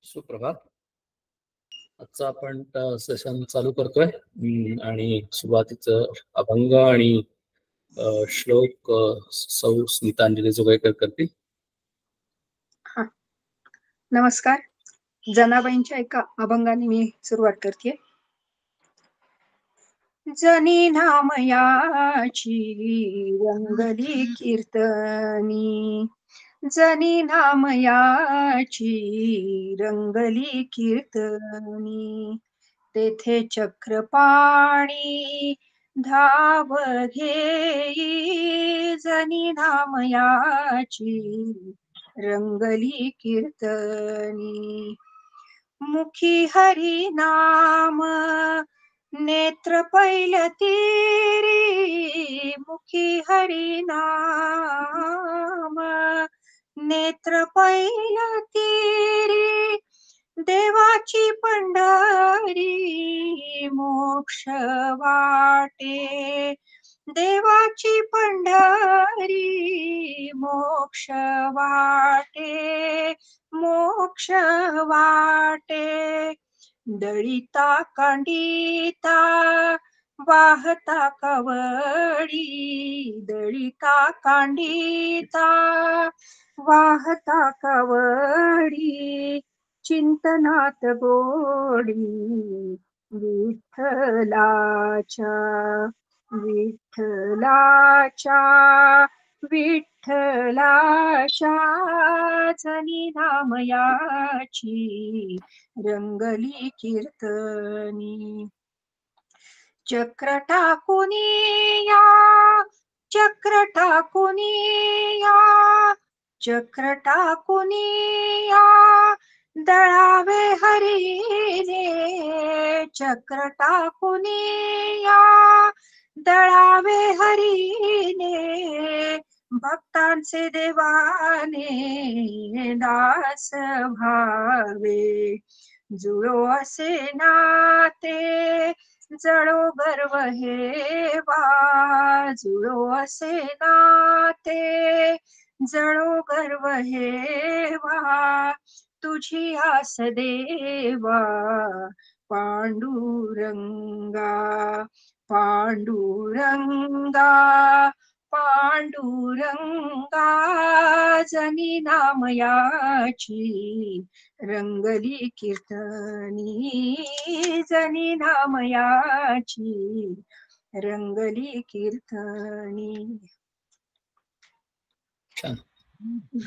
सुप्रभात. आजचा आपण सेशन चालू करतोय आणि सुरुवातीचं अभंग आणि श्लोक सौ स्मितांजली जोगळेकर करतील. नमस्कार. जनाबाईंच्या एका अभंगाने मी सुरुवात करते. जनी नामयाची रंगली कीर्तनी, जनी नामयाची रंगली कीर्तनी, तेथे चक्रपाणी धाव घेई, जनी नामयाची रंगली कीर्तनी. मुखी हरी नाम नेत्र पैलती रे, मुखी हरी नाम नेत्र पैलती रे, देवाची पंढरी मोक्ष वाटे, देवाची पंढरी मोक्ष वाटे, मोक्ष वाटे. दळिता कांडिता वाहता कवडी, दळिता कांडिता वाहता कवडी, चिंतनात गोडी विठ्ठलाच्या, विठ्ठलाच्या, विठ्ठलाच्या. जनी नामयाची रंगली कीर्तनी. चक्र टाकुनी या, चक्र टाकुनी या, चक्र टाकुनी या, दळावे हरीने, चक्र टाकुनी या, दळावे हरीने, भक्तांचे देवाने दास भावे. जुळो असे नाते जळो गर्व हेवा, जुळो असे नाते जळो गर्व हेवा, तुझी आस देवा पांडुरंगा, पांडुरंगा, पांडुरंगा. जनी नामयाची रंगली कीर्तनी, जनी नामयाची रंगली कीर्तनी.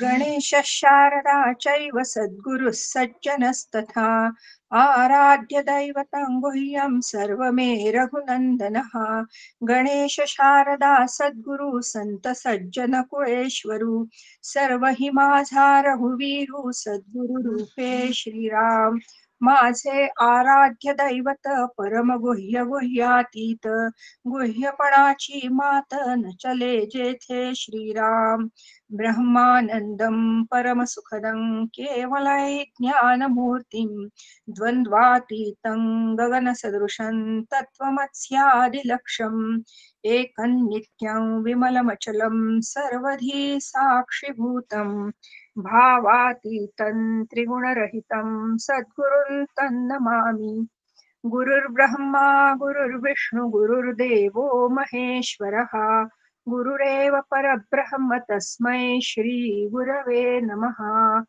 गणेश शारदा चैव सद्गुरुः सज्जनस्तथा, आराध्य दैवतं गुह्यं सर्वमे रघुनन्दनः. गणेश शारदा सद्गुरु संत सज्जन कुळेश्वरू, सर्व हि माझा रघुवीरू सद्गुरु रूपे श्रीराम. माझे आराध्य दैवत परम गुह्य गुह्यातीत, गुह्यपणाची मात न चले जेथे श्रीराम. ब्रह्मानंदं परमसुखदं केवलं ज्ञानमूर्तिं, द्वन्द्वातीतं गगनसदृशं तत्त्वमस्यादिलक्ष्यम्. एकं नित्यं विमलमचलं सर्वधी साक्षिभूतं, भावातीतं त्रिगुणरहितं सद्गुरुं तन्नमामि. गुरुर्ब्रह्मा गुरुर्विष्णु गुरुर्देवो महेश्वरः, गुरुरेव परब्रह्म तस्मै श्री गुरवे नमः.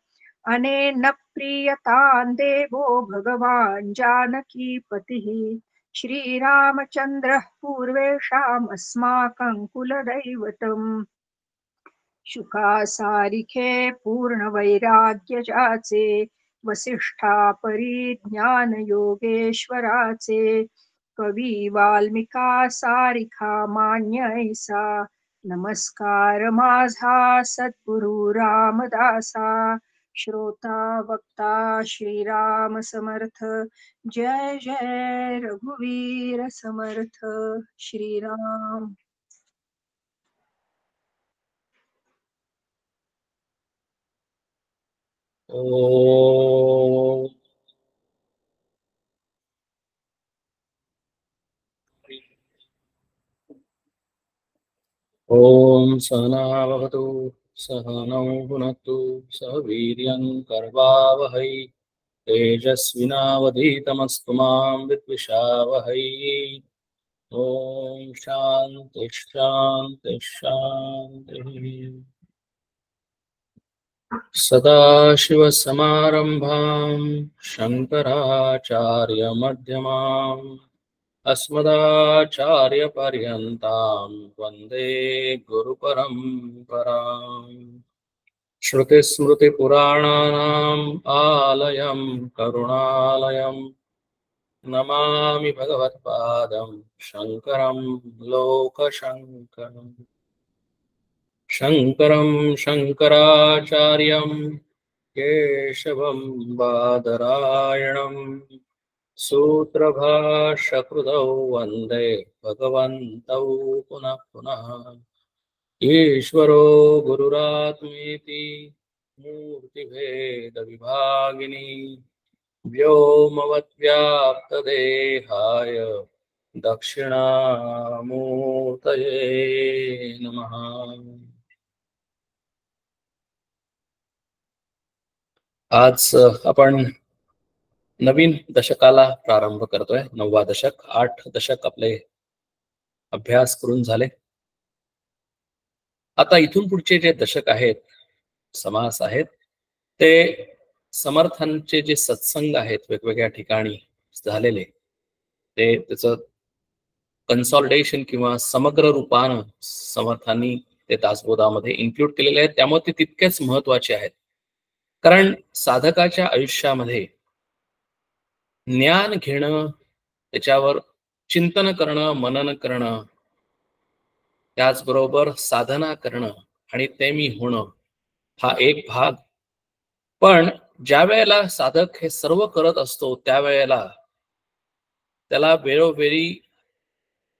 अनेन प्रीयतां देवो भगवान् जानकीपतिः, श्रीरामचन्द्रः पूर्वेषाम् अस्माकं कुलदैवतम्. शुकासारिखे पूर्णवैराग्य जाचे, वसिष्ठा परिज्ञान योगेश्वराचे, कवी वाल्मिका सारिखा मान्य ऐसा. नमस्कार माझा सद्गुरु रामदासा, श्रोता वक्ता श्रीराम समर्थ. जय जय रघुवीर समर्थ. श्रीराम. ओम सहना भवतु सहनौ भुनक्तु सह वीर्यं कर्वावहै तेजस्विनावधीतमस्तु मां विद्विषावहै। ओम शांति शांति शांति। सदाशिवसमारम्भां शङ्कराचार्यमध्यमाम् अस्मदाचार्यपर्यन्तां वन्दे गुरुपरम्पराम्। श्रुतिस्मृतिपुराणानाम् आलयं करुणालयं नमामि भगवत्पादं शङ्करं लोकशङ्करम्। शङ्करं शङ्कराचार्यं केशवं बादरायणं सूत्रभाष्यकृतौ वन्दे भगवन्तौ पुनः पुनः। ईश्वरो गुरुरात्मेति मूर्तिभेदविभागिनी व्योमवद्व्याप्तदेहाय दक्षिणामूर्तये नमः। आज आपण नवीन दशकाला प्रारंभ करतोय। 9वा दशक, 8 दशक आपले अभ्यास करून झाले। आता इथून पुढचे जे दशक आहेत, समास आहेत, ते समर्थांचे जे सत्संग आहेत वेगवेगळ्या ठिकाणी झालेले, ते त्याचं कन्सॉलिडेशन किंवा समग्र रूपानं समर्थांनी ते दासबोधामध्ये इन्क्लूड केलेले आहेत। त्यामुळे ते तितकेच महत्वाचे आहेत, कारण साधकाच्या आयुष्यामध्ये ज्ञान घेणं, त्याच्यावर चिंतन करणं, मनन करणं, त्याचबरोबर साधना करणं आणि ते मी होणं हा एक भाग। पण ज्या वेळेला साधक हे सर्व करत असतो त्यावेळेला त्याला वेळोवेळी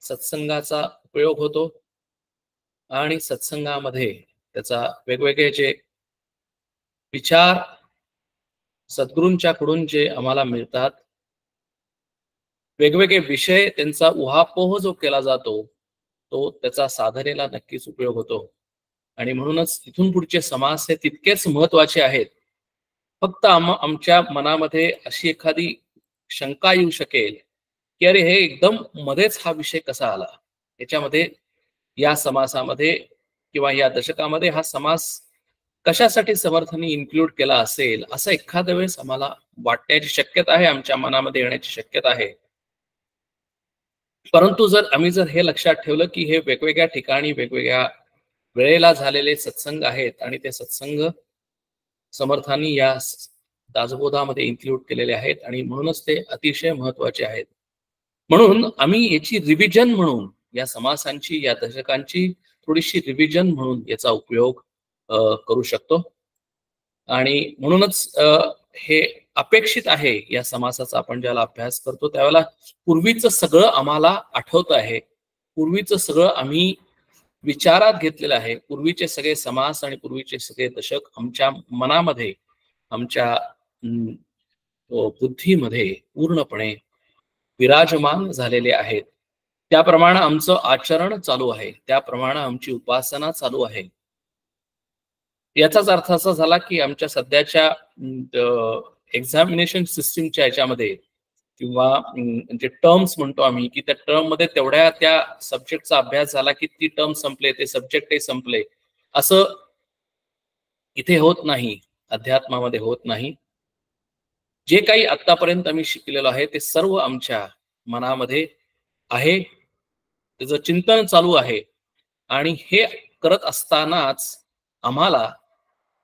सत्संगाचा उपयोग होतो आणि सत्संगामध्ये त्याचा वेगवेगळे जे विचार सद्गुरूंच्याकडून जे आम्हाला मिळतात, वेगवेगळे विषय त्यांचा उहापोह जो केला जातो तो त्याचा साधनेला नक्कीच उपयोग होतो। आणि म्हणूनच इथून पुढचे समास हे तितकेच महत्वाचे आहेत। फक्त आमच्या मनामध्ये अशी एखादी शंका येऊ शकेल की अरे हे एकदम मध्येच हा विषय कसा आला, याच्यामध्ये या समासामध्ये किंवा या दशकामध्ये हा समास कशासाठी समर्थांनी इन्क्लूड केला असेल, असं एखाद्या वेळेस आम्हाला वाटण्याची शक्यता आहे, आमच्या मनामध्ये येण्याची शक्यता आहे। परंतु जर हे लक्षात ठेवलं की हे वेगवेगळ्या ठिकाणी वेगवेगळ्या वेळेला झालेले सत्संग आहेत आणि ते सत्संग समर्थांनी या दासबोधामध्ये इन्क्लूड केलेले आहेत आणि म्हणूनच ते अतिशय महत्वाचे आहेत। म्हणून आम्ही याची रिव्हिजन म्हणून, या समासांची, या दशकांची थोडीशी रिव्हिजन म्हणून याचा उपयोग करू शकतो। आणि म्हणूनच हे अपेक्षित आहे या समासाचा आपण ज्याला अभ्यास करतो त्यावेळेला पूर्वीचं सगळं आम्हाला आठवत आहे, पूर्वीचं सगळं आम्ही विचारात घेतलेलं आहे। पूर्वीचे सगळे समास आणि पूर्वीचे सगळे दशक आमच्या मनामध्ये, आमच्या बुद्धीमध्ये पूर्णपणे विराजमान झालेले आहेत। त्याप्रमाणे आमचं आचरण चालू आहे, त्याप्रमाणे आमची उपासना चालू आहे। याचाच अर्थ असा झाला की आमच्या सध्याच्या एक्झामिनेशन सिस्टीमच्या याच्यामध्ये किंवा जे टर्म्स म्हणतो आम्ही की त्या टर्म मध्ये तेवढ्या त्या सब्जेक्टचा अभ्यास झाला की ती टर्म संपले, ते सब्जेक्टही संपले, असं इथे होत नाही, अध्यात्मामध्ये होत नाही। जे काही आतापर्यंत आम्ही शिकलेलो आहे ते सर्व आमच्या मनामध्ये आहे, त्याचं चिंतन चालू आहे। आणि हे करत असतानाच आम्हाला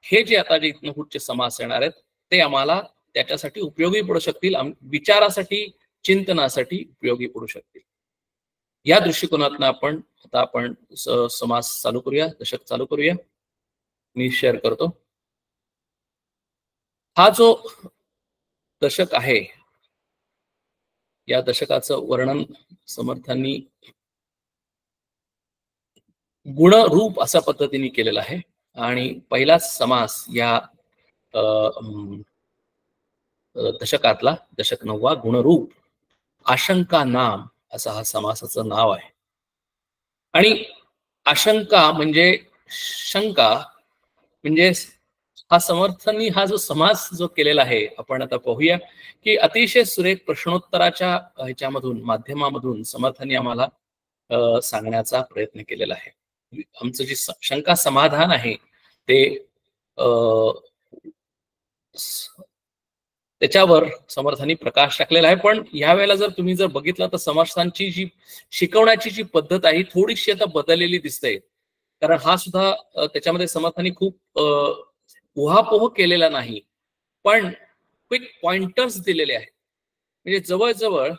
हे जे आता जे इथून पुढचे समास येणार आहेत ते आम्हाला त्याच्यासाठी उपयोगी पडू शकतील, विचारासाठी, चिंतनासाठी उपयोगी पडू शकतील। या दृष्टिकोनातून आपण समास चालू करूया, दशक चालू करूया। मी शेअर करतो। हा जो दशक आहे, या दशकाचं वर्णन समर्थांनी गुणरूप अशा पद्धतीने केलेलं आहे। आणि पहिलाच समास या दशकातला, दशक 9वा, गुणरूप आशंका नाम असं हा समासाचं नाव आहे। आणि आशंका म्हणजे शंका, म्हणजे हा समर्थांनी हा जो समास जो केलेला आहे आपण आता पाहूया की अतिशय सुरेख प्रश्नोत्तराच्या ह्याच्यामधून माध्यमामधून समर्थांनी आम्हाला सांगण्याचा प्रयत्न केलेला आहे. आमचं जी शंका समाधान आहे ते त्याच्यावर समर्थांनी प्रकाश टाकलेला आहे. पण या वेळेला जर तुम्ही जर बघितलं तर समर्थांची जी शिकवण्याची जी पद्धत आहे थोडीशी आता बदललेली दिसते. कारण हा सुद्धा त्याच्यामध्ये समर्थांनी खूप उहापोह केलेला नाही, पण क्विक पॉइंटर्स दिलेले आहेत. म्हणजे जवळजवळ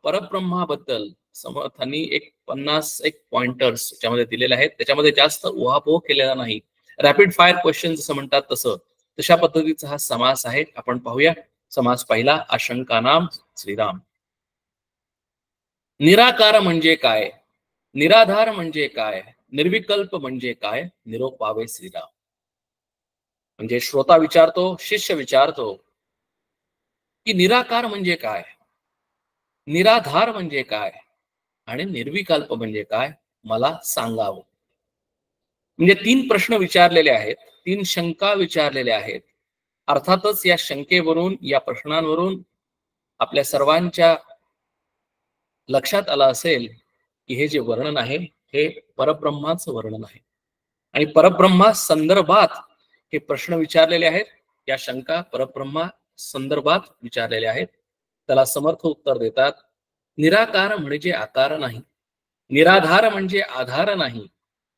परब्रह्माबद्दल समर्थांनी 50 पॉइंटर्स त्याच्यामध्ये दिलेले आहेत. त्याच्यामध्ये जास्त उहापोह केलेला नाही. रॅपिड फायर क्वेश्चन जसं म्हणतात तशा पद्धतीचा हा समास आहे. आपण पाहूया. समास पहिला, आशंका नाम श्रीराम. निराकार म्हणजे काय? निराधार म्हणजे काय? निर्विकल्प म्हणजे काय? निरोप पावे श्रीराम. म्हणजे श्रोता विचारतो, शिष्य विचारतो की निराकार म्हणजे काय, निराधार म्हणजे काय आणि निर्विकल्प म्हणजे काय, मला सांगावं. म्हणजे 3 प्रश्न विचारलेले आहेत, 3 शंका विचारलेल्या आहेत. अर्थातच या शंकेवरून, या प्रश्नांवरून आपल्या सर्वांच्या लक्षात आलं असेल की हे जे वर्णन आहे हे परब्रह्माचं वर्णन आहे आणि परब्रह्मा संदर्भात हे प्रश्न विचारलेले आहेत. या शंका परब्रह्मा संदर्भात विचारलेल्या आहेत. त्याला समर्थ उत्तर देतात. निराकार म्हणजे आकार नाही, निराधार म्हणजे आधार नाही,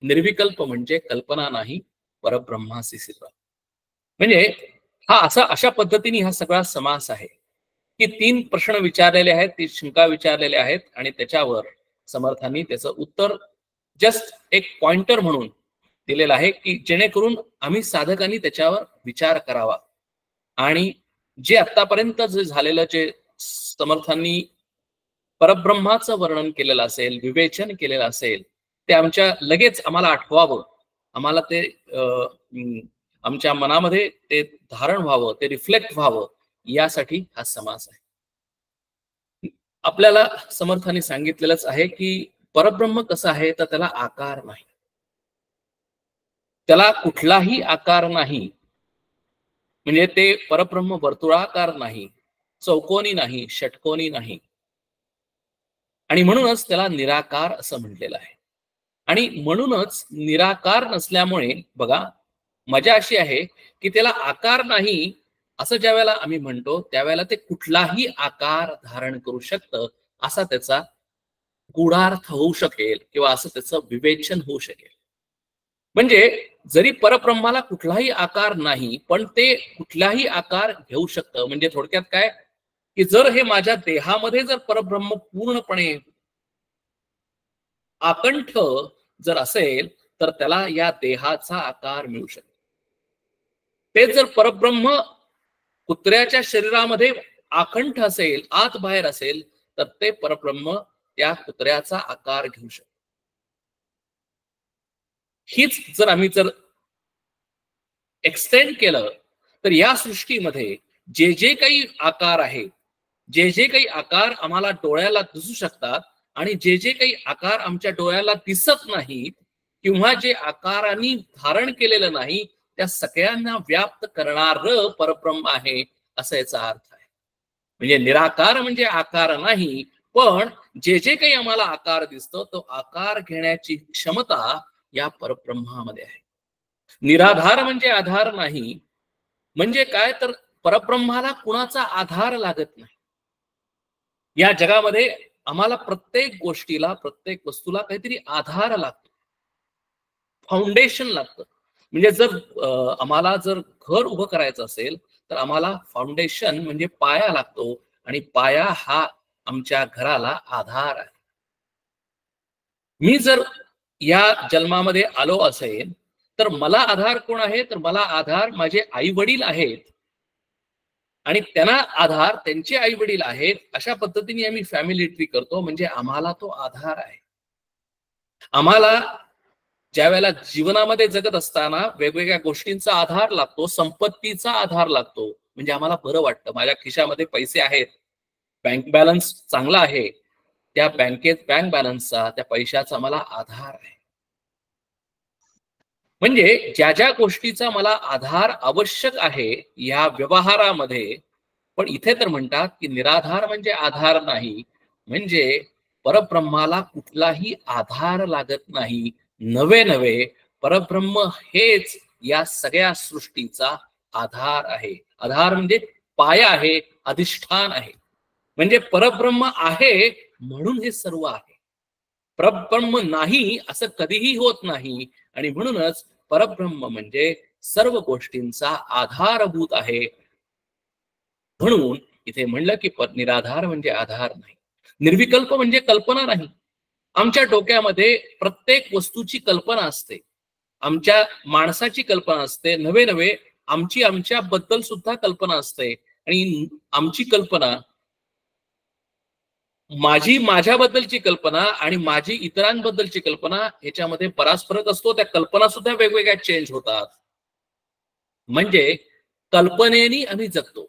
निर्विकल्प म्हणजे कल्पना नाही, परब्रह्मासी श्रीराम. म्हणजे हा अशा पद्धतीने हा सगळा समास आहे की 3 प्रश्न विचारलेले आहेत, 3 शंका विचारलेल्या आहेत आणि त्याच्यावर समर्थांनी त्याचं उत्तर जस्ट एक पॉइंटर म्हणून दिलेलं आहे की जेणेकरून आम्ही साधकांनी त्याच्यावर विचार करावा आणि जे आतापर्यंत जे झालेलं जे समर्थांनी परब्रह्माचं वर्णन केलेलं असेल, विवेचन केलेलं असेल, ते लगेच आम्हाला आठवावं, आम्हाला ते आमच्या मनामध्ये ते धारण व्हावं, ते रिफ्लेक्ट व्हावं, यासाठी हा समास आहे. आपल्याला समर्थांनी सांगितलेलंच आहे की परब्रह्म कसं आहे तर त्याला आकार नाही, त्याला कुठलाही आकार नाही. म्हणजे ते परब्रह्म वर्तुळाकार नाही, चौकोनी नाही, षटकोनी नाही आणि म्हणूनच त्याला निराकार असं म्हटलेलं आहे. आणि म्हणूनच निराकार नसल्यामुळे बघा मजा अशी आहे की त्याला आकार नाही असं ज्या वेळेला आम्ही म्हणतो त्यावेळेला ते कुठलाही आकार धारण करू शकतं असा त्याचा गूढार्थ होऊ शकेल किंवा असं त्याचं विवेचन होऊ शकेल. म्हणजे जरी परब्रह्माला कुठलाही आकार नाही पण ते कुठलाही आकार घेऊ शकतं. म्हणजे थोडक्यात काय की जर हे माझ्या देहामध्ये जर परब्रह्म पूर्णपणे आकंठ जर असेल तर त्याला या देहाचा आकार मिळू शकतो. ते जर परब्रह्म कुत्र्याच्या शरीरामध्ये आकंठ असेल, आत बाहेर असेल तर ते परब्रह्म त्या कुत्र्याचा आकार घेऊ शकतो. हीच जर आम्ही एक्सटेंड केलं तर या सृष्टीमध्ये जे जे काही आकार आहे, जे जे काही आकार आम्हाला डोळ्याला दिसू शकतात आणि जे जे काही आकार आमच्या डोळ्याला दिसत नाहीत किंवा जे आकारांनी धारण केलेलं नाही त्या सगळ्यांना व्याप्त करणारं परब्रह्म आहे असा याचा अर्थ आहे. म्हणजे निराकार म्हणजे आकार नाही, पण जे जे काही आम्हाला आकार दिसतो तो आकार घेण्याची क्षमता या परब्रह्मामध्ये आहे. निराधार म्हणजे आधार नाही, म्हणजे काय तर परब्रह्माला कुणाचा आधार लागत नाही. या जगामध्ये आम्हाला प्रत्येक गोष्टीला, प्रत्येक वस्तूला काहीतरी आधार लागतो, फाउंडेशन लागतं. म्हणजे जर आम्हाला जर घर उभं करायचं असेल तर आम्हाला फाउंडेशन म्हणजे पाया लागतो आणि पाया हा आमच्या घराला आधार आहे. मी जर या जन्मामध्ये आलो असेल तर मला आधार कोण आहे तर मला आधार माझे आई वडील आहेत आणि त्यांना आधार त्यांचे आई वडील आहेत. अशा पद्धतीने आम्ही फॅमिली ट्री करतो. म्हणजे आम्हाला तो आधार आहे. आम्हाला ज्या वेळेला जीवनामध्ये जगत असताना वेगवेगळ्या गोष्टींचा आधार लागतो, संपत्तीचा आधार लागतो. म्हणजे आम्हाला बरं वाटतं, माझ्या खिशामध्ये पैसे आहेत, बँक बॅलन्स चांगला आहे, त्या बँक बॅलन्सचा, त्या पैशाचा मला आधार आहे. म्हणजे ज्या ज्या गोष्टीचा मला आधार आवश्यक आहे या व्यवहारामध्ये, पण इथे तर म्हणतात की निराधार म्हणजे आधार नाही, म्हणजे परब्रह्माला कुठलाही आधार लागत नाही. नवे नवे परब्रह्म हेच या सगळ्या सृष्टीचा आधार आहे. आधार म्हणजे पाया आहे, अधिष्ठान आहे. म्हणजे परब्रह्म आहे म्हणून हे सर्व आहे. परब्रह्म नाही असं कधीही होत नाही. आणि म्हणूनच परब्रह्म म्हणजे सर्व गोष्टींचा आधारभूत आहे. म्हणून इथे म्हणलं की निराधार म्हणजे आधार नाही. निर्विकल्प म्हणजे कल्पना नाही. आमच्या डोक्यामध्ये प्रत्येक वस्तूची कल्पना असते, आमच्या माणसाची कल्पना असते, नवे नवे आमच्याबद्दल सुद्धा कल्पना असते. आणि आमची कल्पना, माझ्याबद्दलची कल्पना आणि माझी इतरांबद्दलची कल्पना ह्याच्यामध्ये बराच फरक असतो. त्या कल्पना सुद्धा वेगवेगळ्या चेंज होतात. म्हणजे कल्पनेनी आम्ही जगतो.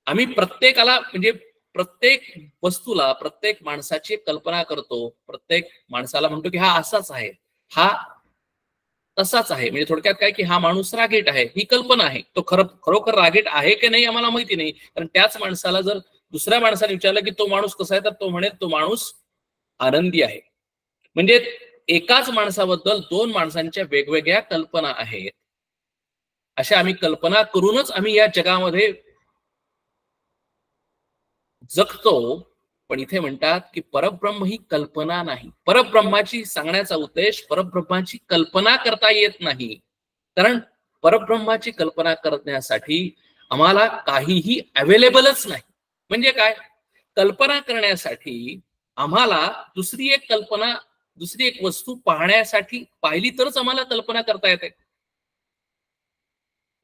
आम्ही प्रत्येकाला म्हणजे प्रत्येक वस्तूला, प्रत्येक माणसाची कल्पना करतो. प्रत्येक माणसाला म्हणतो की हा असाच आहे, हा तसाच आहे. म्हणजे थोडक्यात काय की हा माणूस रागीट आहे, ही कल्पना आहे. तो खरोखर रागीट आहे की नाही आम्हाला माहिती नाही. कारण त्याच माणसाला जर दुसऱ्या माणसाने विचारलं की तो माणूस कसा आहे, तर तो म्हणेल तो माणूस आनंदी आहे. म्हणजे एकाच माणसाबद्दल दोन माणसांच्या वेगवेगळ्या कल्पना आहेत. अशा आम्ही कल्पना करूनच आम्ही या जगामध्ये जगतो. पण इथे म्हणतात की परब्रह्म ही कल्पना नाही. परब्रह्माची सांगण्याचा उद्देश, परब्रह्माची कल्पना करता येत नाही. कारण परब्रह्माची कल्पना करण्यासाठी आम्हाला काहीही अवेलेबलच नाही. म्हणजे काय, कल्पना करण्यासाठी आम्हाला दुसरी एक वस्तू पाहण्यासाठी पाहिली तरच आम्हाला कल्पना करता येते.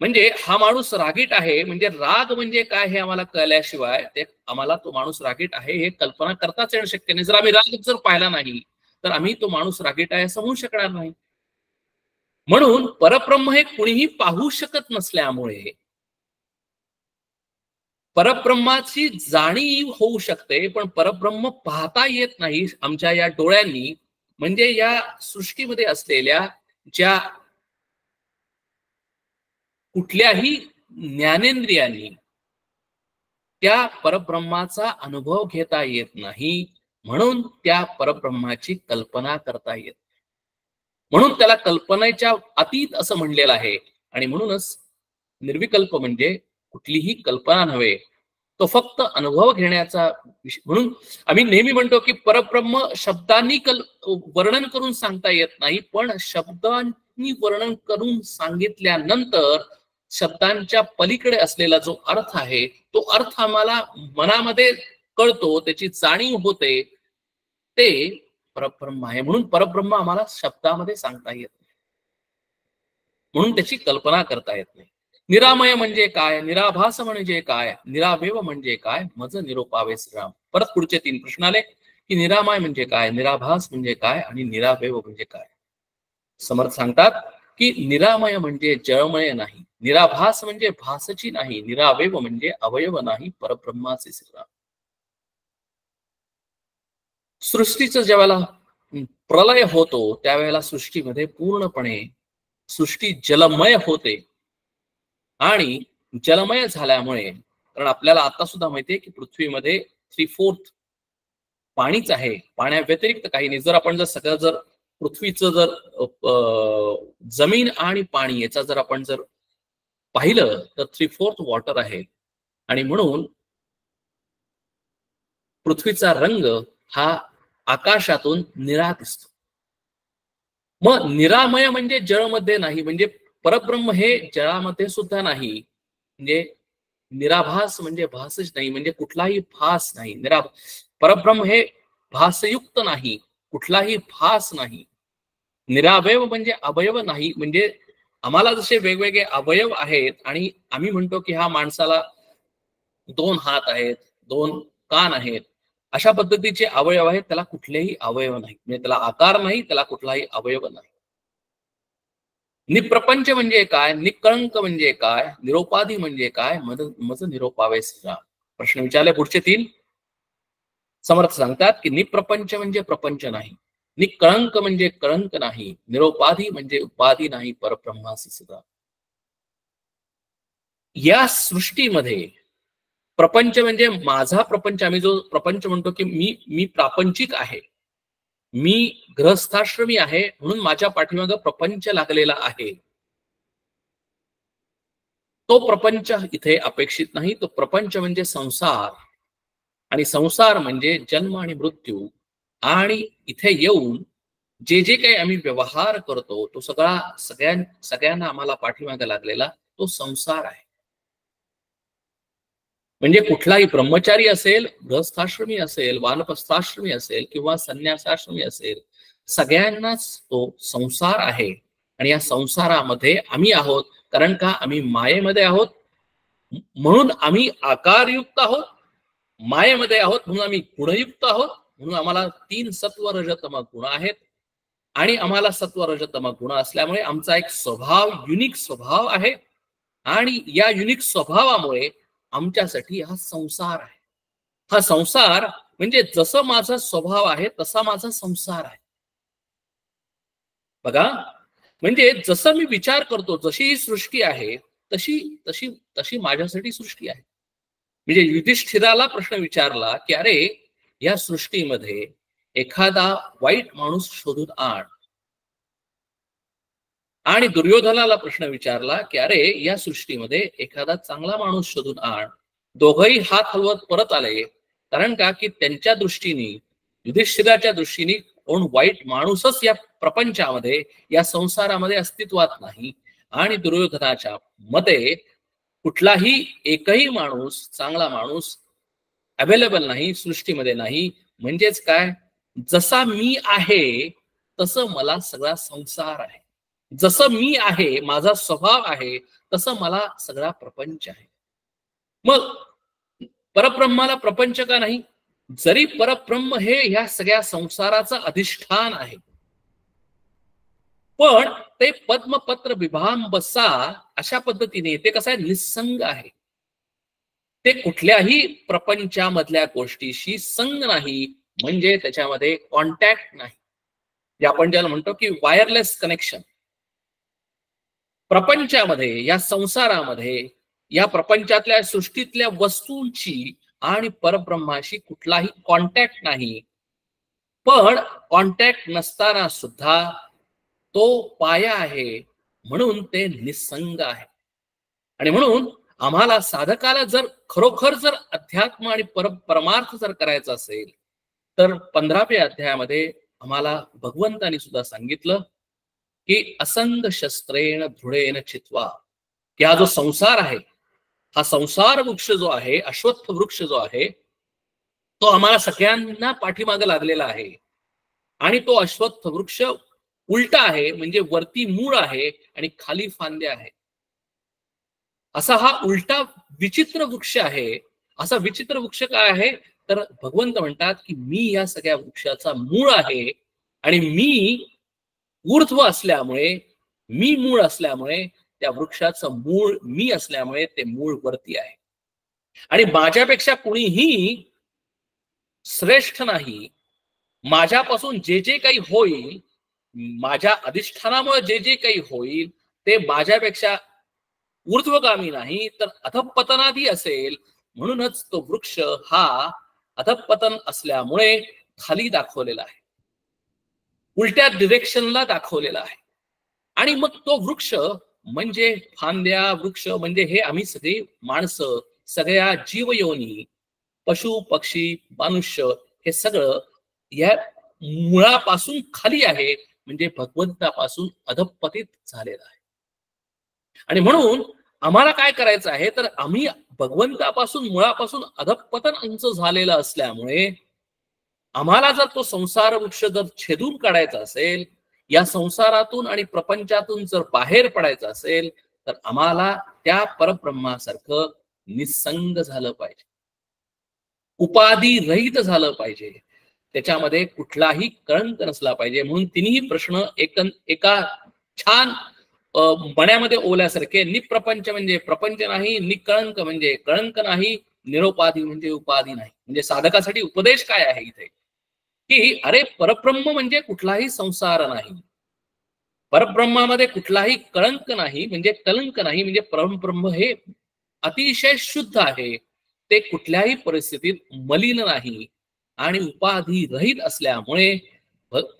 म्हणजे हा माणूस रागीट आहे, म्हणजे राग म्हणजे काय हे आम्हाला कळल्याशिवाय आम्हाला तो माणूस रागीट आहे हे कल्पना करताच येणं शक्य नाही. जर आम्ही राग जर पाहिला नाही तर आम्ही तो माणूस रागीट आहे असं म्हणू शकणार नाही. म्हणून परब्रह्म हे कुणीही पाहू शकत नसल्यामुळे परब्रह्माची जाणीव होऊ शकते, पण परब्रह्म पाहता येत नाही आमच्या या डोळ्यांनी. म्हणजे या सृष्टीमध्ये असलेल्या ज्या कुठल्याही ज्ञानेंद्रियांनी त्या परब्रह्माचा अनुभव घेता येत नाही. म्हणून त्या परब्रह्माची कल्पना करता येत, म्हणून त्याला कल्पनेच्या अतीत असं म्हणलेलं आहे. आणि म्हणूनच निर्विकल्प म्हणजे कुठलीही कल्पना नव्हे, तो फक्त अनुभव घेण्याचा विषय. म्हणून आम्ही नेहमी म्हणतो की परब्रह्म शब्दांनी वर्णन करून सांगता येत नाही, पण शब्दांनी वर्णन करून सांगितल्यानंतर शब्दांच्या पलीकडे असलेला जो अर्थ आहे तो अर्थ आम्हाला मनामध्ये कळतो, त्याची जाणीव होते, ते परब्रह्म आहे. म्हणून परब्रह्म आम्हाला शब्दामध्ये सांगता येत नाही, म्हणून त्याची कल्पना करता येत नाही. निरामय म्हणजे काय, निराभास म्हणजे काय, निरावयव म्हणजे काय, मज निरोपावे श्रीराम. परत पुढचे 3 प्रश्न आले की निरामय म्हणजे काय, निराभास म्हणजे काय आणि निरावयव म्हणजे काय. समर्थ सांगतात की निरामय म्हणजे जळमय नाही, निराभास म्हणजे भासची नाही, निरावयव म्हणजे अवयव नाही, परब्रह्माचे श्रीराम. सृष्टीचं ज्यावेळेला प्रलय होतो त्यावेळेला सृष्टीमध्ये पूर्णपणे सृष्टी जलमय होते. आणि जलमय झाल्यामुळे, कारण आपल्याला आता सुद्धा माहितीये की पृथ्वीमध्ये 3/4 पाणीच आहे, पाण्या व्यतिरिक्त काही नाही. जर आपण जर पृथ्वीचं जमीन आणि पाणी याचा जर आपण पाहिलं तर 3/4 वॉटर आहे. आणि म्हणून पृथ्वीचा रंग हा आकाशातून निळा दिसतो. मग निरामय म्हणजे जळमध्ये नाही, म्हणजे परब्रह्म हे जळामध्ये सुद्धा नाही. म्हणजे निराभास म्हणजे भासच नाही, म्हणजे कुठलाही भास नाही. परब्रह्म हे भासयुक्त नाही, कुठलाही भास नाही. निरावयव म्हणजे अवयव नाही, म्हणजे आम्हाला जसे वेगवेगळे अवयव आहेत आणि आम्ही म्हणतो की हा माणसाला 2 हात आहेत, 2 कान आहेत, अशा पद्धतीचे अवयव आहेत, त्याला कुठलेही अवयव नाही. म्हणजे त्याला आकार नाही, त्याला कुठलाही अवयव नाही. निप्रपंच म्हणजे काय, निकळंक म्हणजे काय, निरोपाधी म्हणजे काय, मज निरोपावे श्रीराम. प्रश्न विचारले पुढचे 3. समर्थ सांगतात की निप्रपंच म्हणजे प्रपंच नाही, निकळंक म्हणजे कळंक नाही, निरोपाधी म्हणजे उपाधी नाही, परब्रह्मासी सदा. या सृष्टीमध्ये प्रपंच म्हणजे माझा प्रपंच, आम्ही जो प्रपंच म्हणतो की मी प्रापंचिक आहे, मी गृहस्थाश्रमी आहे, म्हणून माझ्या पाठीमागे प्रपंच लागलेला आहे. तो प्रपंच इथे अपेक्षित नाही. तो प्रपंच म्हणजे संसार, आणि संसार म्हणजे जन्म आणि मृत्यू. आणि इथे येऊन जे जे काही आम्ही व्यवहार करतो तो सगळ्यांना आम्हाला पाठीमागे लागलेला तो संसार आहे. म्हणजे कुठलाही ब्रह्मचारी असेल, गृहस्थाश्रमी असेल, वानप्रस्थाश्रमी असेल किंवा संन्यासाश्रमी असेल, सगळ्यांनाच तो संसार आहे. आणि या संसारामध्ये आम्ही आहोत, कारण का आम्ही मायेमध्ये आहोत म्हणून आम्ही आकारयुक्त आहोत, मायेमध्ये आहोत म्हणून आम्ही गुणयुक्त आहोत, म्हणून आम्हाला 3 सत्व रजतम गुण आहेत. आणि आम्हाला सत्व रजतम गुण असल्यामुळे आमचा एक स्वभाव, युनिक स्वभाव आहे. आणि या युनिक स्वभावामुळे आमच्यासाठी हा संसार आहे. हा संसार म्हणजे जसं माझा स्वभाव आहे तसा माझा संसार आहे. बघा, म्हणजे जसं मी विचार करतो, जशी ही सृष्टी आहे तशी तशी तशी माझ्यासाठी सृष्टी आहे. म्हणजे युधिष्ठिराला प्रश्न विचारला की अरे या सृष्टीमध्ये एखादा वाईट माणूस शोधून आण, आणि दुर्योधनाला प्रश्न विचारला की अरे या सृष्टीमध्ये एखादा चांगला माणूस शोधून आण. दोघंही हात हलवत परत आले, कारण का की त्यांच्या दृष्टीने, युधिष्ठिराच्या दृष्टीने कोण वाईट माणूसच या प्रपंचामध्ये, या संसारामध्ये अस्तित्वात नाही. आणि दुर्योधनाच्या मते कुठलाही एकही माणूस, चांगला माणूस अवेलेबल नाही, सृष्टीमध्ये नाही. म्हणजेच काय, जसा मी आहे तसं मला सगळा संसार आहे. जसं मी आहे, माझा स्वभाव आहे, तसं मला सगळा प्रपंच आहे. मग परब्रह्माला प्रपंच का नाही? जरी परब्रह्म हे या सगळ्या संसाराचं अधिष्ठान आहे, पण ते पद्मपत्र विभाम बसा अशा पद्धतीने ते कसं आहे, निसंग आहे. ते कुठल्याही प्रपंचामधल्या गोष्टीशी संग नाही, म्हणजे त्याच्यामध्ये कॉन्टॅक्ट नाही. जे आपण ज्याला म्हणतो की वायरलेस कनेक्शन. प्रपंचामध्ये, या संसारामध्ये, या प्रपंचातल्या सृष्टीतल्या वस्तूंची आणि परब्रह्माशी कुठलाही कॉन्टॅक्ट नाही. पण कॉन्टॅक्ट नसताना सुद्धा तो पाया आहे, म्हणून ते निसंग आहे. आणि म्हणून आम्हाला साधकाला जर खरोखर जर अध्यात्म आणि परमार्थ जर करायचा असेल, तर 15व्या अध्यायामध्ये आम्हाला भगवंतांनी सुद्धा सांगितलं की असंग शस्त्रेण दृढेन चित्वा, की हा जो संसार आहे, हा संसार वृक्ष जो आहे, अश्वत्थ वृक्ष जो आहे, तो आम्हाला सगळ्यांना पाठीमागे लागलेला आहे. आणि तो अश्वत्थ वृक्ष उलटा आहे, म्हणजे वरती मूळ आहे आणि खाली फांद्या आहे. असा हा उलटा विचित्र वृक्ष आहे. असा विचित्र वृक्ष काय आहे, तर भगवंत म्हणतात की मी या सगळ्या वृक्षाचा मूळ आहे. आणि मी ऊर्ध्व असल्यामुळे, मी मूळ असल्यामुळे, त्या वृक्षाचं मूळ मी असल्यामुळे ते मूळ वरती आहे. आणि माझ्यापेक्षा कुणीही श्रेष्ठ नाही. माझ्यापासून जे जे काही होईल, माझ्या अधिष्ठानामुळे जे जे काही होईल, ते माझ्यापेक्षा ऊर्ध्वगामी नाही, तर अधपतनादी असेल. म्हणूनच तो वृक्ष हा अधपतन असल्यामुळे खाली दाखवलेला आहे, उलट्या डिरेक्शनला दाखवलेला आहे. आणि मग तो वृक्ष म्हणजे फांद्या, वृक्ष म्हणजे हे आम्ही सगळे माणसं, सगळ्या जीवयोनी, पशु पक्षी मनुष्य, हे सगळं या मुळापासून खाली आहे, म्हणजे भगवंतापासून अधपतित झालेलं आहे. आणि म्हणून आम्हाला काय करायचं आहे, तर आम्ही भगवंतापासून, मुळापासून अधपतन आमचं झालेलं असल्यामुळे आम्हाला जर तो संसार वृक्ष जर छेदून काढायचा असेल, या संसारातून आणि प्रपंचातून जर बाहेर पडायचं असेल, तर आम्हाला त्या परब्रह्मासारखं निसंग झालं पाहिजे, उपाधी रहित झालं पाहिजे, त्याच्यामध्ये कुठलाही कळंक नसला पाहिजे. म्हणून तिन्ही प्रश्न एका छान मण्यामध्ये ओल्यासारखे, निप्रपंच म्हणजे प्रपंच नाही, निकळंक म्हणजे कळंक नाही, निरोपाधी म्हणजे उपाधी नाही. म्हणजे साधकासाठी उपदेश काय आहे इथे, की अरे परब्रह्म म्हणजे कुठलाही संसार नाही, परब्रह्मामध्ये कुठलाही कळंक नाही, म्हणजे कलंक नाही, म्हणजे परब्रह्म हे अतिशय शुद्ध आहे, ते कुठल्याही परिस्थितीत मलिन नाही आणि उपाधी रहित असल्यामुळे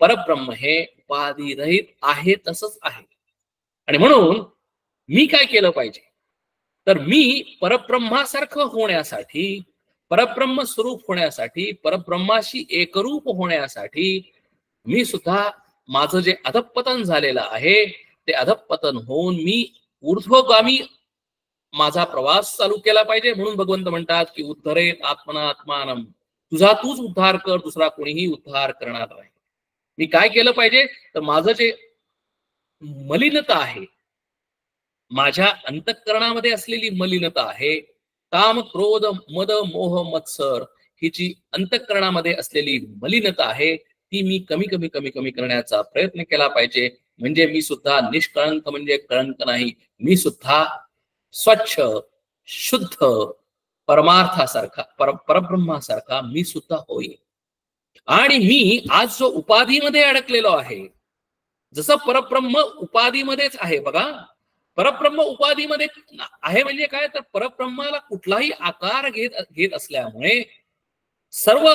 परब्रह्म हे उपाधी रहित आहे तसंच आहे. आणि म्हणून मी काय केलं पाहिजे, तर मी परब्रह्मासारखं होण्यासाठी, परब्रह्म स्वरूप होण्यासाठी, परब्रह्माशी एकरूप होण्यासाठी मी सुद्धा माझं जे अधःपतन झालेलं आहे ते अधःपतन होऊन मी ऊर्ध्वगामी माझा प्रवास चालू केला पाहिजे. म्हणून भगवंत म्हणतात की उद्धरेत आत्मना आत्मानम, तुझा तूच उद्धार कर, दुसरा कोणीही उद्धार करणार नाही. मी काय केलं पाहिजे, तर माझं जे मलिनता आहे, माझ्या अंतःकरणामध्ये असलेली मलिनता आहे, काम क्रोध मद मोह मत्सर ही जी अंतःकरणामध्ये असलेली मलिनता आहे ती मी कमी कमी कमी कमी करण्याचा प्रयत्न केला पाहिजे. म्हणजे मी सुद्धा निष्कळंक म्हणजे कळंक नाही, मी सुद्धा स्वच्छ शुद्ध परमार्थासारखा परब्रह्मासारखा मी सुद्धा होईल. आणि मी आज जो उपाधीमध्ये अडकलेलो आहे, जसं परब्रह्म उपाधीमध्येच आहे बघा, परब्रह्म उपाधीमध्ये आहे म्हणजे काय, तर परब्रह्माला कुठलाही आकार घेत असल्यामुळे सर्व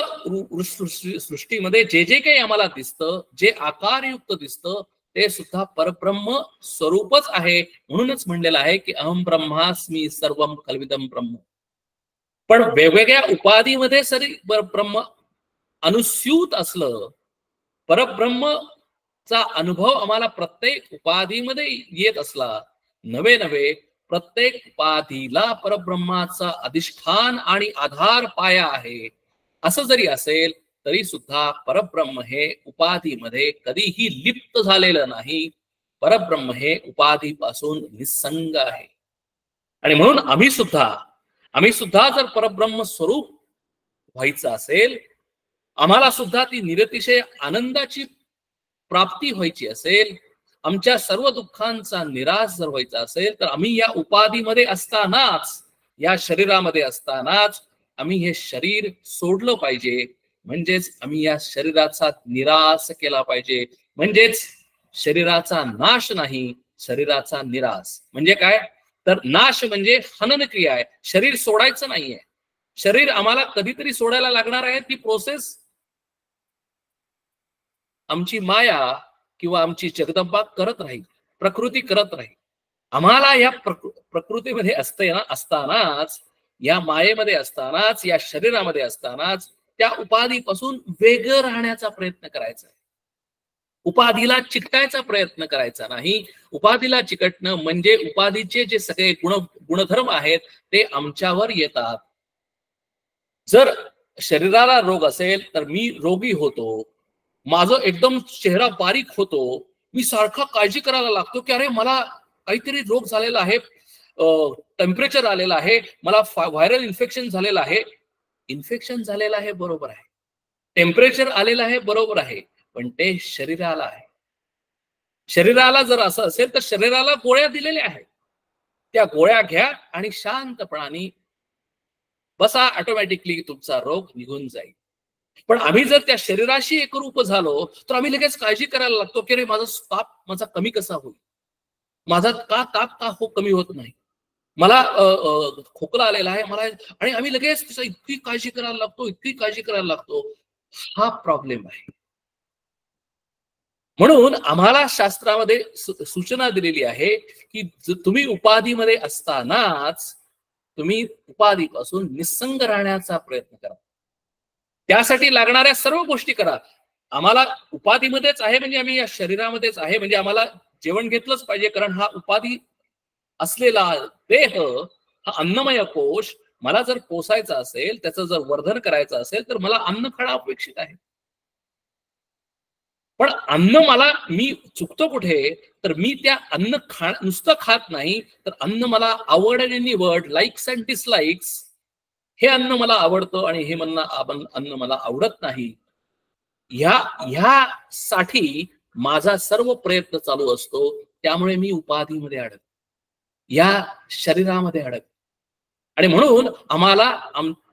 सृष्टीमध्ये जे जे काही आम्हाला दिसतं, जे आकारयुक्त दिसतं, ते सुद्धा परब्रह्म स्वरूपच आहे. म्हणूनच म्हणलेलं आहे की अहम ब्रह्मास्मी सर्वम कल्विदम ब्रह्म. पण वेगवेगळ्या उपाधीमध्ये सरी ब्रह्म अनुस्यूत असलं, परब्रह्मचा अनुभव आम्हाला प्रत्येक उपाधीमध्ये येत असला, नवे नवे प्रत्येक उपाधीला परब्रह्माचा अधिष्ठान आणि आधार पाया आहे असं जरी असेल तरी सुद्धा परब्रह्म हे उपाधीमध्ये कधीही लिप्त झालेलं नाही. परब्रह्म हे उपाधीपासून निसंग आहे. आणि म्हणून आम्ही सुद्धा जर परब्रह्म स्वरूप व्हायचं असेल, आम्हाला सुद्धा ती निरतिशय आनंदाची प्राप्ती व्हायची असेल, आमच्या सर्व दुःखांचा निराश जर व्हायचा असेल, तर आम्ही या उपाधीमध्ये असतानाच, या शरीरामध्ये असतानाच आम्ही हे शरीर सोडलं पाहिजे. म्हणजेच आम्ही या शरीराचा निराश केला पाहिजे. म्हणजेच शरीराचा नाश नाही, शरीराचा निराश. म्हणजे काय, तर नाश म्हणजे हनन क्रिया आहे, शरीर सोडायचं नाहीये. शरीर आम्हाला कधीतरी सोडायला लागणार आहे. ती प्रोसेस आमची माया किंवा आमची जगदंबा करत राहील, प्रकृती करत राहील. आम्हाला या प्रकृतीमध्ये असतानाच, या मायेमध्ये असतानाच, या शरीरामध्ये असतानाच त्या उपाधीपासून वेगळं राहण्याचा प्रयत्न करायचा आहे. उपाधीला चिकटायचा प्रयत्न करायचा नाही. उपाधीला चिकटणं म्हणजे उपाधीचे जे सगळे गुणधर्म आहेत ते आमच्यावर येतात. जर शरीराला रोग असेल तर मी रोगी होतो, माझं एकदम चेहरा बारीक होतो, मी सारखा काळजी करायला लागतो की अरे मला काहीतरी रोग झालेला आहे, टेम्परेचर आलेलं आहे, मला व्हायरल इन्फेक्शन झालेलं आहे. इन्फेक्शन झालेलं आहे बरोबर आहे, टेम्परेचर आलेलं आहे बरोबर आहे, पण ते शरीराला आहे. शरीराला जर असं असेल तर शरीराला गोळ्या दिलेल्या आहेत, त्या गोळ्या घ्या आणि शांतपणाने बसा, ऑटोमॅटिकली तुमचा रोग निघून जाईल. पण आम्ही जर त्या शरीराशी एकरूप झालो तर आम्ही लगेच काळजी करायला लागतो की रे माझा कमी कसा होईल, माझा ताप का कमी होत नाही, मला खोकला आलेला आहे मला, आणि आम्ही लगेच इतकी काळजी करायला लागतो. हा प्रॉब्लेम आहे. म्हणून आम्हाला शास्त्रामध्ये सूचना दिलेली आहे की तुम्ही उपाधीमध्ये असतानाच तुम्ही उपाधीपासून निसंग राहण्याचा प्रयत्न करा. त्यासाठी लागणाऱ्या सर्व गोष्टी करा. आम्हाला उपाधीमध्येच आहे म्हणजे आम्ही या शरीरामध्येच आहे म्हणजे आम्हाला जेवण घेतलंच पाहिजे, कारण हा उपाधी असलेला देह, हा अन्नमय कोश मला जर पोसायचा असेल, त्याचं जर वर्धन करायचं असेल तर मला अन्न खाणं अपेक्षित आहे. पण अन्न मी चुकतो कुठे, तर मी त्या अन्न नुसतं खात नाही, तर अन्न मला आवड आणि निवड, लाईक्स अँड डिसलाईक्स, हे अन्न मला आवडतं आणि हे अन्न मला आवडत नाही, ह्यासाठी माझा सर्व प्रयत्न चालू असतो. त्यामुळे मी उपाधीमध्ये अडक, या शरीरामध्ये अडक. आणि म्हणून आम्हाला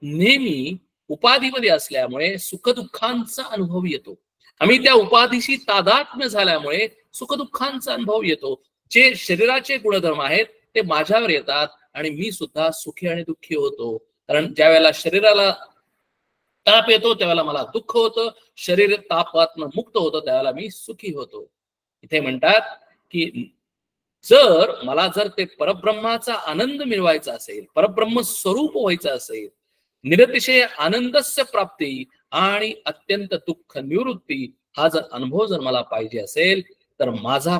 नेहमी उपाधीमध्ये असल्यामुळे सुखदुःखांचा अनुभव येतो. आम्ही त्या उपाधीशी तादात्म्य झाल्यामुळे सुखदुःखांचा अनुभव येतो. जे शरीराचे गुणधर्म आहेत ते माझ्यावर येतात आणि मी सुद्धा सुखी आणि दुःखी होतो. कारण ज्या वेळेला शरीराला ताप येतो त्यावेळेला मला दुःख होतं, शरीर तापातनं मुक्त होतं त्यावेळेला मी सुखी होतो. इथे म्हणतात की जर ते परब्रह्माचा आनंद मिळवायचा असेल, परब्रह्म स्वरूप व्हायचं असेल, निरतिशय आनंदस्य प्राप्ती आणि अत्यंत दुःख निवृत्ती हा जर अनुभव जर मला पाहिजे असेल तर माझा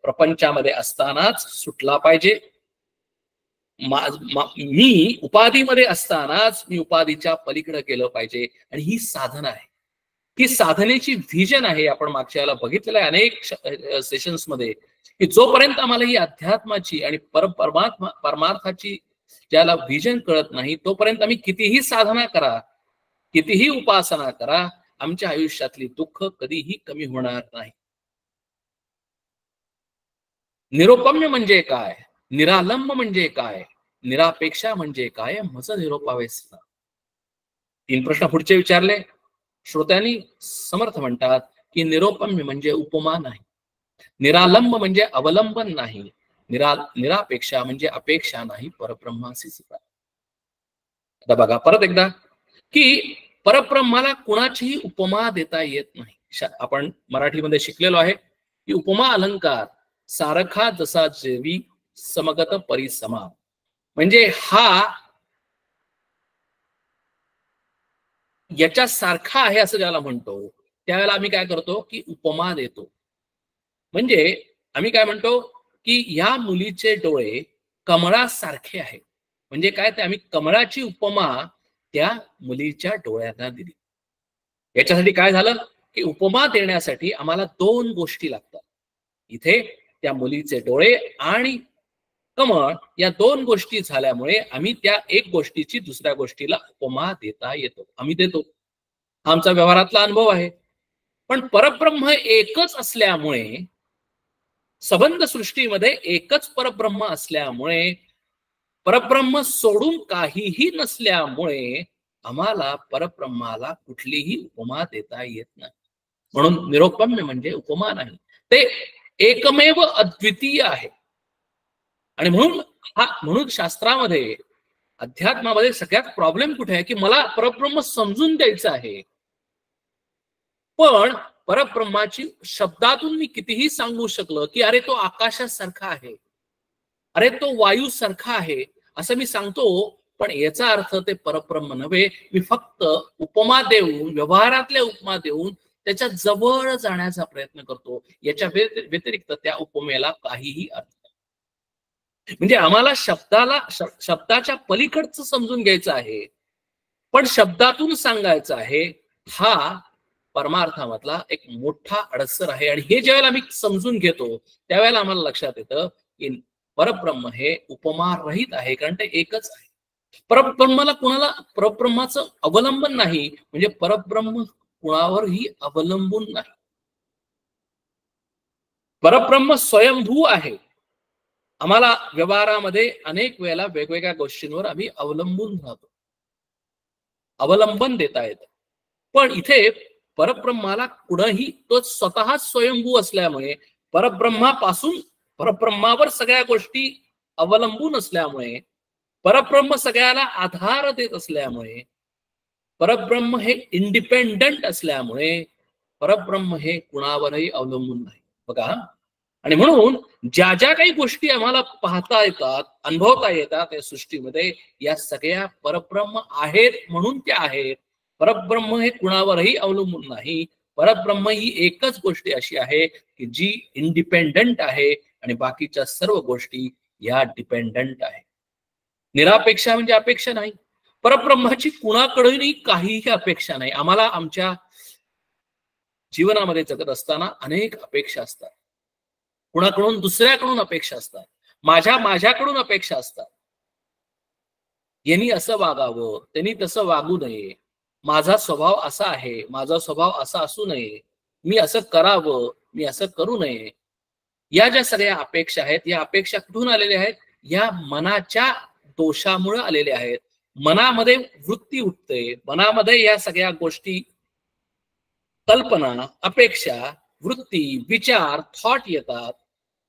प्रपंचामध्ये असतानाच सुटला पाहिजे. मी उपाधीमध्ये असतानाच मी उपाधीच्या पलीकडे गेलं पाहिजे. आणि ही साधना आहे, ही साधनेची व्हिजन आहे. आपण मागच्या वेळेला बघितलेलं आहे अनेक सेशन्स मध्ये की जोपर्यंत आम्हाला ही अध्यात्माची आणि परमार्थाची ज्याला व्हिजन कळत नाही तोपर्यंत आम्ही कितीही साधना करा, कितीही उपासना करा, आमच्या आयुष्यातली दुःख कधीही कमी होणार नाही. निरोपम्य म्हणजे काय, निरालंब म्हणजे काय, निरापेक्षा म्हणजे काय, मज निरोपावेस. 3 प्रश्न पुढचे विचारले श्रोत्यांनी. समर्थ म्हणतात की निरोपम्य म्हणजे उपमा नाही, निरालंब म्हणजे अवलंबन नाही, निरापेक्षा म्हणजे अपेक्षा नाही, परब्रह्माशीच. आता बघा परत एकदा की परब्रह्माला कुणाचीही उपमा देता येत नाही. आपण मराठीमध्ये शिकलेलो आहे की उपमा अलंकार सारखा जसा जेवी समगत परिसमा. म्हणजे हा याच्या सारखा आहे असं ज्याला म्हणतो त्यावेळेला आम्ही काय करतो की उपमा देतो. म्हणजे आम्ही काय म्हणतो की या मुलीचे डोळे कमळासारखे आहेत. म्हणजे काय, ते आम्ही कमळाची उपमा त्या मुलीच्या डोळ्यांना दिली. याच्यासाठी काय झालं की उपमा देण्यासाठी आम्हाला 2 गोष्टी लागतात. इथे त्या मुलीचे डोळे आणि कमळ या 2 गोष्टी झाल्यामुळे आम्ही त्या एक गोष्टीची दुसऱ्या गोष्टीला उपमा देता येतो, आम्ही देतो. आमचा व्यवहारातला अनुभव आहे. पण परब्रह्म एकच असल्यामुळे, संबंध सृष्टीमध्ये एकच परब्रह्म असल्यामुळे, परब्रह्म सोडून काहीही नसल्यामुळे आम्हाला परब्रह्माला कुठलीही उपमा देता येत नाही. म्हणून निरोपम्य म्हणजे उपमा नाही, ते एकमेव अद्वितीय आहे. आणि म्हणून शास्त्रामध्ये अध्यात्मामध्ये सगळ्यात प्रॉब्लेम कुठे आहे की मला परब्रह्म समजून द्यायचं आहे, पण परब्रह्माची शब्दातून मी कितीही सांगू शकलो की अरे तो आकाशासारखा आहे, अरे तो वायू सारखा आहे असं मी सांगतो, पण याचा अर्थ ते परब्रह्म नव्हे. मी फक्त उपमा देऊन, व्यवहारातल्या उपमा देऊन त्याच्या जवळ जाण्याचा प्रयत्न करतो. याच्या व्यतिरिक्त त्या उपमेला काहीही अर्थ नाही. म्हणजे आम्हाला शब्दाच्या पलीकडचं समजून घ्यायचं आहे, पण शब्दातून सांगायचं आहे. हा परमार्थामधला एक मोठा अडसर आहे. आणि हे ज्यावेळेला आम्ही समजून घेतो त्यावेळेला आम्हाला लक्षात येतं की परब्रह्म हे उपमा रहित आहे, कारण ते एकच आहे. परब्रह्माचं अवलंबन नाही, म्हणजे परब्रह्म कुणावरही अवलंबून नाही. परब्रह्म स्वयंभू आहे. आम्हाला व्यवहारामध्ये अनेक वेळेला वेगवेगळ्या गोष्टींवर आम्ही अवलंबून राहतो, अवलंबन देता येतं. पण इथे परब्रह्माला कुणीही, तो स्वतः स्वयंभू असल्यामुळे, परब्रह्मावर सगळ्या गोष्टी अवलंबून असल्यामुळे, परब्रह्म सगळ्याला आधार देत असल्यामुळे, परब्रह्म हे इंडिपेंडंट असल्यामुळे परब्रह्म हे कुणावरही अवलंबून नाही. बघा, आणि म्हणून ज्या ज्या काही गोष्टी आम्हाला पाहता येतात, अनुभवता येतात या सृष्टीमध्ये, या सगळ्या परब्रह्म आहेत म्हणून त्या आहेत. परब्रह्म हे कुणावरही अवलंबून नाही. परब्रह्म ही एकच गोष्ट अशी आहे की जी इंडिपेंडंट आहे आणि बाकीच्या सर्व गोष्टी या डिपेंडंट आहे. निरापेक्षा म्हणजे अपेक्षा नाही. परब्रह्माची कुणाकडूनही काहीही अपेक्षा नाही. आम्हाला आमच्या जीवनामध्ये जगत असताना अनेक अपेक्षा असतात. कुणाकडून, दुसऱ्याकडून अपेक्षा असतात, माझ्याकडून अपेक्षा असतात. यांनी असं वागावं, त्यांनी तसं वागू नये, माझा स्वभाव असा आहे, माझा स्वभाव असा असू नये, मी असं करावं, मी असं करू नये. या ज्या सगळ्या अपेक्षा आहेत, या अपेक्षा कुठून आलेल्या आहेत? या मनाच्या दोषामुळे आलेल्या आहेत. मनामध्ये वृत्ती उठते, मनामध्ये या सगळ्या गोष्टी, कल्पना, अपेक्षा, वृत्ती, विचार, थॉट येतात.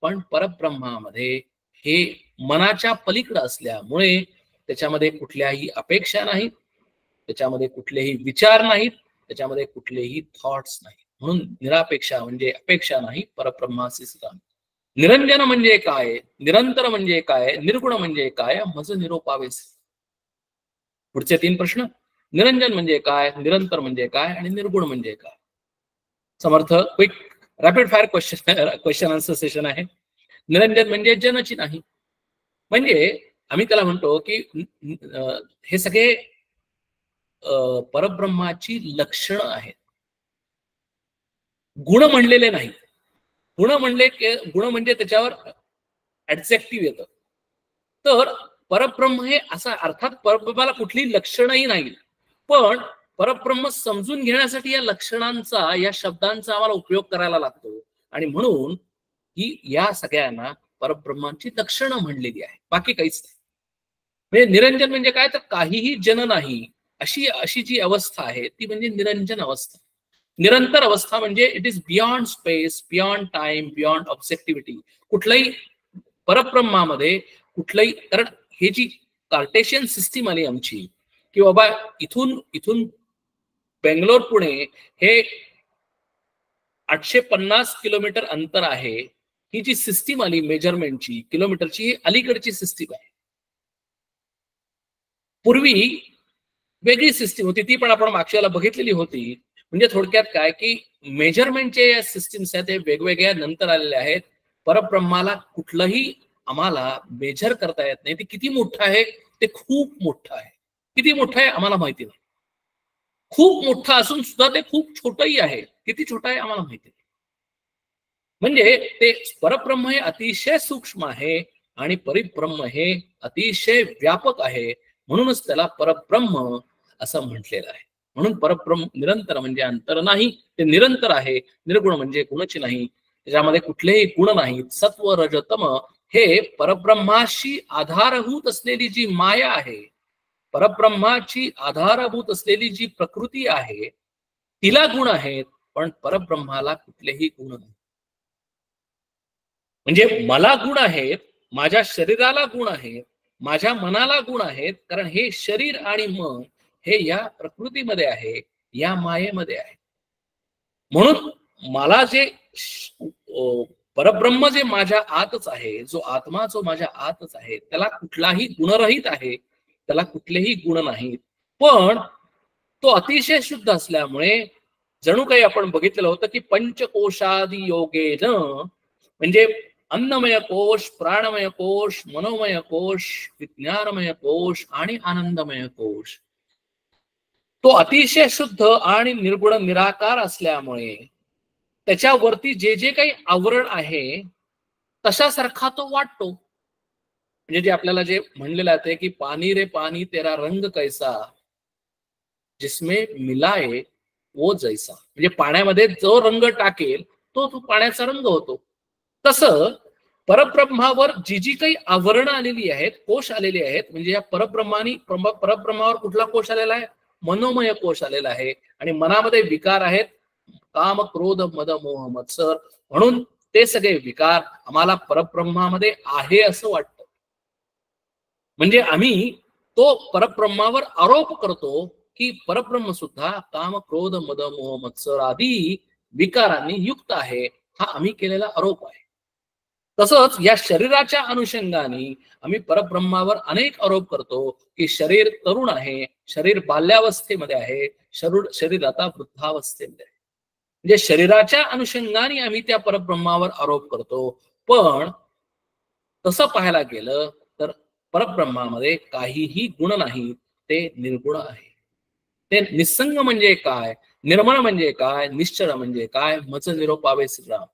पण परब्रह्मामध्ये हे मनाच्या पलीकडे असल्यामुळे त्याच्यामध्ये कुठल्याही अपेक्षा नाहीत, त्याच्यामध्ये कुठलेही विचार नाहीत, त्याच्यामध्ये कुठलेही थॉट्स नाहीत. म्हणून निरापेक्षा म्हणजे अपेक्षा नाही, परब्रह्मासी स्थिता. निरंजन म्हणजे काय, निरंतर म्हणजे काय, निर्गुण म्हणजे काय, मज निरोपावेस. पुढचे 3 प्रश्न. निरंजन म्हणजे काय, निरंतर म्हणजे काय आणि निर्गुण म्हणजे काय. Samarth quick rapid fire question answer session आहे. निरंजन म्हणजे जनची नाही, म्हणजे आम्ही त्याला म्हणतो की हे सगळे परब्रह्माची लक्षणं आहेत, गुण म्हणलेले नाही. गुण म्हणजे त्याच्यावर ऍडजेक्टिव्ह येतं. तर परब्रह्म हे असा, अर्थात परब्रह्माला कुठली लक्षणंही नाही, पण परब्रह्म समजून घेण्यासाठी या लक्षणांचा, या शब्दांचा आम्हाला उपयोग करायला लागतो. आणि म्हणून ही या सगळ्यांना परब्रह्माची लक्षणं म्हणलेली आहे, बाकी काहीच नाही. म्हणजे निरंजन म्हणजे काय, तर काहीही जन नाही अशी जी अवस्था आहे ती म्हणजे निरंजन अवस्था. निरंतर अवस्था म्हणजे it is beyond space, beyond time, beyond objectivity. कुठल्याही परब्रह्मामध्ये कुठलंही, कारण हे जी कार्टेशियन सिस्टीम आली आमची, की बाबा इथून बेंगलोर पुणे हे 850 किलोमीटर अंतर आहे. ही जी सिस्टीम आली मेजरमेंटची, किलोमीटरची, ही अलीकडची सिस्टीम आहे. पूर्वी वेगळी सिस्टीम होती, ती पण आपण मागच्याला बघितलेली होती. म्हणजे थोडक्यात काय, की मेजरमेंटचे सिस्टीम्स आहेत ते वेगवेगळ्या नंतर आलेले आहेत. परब्रह्माला कुठलंही आम्हाला मेजर करता येत नाही. ते किती मोठं आहे, ते खूप मोठं आहे. किती मोठं आहे आम्हाला माहिती नाही. खूप मोठं असून सुद्धा ते खूप छोटंही आहे. किती छोटं आहे आम्हाला माहिती नाही. म्हणजे ते परब्रह्म हे अतिशय सूक्ष्म आहे आणि परिब्रह्म हे अतिशय व्यापक आहे. म्हणूनच त्याला परब्रह्म असं म्हटलेलं आहे. म्हणून परब्रह्म निरंतर म्हणजे अंतर नाही, ते निरंतर आहे. निर्गुण म्हणजे गुणची नाही, त्याच्यामध्ये कुठलेही गुण नाहीत. सत्व रज तम हे परब्रह्माशी आधारभूत असलेली जी माया आहे, परब्रह्माची आधारभूत असलेली जी प्रकृती आहे, तिला गुण आहेत, पण परब्रह्माला कुठलेही गुण नाही. म्हणजे मला गुण आहेत, माझ्या शरीराला गुण आहेत, माझ्या मनाला गुण आहेत, कारण हे शरीर आणि मन हे या प्रकृतीमध्ये आहे, या मायेमध्ये आहे. म्हणून मला जे परब्रह्म जे माझ्या आतच आहे, जो आत्मा जो माझ्या आतच आहे, त्याला कुठलाही गुणरहित आहे, त्याला कुठलेही गुण नाहीत. पण तो अतिशय शुद्ध असल्यामुळे जणू काही आपण बघितलेलं होतं की पंचकोशादी योगेन, म्हणजे अन्नमय कोश, प्राणमय कोश, मनोमय कोश, विज्ञानमय कोश आणि आनंदमय कोश, तो अतिशय शुद्ध आणि निर्गुण निराकार असल्यामुळे त्याच्यावरती जे जे काही आवरण आहे तशासारखा तो वाटतो. म्हणजे जे आपल्याला जे म्हणलेलं आहे की पानी रे पानी तेरा रंग कैसा, जिसमें मिलाए वो जैसा, म्हणजे पाण्यामध्ये जो रंग टाकेल तो पाण्याचा रंग होतो. तसं परब्रह्मावर जी जी काही आवरणं आलेली आहेत, कोश आलेली आहेत, म्हणजे या परब्रह्मावर कुठला कोश आलेला आहे, मनोमय कोश आलेला आहे. आणि मनामध्ये विकार आहेत, काम, क्रोध, मद, मोह, मत्सर. म्हणून ते सगळे विकार आम्हाला परब्रह्मामध्ये आहे असं वाटतं. म्हणजे आम्ही तो परब्रह्मावर आरोप करतो की परब्रह्म सुद्धा काम, क्रोध, मद, मोह, मत्सर आदी विकारांनी युक्त आहे. हा आम्ही केलेला आरोप आहे. तसंच या शरीराच्या अनुषंगाने आम्ही परब्रह्मावर अनेक आरोप करतो की शरीर तरुण आहे, शरीर बाल्यावस्थेमध्ये आहे, शरीर आता वृद्धावस्थेमध्ये आहे. म्हणजे शरीराच्या अनुषंगाने आम्ही त्या परब्रह्मावर आरोप करतो. पण तसं पाहायला गेलं तर परब्रह्मामध्ये काहीही गुण नाही, ते निर्गुण आहे. ते निसंग म्हणजे काय, निर्मळ म्हणजे काय, निश्चळ म्हणजे काय, मज निरोपावे श्रीराम.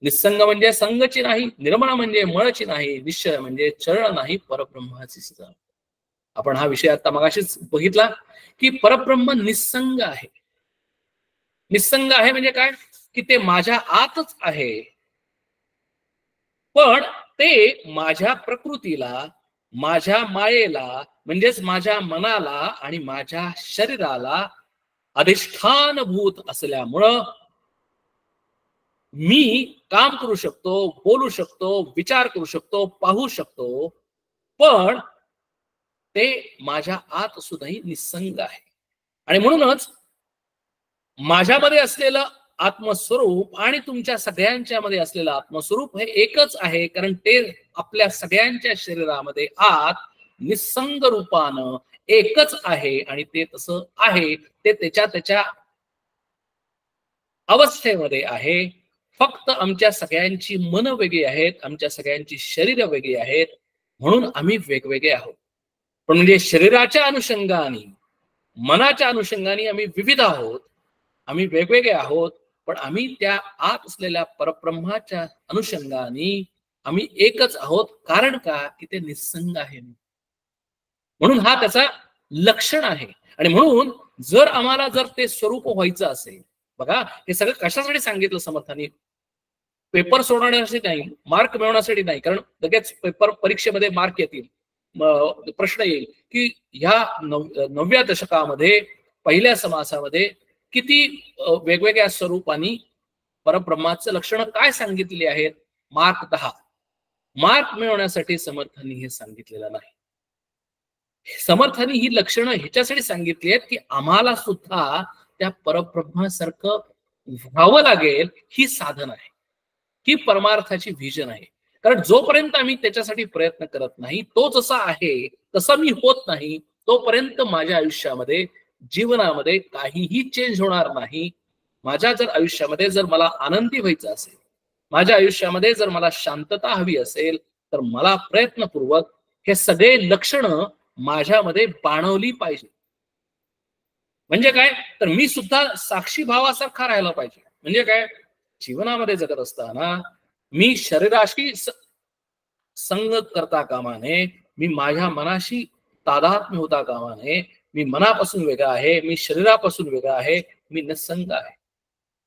निसंग म्हणजे संगची नाही, निर्मळ म्हणजे मळची नाही, निश्चय म्हणजे चळ नाही, परब्रह्माची श्रीराम. आपण हा विषय आता मगाशीच बघितला की परब्रह्म निसंग आहे. निसंग आहे म्हणजे काय, की ते माझ्या आतच आहे, पण ते माझ्या प्रकृतीला, माझ्या मायेला म्हणजेच माझ्या मनाला आणि माझ्या शरीराला अधिष्ठानभूत असल्यामुळं मी काम करू शकतो, बोलू शकतो, विचार करू शकतो, पाहू शकतो, पण ते माझ्या आत सुद्धाही निसंग आहे. आणि म्हणूनच माझ्यामध्ये असलेलं आत्मस्वरूप आणि तुमच्या सगळ्यांच्या मध्ये असलेलं आत्मस्वरूप हे एकच आहे, कारण ते आपल्या सगळ्यांच्या शरीरामध्ये आत निसंग रूपानं एकच आहे आणि ते तसं आहे. ते त्याच्या अवस्थेमध्ये आहे. फक्त आमच्या सगळ्यांची मन वेगळी आहेत, आमच्या सगळ्यांची शरीर वेगळी आहेत, म्हणून आम्ही वेगवेगळे आहोत. पण म्हणजे शरीराच्या अनुषंगाने, मनाच्या अनुषंगाने आम्ही विविध आहोत, आम्ही वेगवेगळे आहोत, पण आम्ही त्या आत असलेल्या परब्रह्माच्या अनुषंगाने आम्ही एकच आहोत. कारण का? की ते निसंग आहे. म्हणून हा त्याचा लक्षण आहे. आणि म्हणून जर आम्हाला जर ते स्वरूप व्हायचं असेल, बघा हे सगळं कशासाठी सांगितलं समर्थांनी? पेपर सोडवण्यासाठी नाही, मार्क मिळवण्यासाठी नाही, कारण लगेच पेपर परीक्षेमध्ये मार्क येतील, प्रश्न येईल की ह्या 9व्या दशकामध्ये पहिल्या समासामध्ये किती वेगवेगळ्या स्वरूपांनी परब्रह्माचं लक्षणं काय सांगितलेली आहेत. मार्क 10. मार्क मिळवण्यासाठी समर्थांनी हे सांगितलेलं नाही. समर्थांनी ही लक्षणं ह्याच्यासाठी सांगितली आहेत की आम्हाला सुद्धा त्या परब्रह्मासारखं व्हावं लागेल. ही साधन आहे, ही परमार्थाची व्हिजन आहे. कारण जोपर्यंत आम्ही त्याच्यासाठी प्रयत्न करत नाही, तो जसा आहे तसा मी होत नाही, तोपर्यंत माझ्या आयुष्यामध्ये, जीवनामध्ये काहीही चेंज होणार नाही. माझ्या जर आयुष्यामध्ये जर मला आनंदी व्हायचं असेल, माझ्या आयुष्यामध्ये जर मला शांतता हवी असेल, तर मला प्रयत्नपूर्वक हे सगळे लक्षणं माझ्यामध्ये बाणवली पाहिजे. म्हणजे काय? तर मी सुद्धा साक्षी भावासारखा राहायला पाहिजे. म्हणजे काय? जीवनामध्ये जगत असताना मी शरीराशी संग करता कामा नये, मी माझ्या मनाशी तादात्म्य होता कामा नये. मी मनापासून वेगळा आहे, मी शरीरापासून वेगळा आहे, मी निसंग आहे.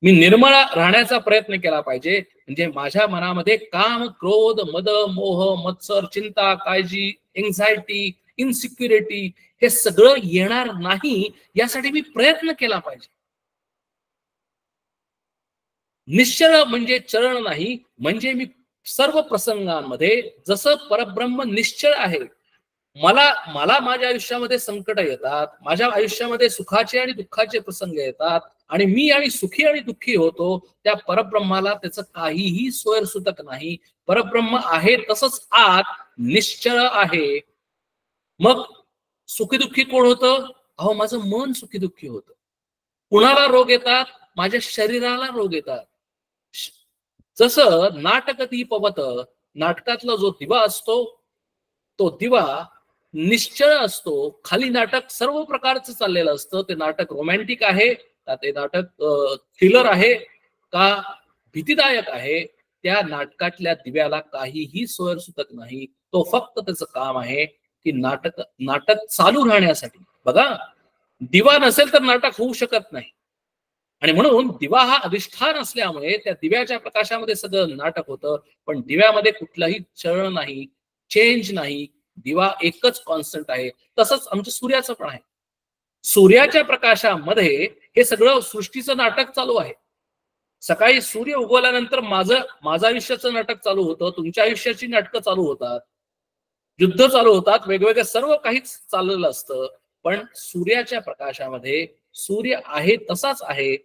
मी निर्मळ राहण्याचा प्रयत्न केला पाहिजे. म्हणजे माझ्या मनामध्ये काम, क्रोध, मद, मोह, मत्सर, चिंता, काळजी, एन्झायटी, इन्सिक्युरिटी हे सगळं येणार नाही, यासाठी मी प्रयत्न केला पाहिजे. निश्चळ म्हणजे चरण नाही, म्हणजे मी सर्व प्रसंगांमध्ये जसं परब्रह्म निश्चळ आहे, मला माझ्या आयुष्यामध्ये संकट येतात, माझ्या आयुष्यामध्ये सुखाचे आणि दुःखाचे प्रसंग येतात, आणि मी आणि सुखी आणि दुःखी होतो. त्या परब्रह्माला त्याचं काहीही सोयरसुतक नाही. परब्रह्म आहे तसंच आत निश्चळ आहे. मग सुखी दुःखी कोण होतं? अहो, माझं मन सुखी दुःखी होतं. कुणाला रोग येतात? माझ्या शरीराला रोग येतात. जसं नाटक दीपवत, नाटकातला जो दिवा असतो तो दिवा निश्चळ असतो. खाली नाटक सर्व प्रकारचं चाललेलं असतं. ते नाटक रोमॅन्टिक आहे का, ते नाटक थ्रिलर आहे का, भीतीदायक आहे, त्या नाटकातल्या दिव्याला काहीही सोयरसुतक नाही. तो फक्त त्याचं काम आहे की नाटक चालू राहण्यासाठी. बघा, दिवा नसेल तर नाटक होऊ शकत नाही. आणि म्हणून दिवा हा अधिष्ठान असल्यामुळे त्या दिव्याच्या प्रकाशामध्ये सगळं नाटक होतं. पण दिव्यामध्ये कुठलाही चळ नाही, चेंज नाही. दिवा एकच कॉन्स्टंट आहे. तसंच आमच्या सूर्याचं पण आहे. सूर्याच्या प्रकाशामध्ये हे सगळं सृष्टीचं नाटक चालू आहे. सकाळी सूर्य उगवल्यानंतर माझं आयुष्याचं नाटक चालू होतं, तुमच्या आयुष्याची नाटकं चालू होतात, युद्ध चालू होतात, वेगवेगळं सर्व काहीच चाललेलं असतं. पण सूर्याच्या प्रकाशामध्ये सूर्य आहे तसाच आहे,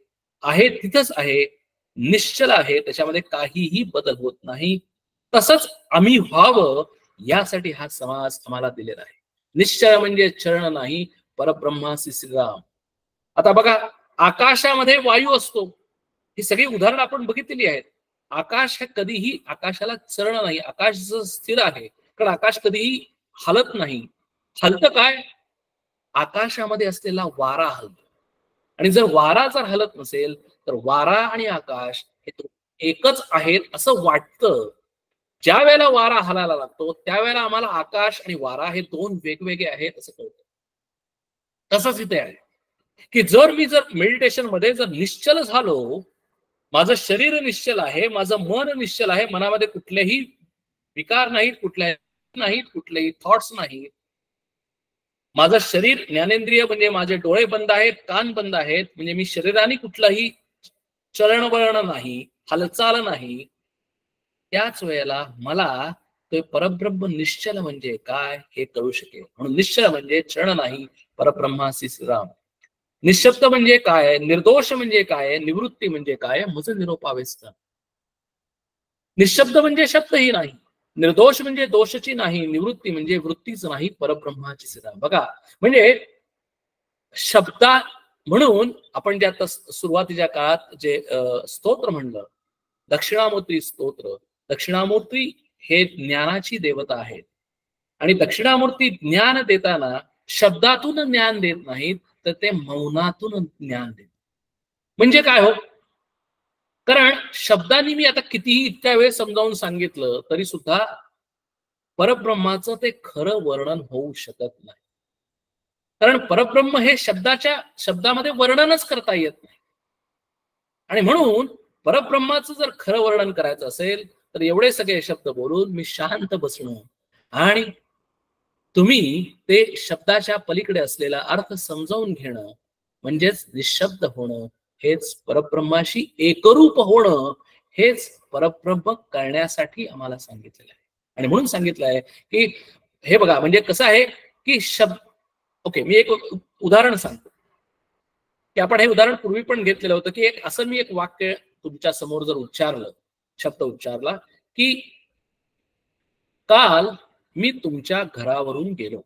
आहे तिथंच आहे, निश्चल आहे, त्याच्यामध्ये काहीही बदल होत नाही. तसंच आम्ही व्हावं यासाठी हा समाज आम्हाला दिलेला आहे. निश्चय म्हणजे चरण नाही, परब्रह्मासी श्रीराम. आता बघा, आकाशामध्ये वायू असतो. ही सगळी उदाहरणं आपण बघितलेली आहेत. आकाश हे कधीही, आकाशाला चरण नाही, आकाश स्थिर आहे, कारण आकाश कधीही हलत नाही. हलतं काय? आकाशामध्ये असलेला वारा हलतो. आणि जर वारा जर हलत नसेल तर वारा आणि आकाश हे एकच आहेत असं वाटतं. ज्या वेळेला वारा हलायला लागतो त्यावेळेला आम्हाला आकाश आणि वारा हे दोन वेगवेगळे आहेत असं कळतं. तसंच इथे आहे की जर मेडिटेशन मध्ये जर निश्चल झालो, माझं शरीर निश्चल आहे, माझं मन निश्चल आहे, मनामध्ये कुठलेही विकार नाहीत, कुठल्या नाहीत, कुठलेही थॉट्स नाहीत. माझं शरीर ज्ञानेंद्रिय म्हणजे माझे डोळे बंद आहेत, कान बंद आहेत, म्हणजे मी शरीराने कुठलाही चलनवळण नाही, हालचाल नाही. त्याच वेळेला मला ते परब्रह्म निश्चल म्हणजे काय हे कळू शकेल. म्हणून निश्चल म्हणजे क्षण नाही, परब्रह्मासी श्रीराम. निशब्द म्हणजे काय, निर्दोष म्हणजे काय, निवृत्ती म्हणजे काय, मज निरोपावेस्त. निशब्द म्हणजे शब्दही नाही, निर्दोष म्हणजे दोषची नाही, निवृत्ती म्हणजे वृत्तीच नाही, परब्रह्माची श्रीराम. बघा, म्हणजे शब्दा म्हणून आपण जे आता सुरुवातीच्या काळात जे स्तोत्र म्हणलं, दक्षिणामूर्ती स्तोत्र. दक्षिणामूर्ती हे ज्ञानाची देवता आहेत आणि दक्षिणामूर्ती ज्ञान देताना शब्दातून ज्ञान देत नाहीत, तर ते मौनातून ज्ञान देत. म्हणजे काय हो, कारण शब्दांनी मी आता कितीही इतक्या वेळ समजावून सांगितलं तरी सुद्धा परब्रह्माचं ते खरं वर्णन होऊ शकत नाही. कारण परब्रह्म हे शब्दामध्ये वर्णनच करता येत नाही. आणि म्हणून परब्रह्माचं जर खरं वर्णन करायचं असेल तर एवढे सगळे शब्द बोलून मी शांत बसणं आणि तुम्ही ते शब्दाच्या पलीकडे असलेला अर्थ समजावून घेणं म्हणजेच निशब्द होणं, हेच परब्रह्माशी एकरूप होणं, हेच परब्रह्म करण्यासाठी आम्हाला सांगितलेलं आहे. आणि म्हणून सांगितलं आहे की हे बघा, म्हणजे कसं आहे की ओके, मी एक उदाहरण सांगतो की आपण हे उदाहरण पूर्वी पण घेतलेलं होतं की असं मी एक वाक्य तुमच्या समोर जर उच्चारलं, शब्द उच्चारला की काल मी तुमच्या घरावरून गेलो,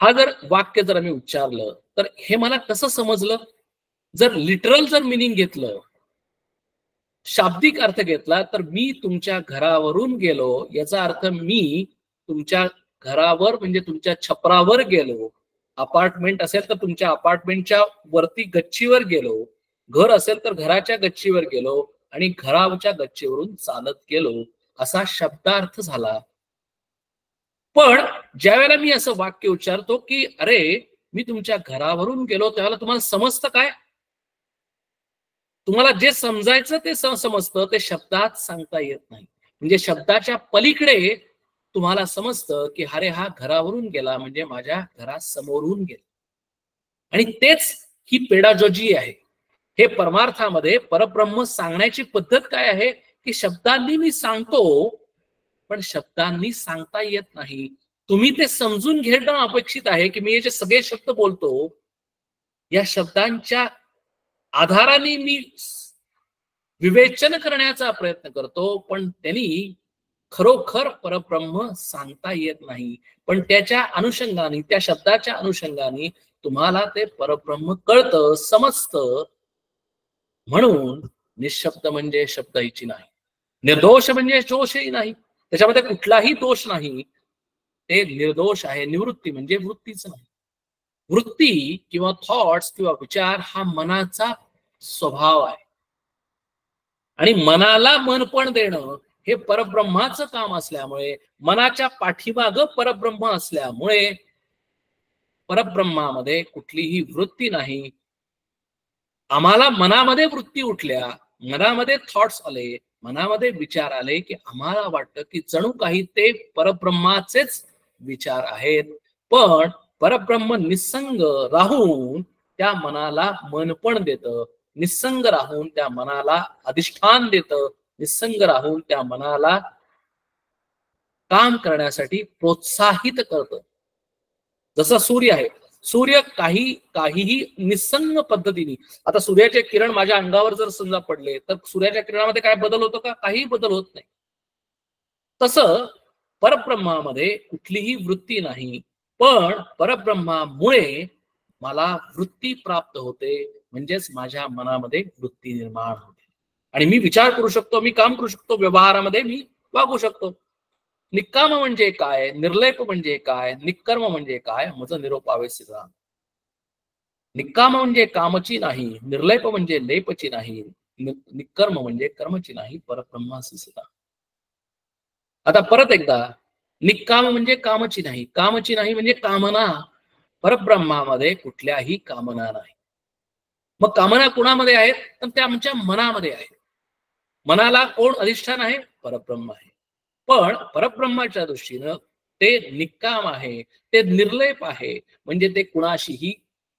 हा जर वाक्य जर आम्ही उच्चारलं तर हे मला कसं समजलं. जर लिटरल जर मिनिंग घेतलं, शाब्दिक अर्थ घेतला, तर मी तुमच्या घरावरून गेलो याचा अर्थ मी तुमच्या घरावर म्हणजे तुमच्या छपरावर गेलो. अपार्टमेंट असेल तर तुमच्या अपार्टमेंटच्या वरती गच्चीवर गेलो, घर असेल तर घराच्या गच्चीवर गेलो आणि घराच्या गच्चीवरून चालत गेलो, असा शब्दार्थ झाला. पण ज्या वेळेला मी असं वाक्य उच्चारतो की अरे मी तुमच्या घरावरून गेलो, त्यावेळेला तुम्हाला समजतं काय, तुम्हाला जे समजायचं ते समजतं, ते शब्दात सांगता येत नाही. म्हणजे शब्दाच्या पलीकडे तुम्हाला समजतं की अरे हा घरावरून गेला म्हणजे माझ्या घरासमोरून गेला. आणि तेच ही पेडागॉजी आहे. हे परमार्थामध्ये परब्रह्म सांगण्याची पद्धत काय आहे की शब्दांनी मी सांगतो, पण शब्दांनी सांगता येत नाही. तुम्ही ते समजून घेणं अपेक्षित आहे की मी हे जे सगळे शब्द बोलतो या शब्दांच्या आधाराने मी विवेचन करण्याचा प्रयत्न करतो, पण त्यांनी खरोखर परब्रह्म सांगता येत नाही. पण त्याच्या अनुषंगाने, त्या शब्दाच्या अनुषंगाने तुम्हाला ते परब्रह्म कळतं, समजतं. म्हणून निशब्द म्हणजे शब्दाची नाही, निर्दोष म्हणजे दोषही नाही, त्याच्यामध्ये कुठलाही दोष नाही, ते निर्दोष आहे. निवृत्ती म्हणजे वृत्तीच नाही. वृत्ती किंवा थॉट्स किंवा विचार हा मनाचा स्वभाव आहे आणि मनाला मनपण देणं हे परब्रह्माचं काम असल्यामुळे, मनाच्या पाठीमागं परब्रह्म असल्यामुळे परब्रह्मामध्ये कुठलीही वृत्ती नाही. आम्हाला मनामध्ये वृत्ती उठल्या, मनामध्ये थॉट्स आले, मनामध्ये विचार आले की आम्हाला वाटतं की जणू काही ते परब्रह्माचेच विचार आहेत. पण परब्रह्म निसंग राहून त्या मनाला मनपण देतं, निसंग राहून त्या मनाला अधिष्ठान देतं, निसंग राहून त्या मनाला काम करण्यासाठी प्रोत्साहित करतं. जसा सूर्य आहे, सूर्य काहीही निसंग पद्धतीने, आता सूर्याचे किरण माझ्या अंगावर जर समजा पडले तर सूर्याच्या किरणामध्ये काय बदल होतो का, काही बदल होत नाही. तसं परब्रह्मामध्ये कुठलीही वृत्ती नाही, पण परब्रह्मामुळे मला वृत्ती प्राप्त होते, म्हणजेच माझ्या मनामध्ये वृत्ती निर्माण होते आणि मी विचार करू शकतो, मी काम करू शकतो, व्यवहारामध्ये मी वागू शकतो. निकाम म्हणजे काय, निर्लेप म्हणजे काय, निकर्म म्हणजे काय, मज निरोपावे श्रीराम. निकाम म्हणजे कामची नाही, निर्लेप म्हणजे लेपची नाही, निकर्म म्हणजे कर्मची नाही, परब्रह्मासी श्रीराम. आता परत एकदा, निकाम म्हणजे कामची नाही, कामची नाही म्हणजे कामना. परब्रह्मामध्ये कुठल्याही कामना नाही. मग कामना कुणामध्ये आहेत, तर त्या आमच्या मनामध्ये आहेत. मनाला कोण अधिष्ठान आहे, परब्रह्म आहे. पण परब्रह्माच्या दृष्टीनं ते निष्काम आहे, ते निर्लेप आहे, म्हणजे ते कुणाशीही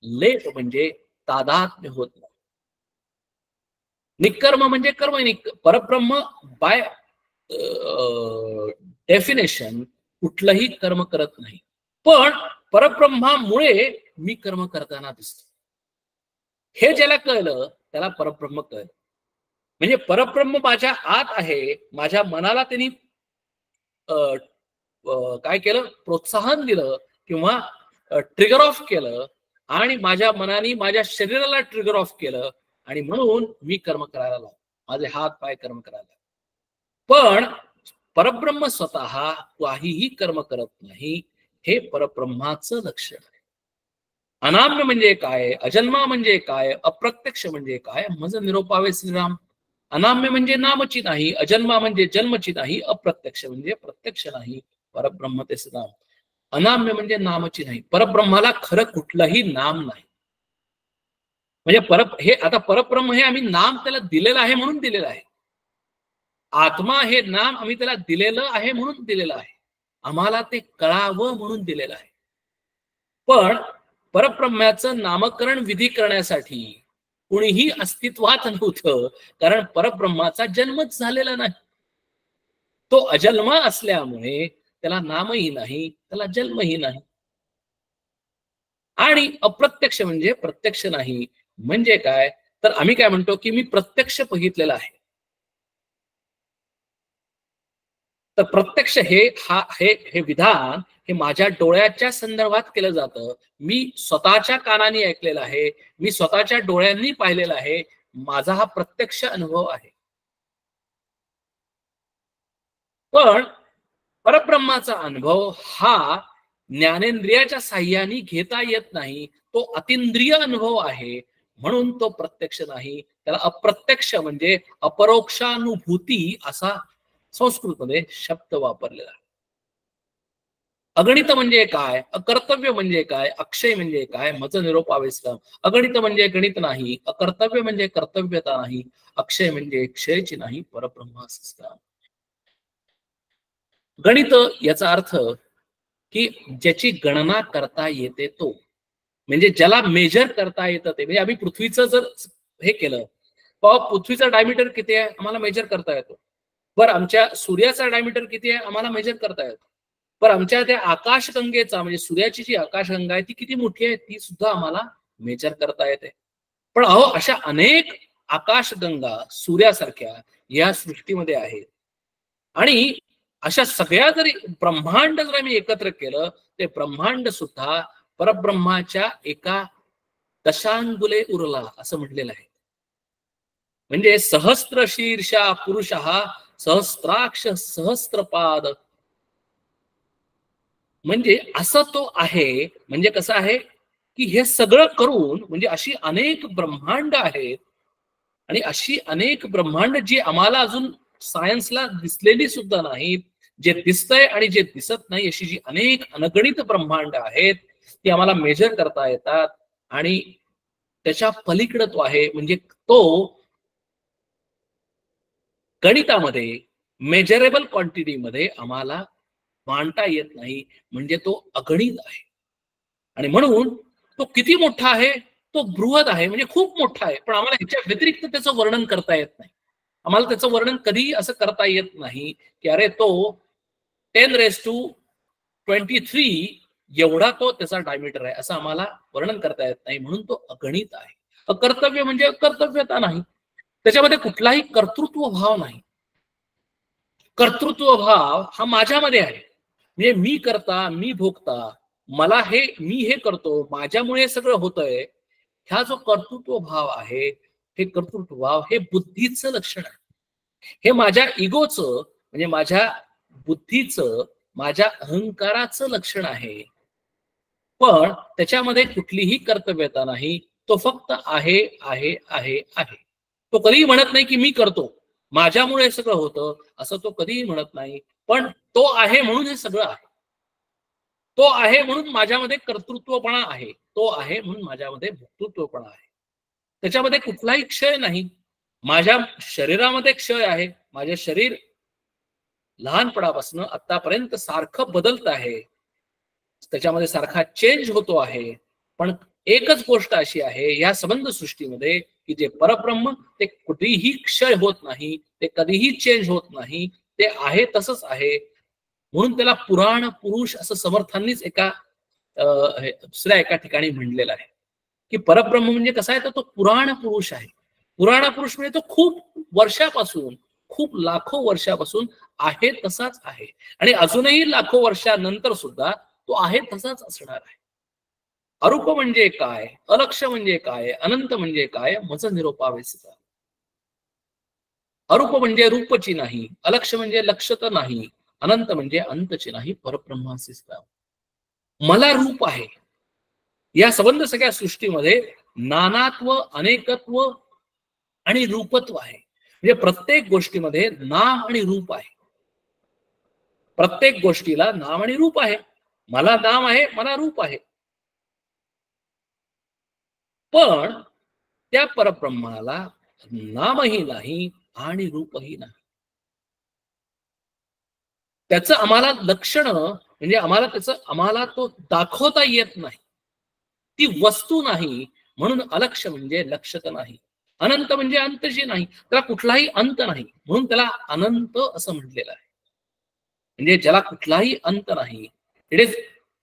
लेप म्हणजे तादात्म्य होत नाही. निष्कर्म म्हणजे कर्म. परब्रह्म बाय डेफिनेशन कुठलंही कर्म करत नाही, पण परब्रह्मामुळे मी कर्म करताना दिसतो. हे ज्याला कळलं त्याला परब्रह्म कळलं. म्हणजे परब्रह्म माझ्या आत आहे, माझ्या मनाला त्यांनी काय केलं, प्रोत्साहन दिलं किंवा ट्रिगर ऑफ केलं, आणि माझ्या मनाने माझ्या शरीराला ट्रिगर ऑफ केलं, आणि म्हणून मी कर्म करायला लागलो, माझे हात पाय कर्म करायला. पण परब्रह्म स्वतः काहीही कर्म करत नाही, हे परब्रह्माचं लक्षण आहे. अनाम्य म्हणजे काय, अजन्मा म्हणजे काय, अप्रत्यक्ष म्हणजे काय, मज निरोपावे श्रीराम. अनाम्य म्हणजे नामची नाही, अजन्मा म्हणजे जन्मची नाही, अप्रत्यक्ष म्हणजे प्रत्यक्ष नाही, परब्रह्म ते श्रीराम. अनाम्य म्हणजे नामची नाही, परब्रह्माला खरं कुठलंही नाम नाही. म्हणजे हे आता परब्रह्म हे आम्ही नाम त्याला दिलेलं आहे म्हणून दिलेलं आहे. आत्मा हे नाम आम्ही त्याला दिलेलं आहे म्हणून दिलेलं आहे, आम्हाला ते कळावं म्हणून दिलेलं आहे. पण परब्रह्माचं नामकरण विधी करण्यासाठी कुणीही अस्तित्वात नव्हतं, कारण परब्रह्माचा जन्मच झालेला नाही. तो अजन्मा असल्यामुळे त्याला नामही नाही, त्याला जन्मही नाही. आणि अप्रत्यक्ष म्हणजे प्रत्यक्ष नाही. म्हणजे काय, तर आम्ही काय म्हणतो की मी प्रत्यक्ष बघितलेलं आहे. तर प्रत्यक्ष हे विधान हे माझ्या डोळ्याच्या संदर्भात केलं जातं. मी स्वतःच्या कानाने ऐकलेलं आहे, मी स्वतःच्या डोळ्यांनी पाहिलेलं आहे, माझा हा प्रत्यक्ष अनुभव आहे. पण परब्रह्माचा अनुभव हा ज्ञानेंद्रियाच्या साह्याने घेता येत नाही, तो अतिंद्रिय अनुभव आहे, म्हणून तो प्रत्यक्ष नाही. त्याला अप्रत्यक्ष म्हणजे अपरोक्षानुभूती असा संस्कृतमध्ये शब्द वापरलेला आहे. अगणित म्हणजे काय, अकर्तव्य म्हणजे काय, अक्षय म्हणजे काय, मज निरोप आवेशराम. अगणित म्हणजे गणित नाही, अकर्तव्य म्हणजे कर्तव्यता नाही, अक्षय म्हणजे क्षयची नाही, परब्रह्म असं. गणित याचा अर्थ की ज्याची गणना करता येते तो, म्हणजे ज्याला मेजर करता येतं ते. म्हणजे आम्ही पृथ्वीचं जर हे केलं, पृथ्वीचा डायमीटर किती आहे आम्हाला मेजर करता येतो. बरं आमच्या सूर्याचा डायमीटर किती आहे आम्हाला मेजर करता येतो. पण आमच्या त्या आकाशगंगेचा म्हणजे सूर्याची जी आकाशगंगा आहे ती किती मोठी आहे ती सुद्धा आम्हाला मेजर करता येते. पण अहो अशा अनेक आकाशगंगा सूर्यासारख्या या सृष्टीमध्ये आहेत, आणि अशा सगळ्या जरी ब्रह्मांड जर आम्ही एकत्र केलं ते ब्रह्मांड सुद्धा परब्रह्माच्या एका दशांगुले उरला असं म्हटलेलं आहे. म्हणजे सहस्त्र शीर्षा पुरुष सहस्त्राक्ष सहस्त्रपाद, म्हणजे असं तो आहे. म्हणजे कसं आहे की हे सगळं करून म्हणजे अशी अनेक ब्रह्मांड आहेत, आणि अशी अनेक ब्रह्मांड जी आम्हाला अजून सायन्सला दिसलेली सुद्धा नाही, जे दिसतंय आणि जे दिसत नाही, अशी जी अनेक अनगणित ब्रह्मांड आहेत ती आम्हाला मेजर करता येतात. आणि त्याच्या पलीकडे तो आहे, म्हणजे तो गणितामध्ये मेजरेबल क्वांटिटीमध्ये आम्हाला मांडता येत नाही, म्हणजे तो अगणित आहे. आणि म्हणून तो किती मोठा आहे, तो बृहद आहे, म्हणजे खूप मोठा आहे. पण आम्हाला ह्याच्या व्यतिरिक्त त्याचं वर्णन करता येत नाही. आम्हाला त्याचं वर्णन कधीही असं करता येत नाही की अरे तो 10⁻23 एवढा तो त्याचा डायमीटर आहे, असं आम्हाला वर्णन करता येत नाही. म्हणून तो अगणित आहे. अकर्तव्य म्हणजे कर्तव्यता नाही, त्याच्यामध्ये कुठलाही कर्तृत्व भाव नाही. कर्तृत्व भाव हा माझ्यामध्ये आहे, म्हणजे मी करता, मी भोगता, मला मी हे करतो, माझ्यामुळे सगळं होतंय. ह्या जो कर्तृत्व भाव आहे, हे कर्तृत्व भाव हे बुद्धीचं लक्षण आहे. हे माझ्या इगोचं म्हणजे माझ्या बुद्धीचं, माझ्या अहंकाराचं लक्षण आहे. पण त्याच्यामध्ये कुठलीही कर्तव्यता नाही, तो फक्त आहे आहे आहे आहे. तो कधीही म्हणत नाही की मी करतो, माझ्यामुळे सगळं होतं, असं तो कधीही म्हणत नाही. पण तो आहे म्हणून हे सगळं आहे. तो आहे म्हणून माझ्यामध्ये कर्तृत्वपणा आहे, तो आहे म्हणून माझ्यामध्ये भोक्तृत्वपणा आहे. त्याच्यामध्ये कुठलाही क्षय नाही. माझ्या शरीरामध्ये क्षय आहे, माझे शरीर लहानपणापासून आतापर्यंत सारखं बदलत आहे, त्याच्यामध्ये सारखा चेंज होतो आहे. पण एकच गोष्ट अशी आहे या संबंध सृष्टीमध्ये की जे परब्रह्म ते कधीही क्षय होत नाही, ते कधीही चेंज होत नाही, ते आहे तसंच आहे. म्हणून त्याला पुराण पुरुष असं समर्थांनीच दुसऱ्या एका ठिकाणी म्हणलेलं आहे की परब्रह्म म्हणजे कसा आहे तर तो पुराण पुरुष आहे. पुराण पुरुष म्हणजे तो खूप वर्षापासून, खूप लाखो वर्षापासून आहे तसाच आहे आणि अजूनही लाखो वर्षानंतर सुद्धा तो आहे तसाच असणार आहे. अरूप म्हणजे काय, अलक्ष म्हणजे काय, अनंत म्हणजे काय, मज निरोपावेसिता. अरूप म्हणजे रूपची नाही, अलक्ष म्हणजे लक्षत नाही, अनंत म्हणजे अंतची नाही, परब्रह्मासी स्थान. मला रूप आहे. या संबंध सगळ्या सृष्टीमध्ये नानात्व, अनेकत्व आणि रूपत्व आहे. म्हणजे प्रत्येक गोष्टीमध्ये नाम आणि रूप आहे. प्रत्येक गोष्टीला नाम आणि रूप आहे. मला नाम आहे, मला रूप आहे. पण त्या परब्रह्माला नामही नाही आणि रूपही नाही. त्याचं आम्हाला लक्षण म्हणजे आम्हाला तो दाखवता येत नाही. ती वस्तू नाही म्हणून अलक्ष म्हणजे लक्षत नाही, अनंत म्हणजे अंतशी नाही, त्याला कुठलाही अंत नाही म्हणून त्याला अनंत असं म्हटलेलं आहे. म्हणजे ज्याला कुठलाही अंत नाही, it is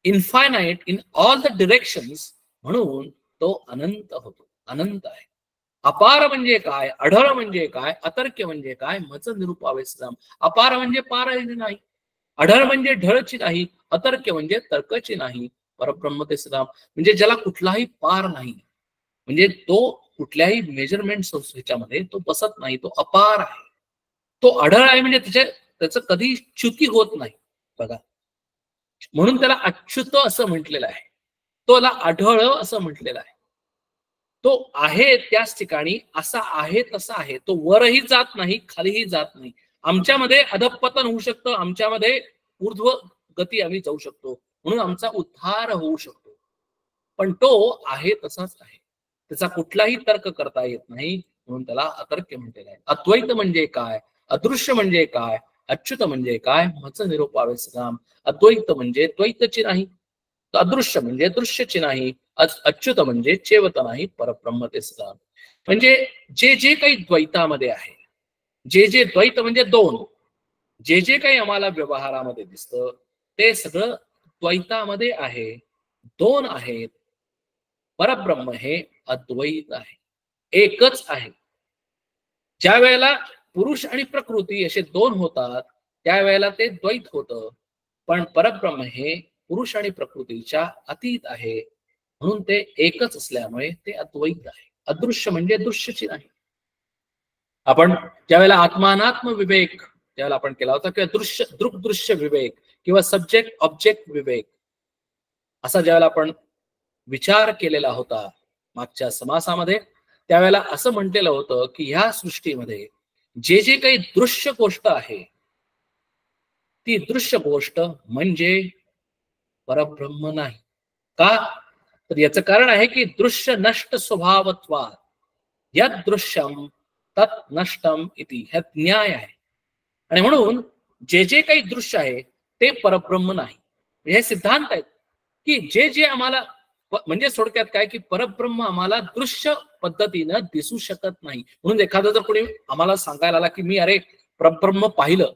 infinite in all the directions, म्हणून तो अनंत होतो, अनंत आहे. अपार म्हणजे काय, अढळ म्हणजे काय, अतर्क्य म्हणजे काय, मच निरूपावेसम. अपार म्हणजे पार नाही, अढळ म्हणजे ढळची नाही, अतर्क्य म्हणजे तर्कची नाही, परब्रह्म ते सदाम. म्हणजे ज्याला कुठलाही पार नाही, म्हणजे तो कुठल्याही मेजरमेंट ह्याच्यामध्ये तो बसत नाही, तो अपार आहे. तो अढळ आहे म्हणजे त्याचं कधी च्युती होत नाही बघा. म्हणून त्याला अच्युत असं म्हटलेलं आहे, तोला आढळ असं म्हटलेलं आहे. तो आहे त्याच ठिकाणी असा आहे तसा आहे. तो वरही जात नाही, खालीही जात नाही. आमच्यामध्ये अधपतन होऊ शकतं, आमच्यामध्ये ऊर्ध्व गती आम्ही जाऊ शकतो, म्हणून आमचा उद्धार होऊ शकतो. पण तो आहे तसाच आहे, त्याचा कुठलाही तर्क करता येत नाही, म्हणून त्याला अतर्क्य म्हटलेलं आहे. अद्वैत म्हणजे काय, अदृश्य म्हणजे काय, अच्युत म्हणजे काय, मच निरोपावे सदाम. अद्वैत म्हणजे द्वैतची नाही, अदृश्य म्हणजे दृश्यची नाही, अच्युत म्हणजे चेवत नाही, परब्रह्म ते सदाम. म्हणजे जे जे काही द्वैतामध्ये आहे, जे जे द्वैत म्हणजे दोन, जे जे काही आम्हाला व्यवहारामध्ये दिसतं ते सगळं द्वैतामध्ये आहे, दोन आहेत. परब्रह्म हे अद्वैत आहे, एकच आहे. ज्या वेळेला पुरुष आणि प्रकृती असे दोन होतात त्यावेळेला ते द्वैत होतं. पण परब्रह्म हे पुरुष आणि प्रकृतीच्या अतीत आहे, म्हणून ते एकच असल्यामुळे ते अद्वैत आहे. अदृश्य म्हणजे दृश्यची नाही. आपण ज्यावेळेला आत्मानात्म विवेक ज्यावेळेला आपण केला होता किंवा दृक्दृश्य विवेक किंवा सब्जेक्ट ऑब्जेक्ट विवेक असा ज्यावेळेला आपण विचार केलेला होता मागच्या समासामध्ये, त्यावेळेला असं म्हटलेलं होतं की ह्या सृष्टीमध्ये जे जे काही दृश्य गोष्ट आहे ती दृश्य गोष्ट म्हणजे परब्रह्म नाही. का तर याचं कारण आहे की दृश्य नष्ट स्वभावत्वात् यद दृश्यम तत् नष्टम इति, हे न्याय आहे. आणि म्हणून जे जे काही दृश्य आहे ते परब्रह्म नाही. हे सिद्धांत आहेत की जे जे आम्हाला म्हणजे थोडक्यात काय की परब्रह्म आम्हाला दृश्य पद्धतीनं दिसू शकत नाही. म्हणून एखादं जर कोणी आम्हाला सांगायला आला की मी अरे परब्रह्म पाहिलं,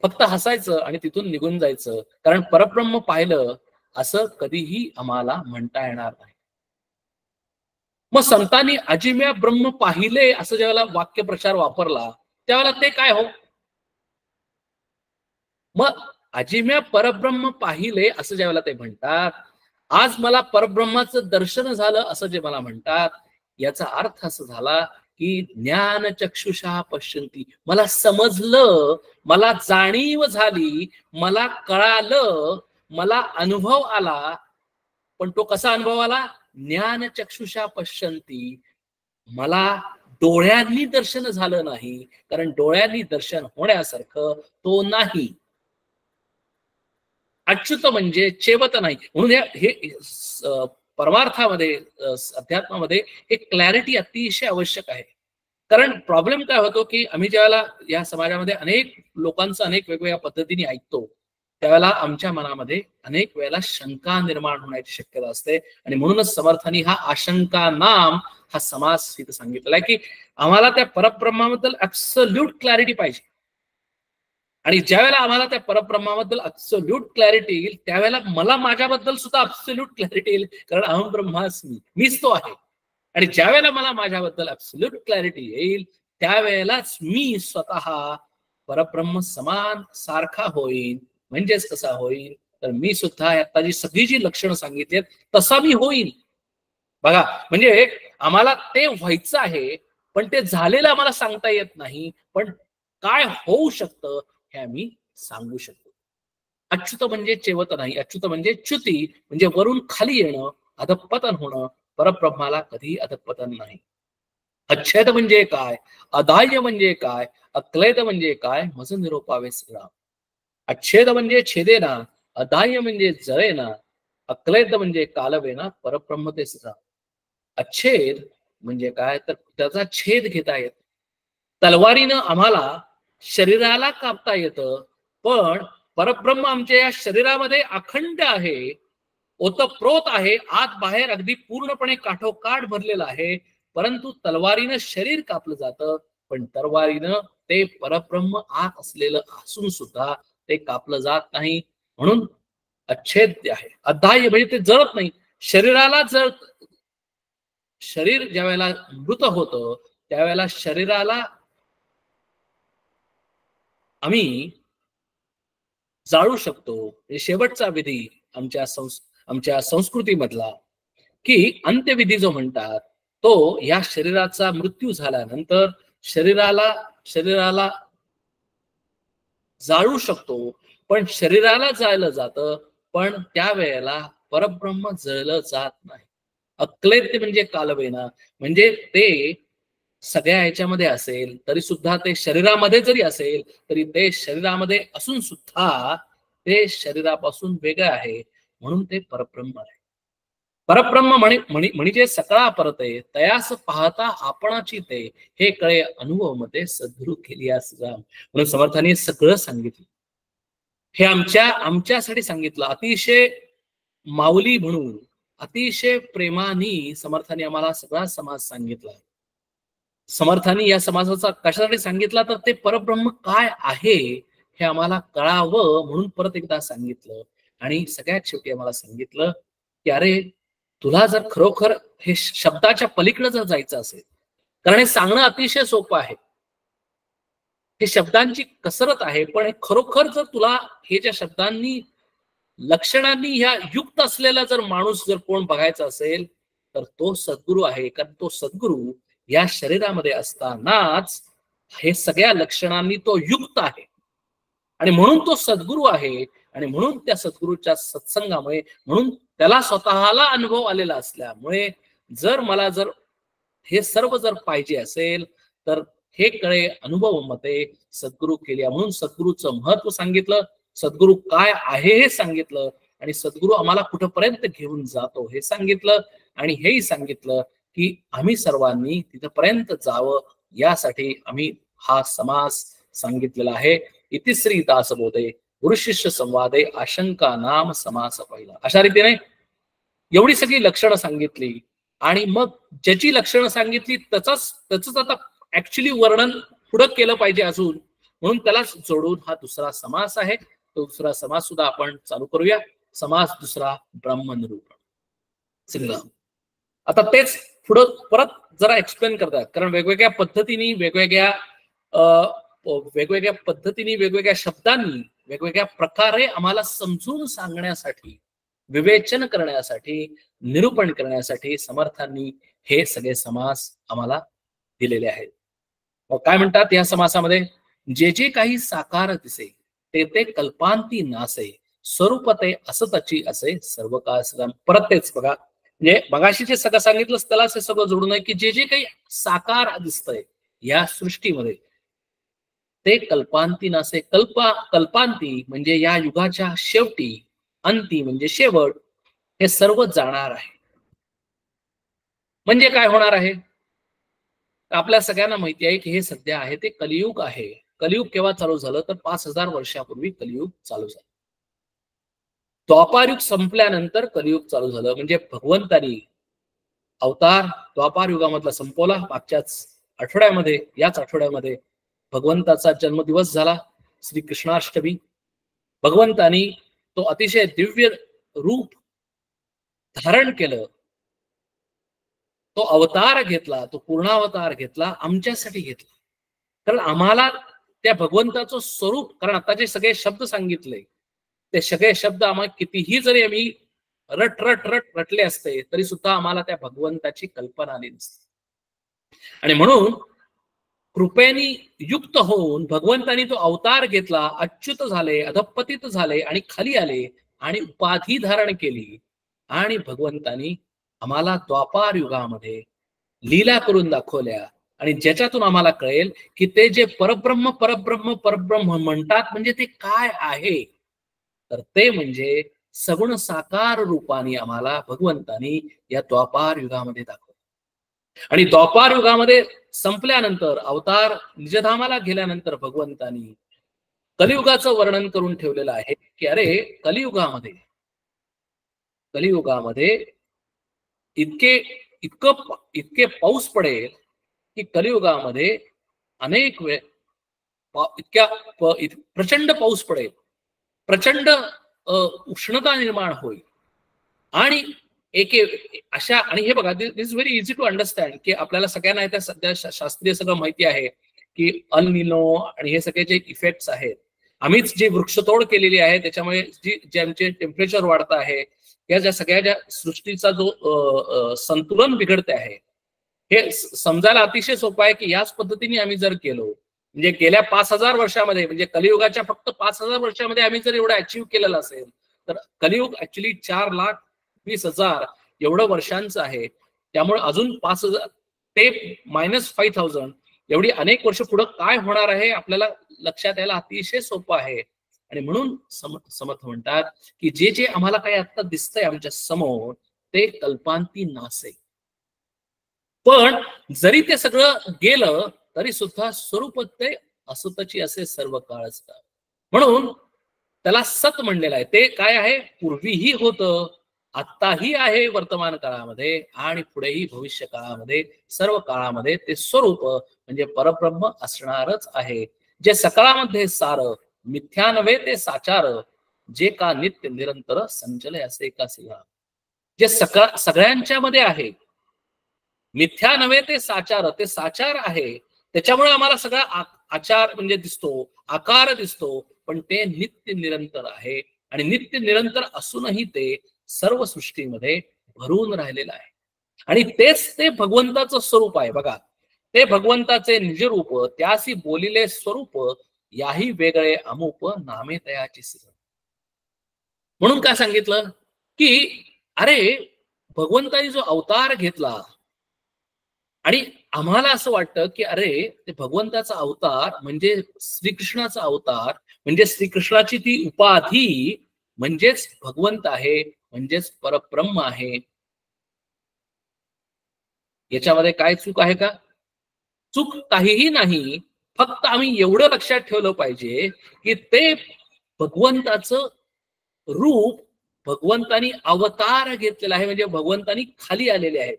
फक्त हसायचं आणि तिथून निघून जायचं, कारण परब्रह्म पाहिलं असं कधीही आम्हाला म्हणता येणार नाही. मग संतांनी अजिम्या ब्रह्म पाहिले असं ज्यावेळेला वाक्यप्रचार वापरला त्यावेळेला ते काय हो, मग अजिम्या परब्रह्म पाहिले असं ज्यावेळेला ते म्हणतात, आज मला परब्रह्माचं दर्शन झालं असं जे मला म्हणतात, याचा अर्थ असं झाला की ज्ञान चक्षुषा पश्यंती, मला समजलं, मला जाणीव झाली, मला कळालं, मला अनुभव आला. पण तो कसा अनुभव आला, ज्ञान चक्षुषा पश्यंती, मला डोळ्यांनी दर्शन झालं नाही, कारण डोळ्यांनी दर्शन होण्यासारखं तो नाही. अच्युत म्हणजे चेवत नाही. म्हणून हे परमार्थामध्ये अध्यात्मामध्ये एक क्लॅरिटी अतिशय आवश्यक आहे. कारण प्रॉब्लेम काय होतो की आम्ही ज्यावेळेला या समाजामध्ये अनेक लोकांचं अनेक वेगवेगळ्या पद्धतीने ऐकतो त्यावेळेला आमच्या मनामध्ये अनेक वेळेला शंका निर्माण होण्याची शक्यता असते आणि म्हणूनच समर्थांनी हा आशंका नाम हा समास इथं सांगितलेला आहे की आम्हाला त्या परब्रह्माबद्दल ऍब्सोल्यूट क्लॅरिटी पाहिजे आणि ज्यावेळेला आम्हाला त्या परब्रह्माबद्दल ऍब्सोल्यूट क्लॅरिटी येईल त्यावेळेला मला माझ्याबद्दल सुद्धा ऍब्सोल्यूट क्लॅरिटी येईल कारण अहम ब्रह्मास्मी मीच तो आहे आणि ज्या वेळेला मला माझ्याबद्दल ऍब्सोल्यूट क्लॅरिटी येईल त्यावेळेलाच मी स्वतः परब्रह्म समान सारखा होईल म्हणजेच कसा होईल तर मी सुद्धा आता जी सगळी जी लक्षणं सांगितली तसा मी होईल बघा म्हणजे आम्हाला ते व्हायचं आहे पण ते झालेलं आम्हाला सांगता येत नाही पण काय होऊ शकतं हे आम्ही सांगू शकतो अच्युत म्हणजे चेवत नाही अच्युत म्हणजे च्युती म्हणजे वरून खाली येणं अधपतन होणं परब्रह्माला कधी अधपतन नाही अच्छेद म्हणजे काय अदाह्य म्हणजे काय अक्लेद म्हणजे काय मज निरोपावे सगळा अच्छेद म्हणजे छेदेना अदाह्य म्हणजे जळेना अक्लेद म्हणजे कालवेना परब्रह्म ते सगळा अच्छेद म्हणजे काय तर त्याचा छेद घेता येत तलवारीनं आम्हाला शरीराला कापता येतं पण परब्रह्म आमच्या या शरीरामध्ये अखंड आहे ओतप्रोत आहे आत बाहेर अगदी पूर्णपणे काठोकाठ भरलेलं आहे परंतु तलवारीनं शरीर कापलं जातं पण तलवारीनं ते परब्रह्म आत असलेलं असून सुद्धा ते कापलं जात नाही म्हणून अच्छेद्य आहे अदाह्य म्हणजे ते जळत नाही शरीराला जर शरीर ज्या वेळेला मृत होतं त्यावेळेला शरीराला आम्ही जाळू शकतो शेवटचा विधी आमच्या संस्कृतीमधला की अंत्यविधी जो म्हणतात तो या शरीराचा मृत्यू झाल्यानंतर शरीराला जाळू शकतो पण शरीराला जायला जातं पण त्यावेळेला परब्रह्म जळलं जात नाही अक्लेद्य म्हणजे कालवेना म्हणजे ते सगळ्या ह्याच्यामध्ये असेल तरी सुद्धा ते शरीरामध्ये जरी असेल तरी ते शरीरामध्ये असून सुद्धा ते शरीरापासून वेगळं आहे म्हणून ते परब्रह्म आहे परब्रह्म म्हणजे सगळा परते तयास पाहता आपणाची ते हे कळे अनुभव मध्ये सद्गुरु केली म्हणून समर्थाने सगळं सांगितलं हे आमच्यासाठी सांगितलं अतिशय माऊली म्हणून अतिशय प्रेमाने समर्थाने आम्हाला सगळा समाज सांगितला समर्थाने या समाजाचा कशासाठी सांगितला तर ते परब्रह्म काय आहे हे आम्हाला कळावं म्हणून परत एकदा सांगितलं आणि सगळ्यात शेवटी आम्हाला सांगितलं की अरे तुला जर खरोखर हे शब्दाच्या पलीकडे जर जायचं असेल कारण हे सांगणं अतिशय सोपं आहे हे शब्दांची कसरत आहे पण हे खरोखर जर तुला हे ज्या शब्दांनी लक्षणांनी ह्या युक्त असलेला जर माणूस जर कोण बघायचा असेल तर तो सद्गुरू आहे कारण तो सद्गुरू या शरीरामध्ये असतानाच हे सगळ्या लक्षणांनी तो युक्त आहे आणि म्हणून तो सद्गुरू आहे आणि म्हणून त्या सद्गुरूच्या सत्संगामुळे म्हणून त्याला स्वतःला अनुभव आलेला असल्यामुळे जर मला जर हे सर्व जर पाहिजे असेल तर हे कळे अनुभव मते सद्गुरू केल्या म्हणून सद्गुरूचं महत्व सांगितलं सद्गुरू काय आहे हे सांगितलं आणि सद्गुरू आम्हाला कुठपर्यंत घेऊन जातो हे सांगितलं आणि हेही सांगितलं की आम्ही सर्वांनी तिथपर्यंत जावं यासाठी आम्ही हा समास सांगितलेला आहे इतिश्री दासबोधे गुरुशिष्य संवादे आशंका नाम समास पहिला अशा रीतीने एवढी सगळी लक्षणं सांगितली आणि मग ज्याची लक्षणं सांगितली त्याच आता ऍक्च्युली वर्णन पुढं केलं पाहिजे अजून म्हणून त्यालाच जोडून हा दुसरा समास आहे तो दुसरा समास सुद्धा आपण चालू करूया समास दुसरा ब्रह्मनिरूपण सिंगला आता तेच पुढं परत जरा एक्सप्लेन करतात कारण वेगवेगळ्या पद्धतीने वेगवेगळ्या शब्दांनी वेगवेगळ्या प्रकारे आम्हाला समजून सांगण्यासाठी विवेचन करण्यासाठी निरूपण करण्यासाठी समर्थांनी हे सगळे समास आम्हाला दिलेले आहेत मग काय म्हणतात या समासामध्ये जे जे काही साकार दिसे ते ते कल्पांती नासे स्वरूप ते असतची असे सर्व काळ सगळं परत तेच बघा म्हणजे मगाशी जे सगळं सांगितलं त्यालाच हे सगळं जोडून आहे की जे जे काही साकार दिसतंय या सृष्टीमध्ये ते कल्पांती नासे कल्पांती म्हणजे या युगाच्या शेवटी अंती म्हणजे शेवट हे सर्व जाणार आहे म्हणजे काय होणार आहे आपल्या सगळ्यांना माहिती आहे की हे सध्या आहे ते कलियुग आहे. कलियुग केव्हा चालू झालं तर 5000 वर्षापूर्वी कलियुग चालू झालं. द्वापारयुग संपल्यानंतर कलियुग चालू झालं. म्हणजे भगवंतानी अवतार द्वापार युगामधला संपवला. मागच्याच आठवड्यामध्ये, याच आठवड्यामध्ये भगवंताचा जन्मदिवस झाला, श्री कृष्णाष्टमी. भगवंतानी तो अतिशय दिव्य रूप धारण केलं, तो अवतार घेतला, तो पूर्णावतार घेतला, आमच्यासाठी घेतला. कारण आम्हाला त्या भगवंताचं स्वरूप, कारण आता जे सगळे शब्द सांगितले ते सगळे शब्द आम्हाला कितीही जरी आम्ही रटले असते तरी सुद्धा आम्हाला त्या भगवंताची कल्पना आली नसते. आणि म्हणून कृपेने युक्त होऊन भगवंतानी तो अवतार घेतला, अच्युत झाले, अधपतित झाले आणि खाली आले आणि उपाधी धारण केली. आणि भगवंतानी आम्हाला द्वापार युगामध्ये लीला करून दाखवल्या. आणि ज्याच्यातून आम्हाला कळेल की ते जे परब्रह्म परब्रह्म परब्रह्म म्हणतात म्हणजे ते काय आहे, तर ते म्हणजे सगुण साकार रूपाने आम्हाला भगवंतानी या द्वापार युगामध्ये दाखवलं. आणि द्वापार युगामध्ये संपल्यानंतर अवतार निजधामाला गेल्यानंतर भगवंतानी कलियुगाचं वर्णन करून ठेवलेलं आहे की अरे कलियुगामध्ये इतके पाऊस पडेल की कलियुगामध्ये अनेक प्रचंड पाऊस पडेल, प्रचंड उष्णता निर्माण होईल. आणि अशा, आणि हे बघा, this is very easy to understand की आपल्याला सगळ्यांना त्या सध्या शास्त्रीय सगळं माहिती आहे की अल निनो आणि हे सगळे जे इफेक्ट्स आहेत, आम्हीच जी वृक्षतोड केलेली आहे त्याच्यामुळे जे आमचे टेम्परेचर वाढत आहे, या ज्या सगळ्या ज्या सृष्टीचा जो संतुलन बिघडते आहे, हे समजायला अतिशय सोपं आहे की याच पद्धतीने आम्ही जर केलो, म्हणजे गेल्या 5000 वर्षामध्ये, म्हणजे कलियुगाच्या फक्त 5000 वर्षामध्ये आम्ही जर एवढं अचीव्ह केलेलं असेल, तर कलियुग ऍक्च्युली 4,20,000 एवढं वर्षांचं आहे. त्यामुळे अजून 5000 ते -5000 एवढी अनेक वर्ष पुढे काय होणार आहे आपल्याला लक्षात यायला अतिशय सोपं आहे. आणि म्हणून समर्थ म्हणतात की जे जे आम्हाला काही आता दिसतंय आमच्या समोर ते कल्पांती नासे, पण जरी ते सगळं गेलं तरी सुद्धा स्वरूप ते असतची असे सर्व काळ असतात. म्हणून त्याला सत म्हणलेलं आहे. ते काय आहे, पूर्वीही होतं, आत्ताही आहे वर्तमान काळामध्ये आणि पुढेही भविष्य काळामध्ये, सर्व काळामध्ये ते स्वरूप म्हणजे परब्रह्म असणारच आहे. जे सकाळामध्ये सार, मिथ्या नव्हे ते साचार, जे का नित्य निरंतर संचले असे का सिंहा. जे सगळ्यांच्या मध्ये आहे, मिथ्या नव्हे ते साचार आहे. त्याच्यामुळे आम्हाला सगळा आचार म्हणजे दिसतो, आकार दिसतो, पण ते नित्य निरंतर आहे. आणि नित्य निरंतर असूनही ते सर्व सृष्टीमध्ये भरून राहिलेलं आहे. आणि तेच ते भगवंताचं स्वरूप आहे. बघा, ते भगवंताचे निजरूप, त्यासी बोलिले स्वरूप, याही वेगळे अमुप नामे तयाची सिद्ध. म्हणून काय सांगितलं की अरे भगवंतानी जो अवतार घेतला, आणि आम्हाला असं वाटतं की अरे ते भगवंताचा अवतार म्हणजे श्रीकृष्णाचा अवतार, म्हणजे श्रीकृष्णाची ती उपाधी म्हणजेच भगवंत आहे, म्हणजेच परब्रह्म आहे. याच्यामध्ये काय चूक आहे का? चूक काहीही नाही. फक्त आम्ही एवढं लक्षात ठेवलं पाहिजे की ते भगवंताचं रूप भगवंतानी अवतार घेतलेला आहे, म्हणजे भगवंतानी खाली आलेले आहेत.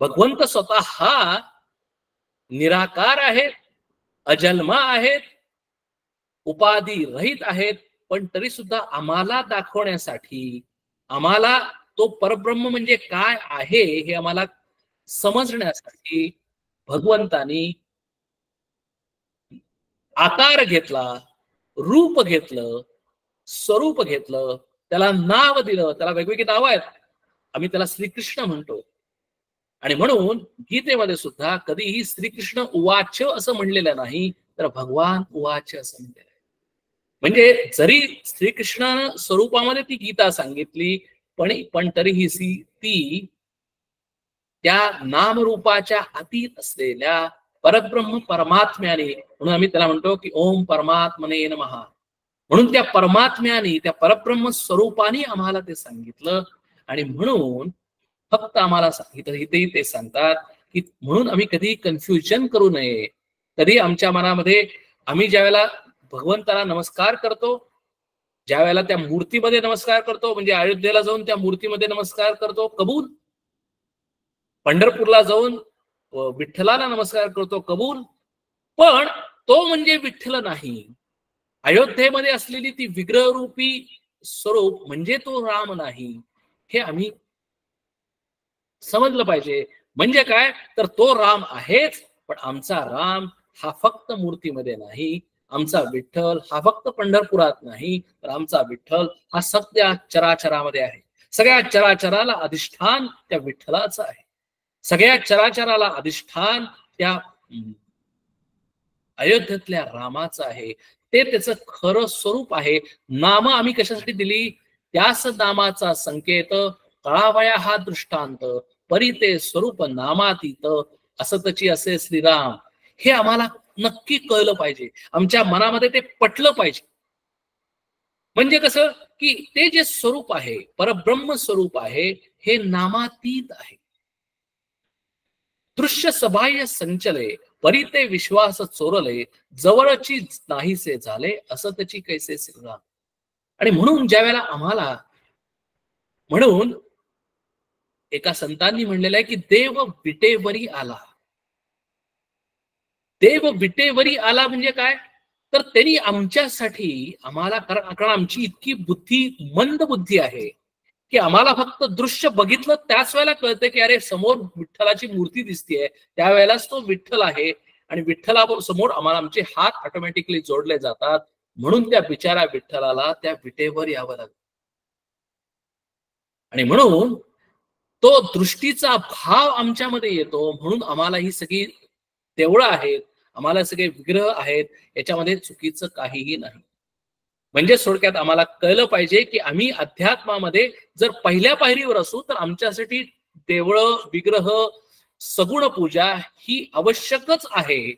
भगवंत स्वतः हा निराकार आहेत, अजन्मा आहेत, उपाधी रहित आहेत, पण तरी सुद्धा आम्हाला दाखवण्यासाठी, आम्हाला तो परब्रह्म म्हणजे काय आहे हे आम्हाला समजण्यासाठी भगवंतानी आकार घेतला, रूप घेतलं, स्वरूप घेतलं, त्याला नाव दिलं. त्याला वेगवेगळी नावं आहेत, आम्ही त्याला श्रीकृष्ण म्हणतो. आणि म्हणून गीतेमध्ये सुद्धा कधीही श्रीकृष्ण उवाच असं म्हणलेलं नाही, तर भगवान उवाच असं म्हणलेलं आहे. म्हणजे जरी श्रीकृष्णानं स्वरूपामध्ये ती गीता सांगितली, पण तरीही ती त्या नामरूपाच्या अतीत असलेल्या परब्रह्म परमात्म्याने, म्हणून आम्ही त्याला म्हणतो की ओम परमात्मने नमः, म्हणून त्या परमात्म्याने, त्या परब्रह्म स्वरूपाने आम्हाला ते सांगितलं. आणि म्हणून फक्त आम्हाला इथेही ते सांगतात की म्हणून आम्ही कधी कन्फ्युजन करू नये. कधी आमच्या मनामध्ये आम्ही ज्यावेळेला भगवंताला नमस्कार करतो, ज्या वेळेला त्या मूर्तीमध्ये नमस्कार करतो, म्हणजे अयोध्येला जाऊन त्या मूर्तीमध्ये नमस्कार करतो, कबूल. पंढरपूरला जाऊन विठ्ठलाला नमस्कार करतो, कबूल. पण तो म्हणजे विठ्ठल नाही. अयोध्येमध्ये असलेली ती विग्रहरूपी स्वरूप म्हणजे तो राम नाही, हे आम्ही समजलं पाहिजे. म्हणजे काय तर तो राम आहेच, पण आमचा राम हा फक्त मूर्तीमध्ये नाही, आमचा विठ्ठल हा फक्त पंढरपुरात नाही, तर आमचा विठ्ठल हा सगळ्या चराचरामध्ये आहे. सगळ्या चराचराला अधिष्ठान त्या विठ्ठलाचं आहे. सगळ्या चराचराला अधिष्ठान त्या अयोध्येतल्या रामाचं आहे. ते त्याचं खरं स्वरूप आहे. नाम आम्ही कशासाठी दिली? त्याच नामाचा संकेत कळावया हा दृष्टांत, परी ते स्वरूप नामातीत असतची असे श्रीराम. हे आम्हाला नक्की कळलं पाहिजे, आमच्या मनामध्ये ते पटलं पाहिजे. म्हणजे कसं की ते जे स्वरूप आहे, परब्रह्म स्वरूप आहे, हे नामातीत आहे. दृश्य सबाह्य संचले, परी ते विश्वास चोरले, जवळची नाहीसे झाले असं त्याची कैसे श्रीराम. आणि म्हणून ज्या वेळेला आम्हाला, म्हणून एका संतांनी म्हणलेलं आहे की देव विटेवरी आला. देव विटेवरी आला म्हणजे काय तर त्यांनी आमच्यासाठी, आम्हाला, कारण आमची इतकी बुद्धी मंद बुद्धी आहे की आम्हाला फक्त दृश्य बघितलं त्याच वेळेला कळतं की अरे समोर विठ्ठलाची मूर्ती दिसतीये, त्यावेळेलाच तो विठ्ठल आहे. आणि विठ्ठला समोर आम्हाला आमचे हात ऑटोमॅटिकली जोडले जातात. म्हणून त्या बिचारा विठ्ठलाला त्या विटेवर यावं लागतं. आणि म्हणून तो दृष्टीचा भाव आमच्यामध्ये येतो. म्हणून आम्हाला ही सगळी देवळं आहेत, आम्हाला सगळे विग्रह आहेत, याच्यामध्ये चुकीचं काहीही नाही. म्हणजे थोडक्यात आम्हाला कळलं पाहिजे की आम्ही अध्यात्मामध्ये जर पहिल्या पायरीवर असू तर आमच्यासाठी देवळं, विग्रह, सगुण पूजा ही आवश्यकच आहे.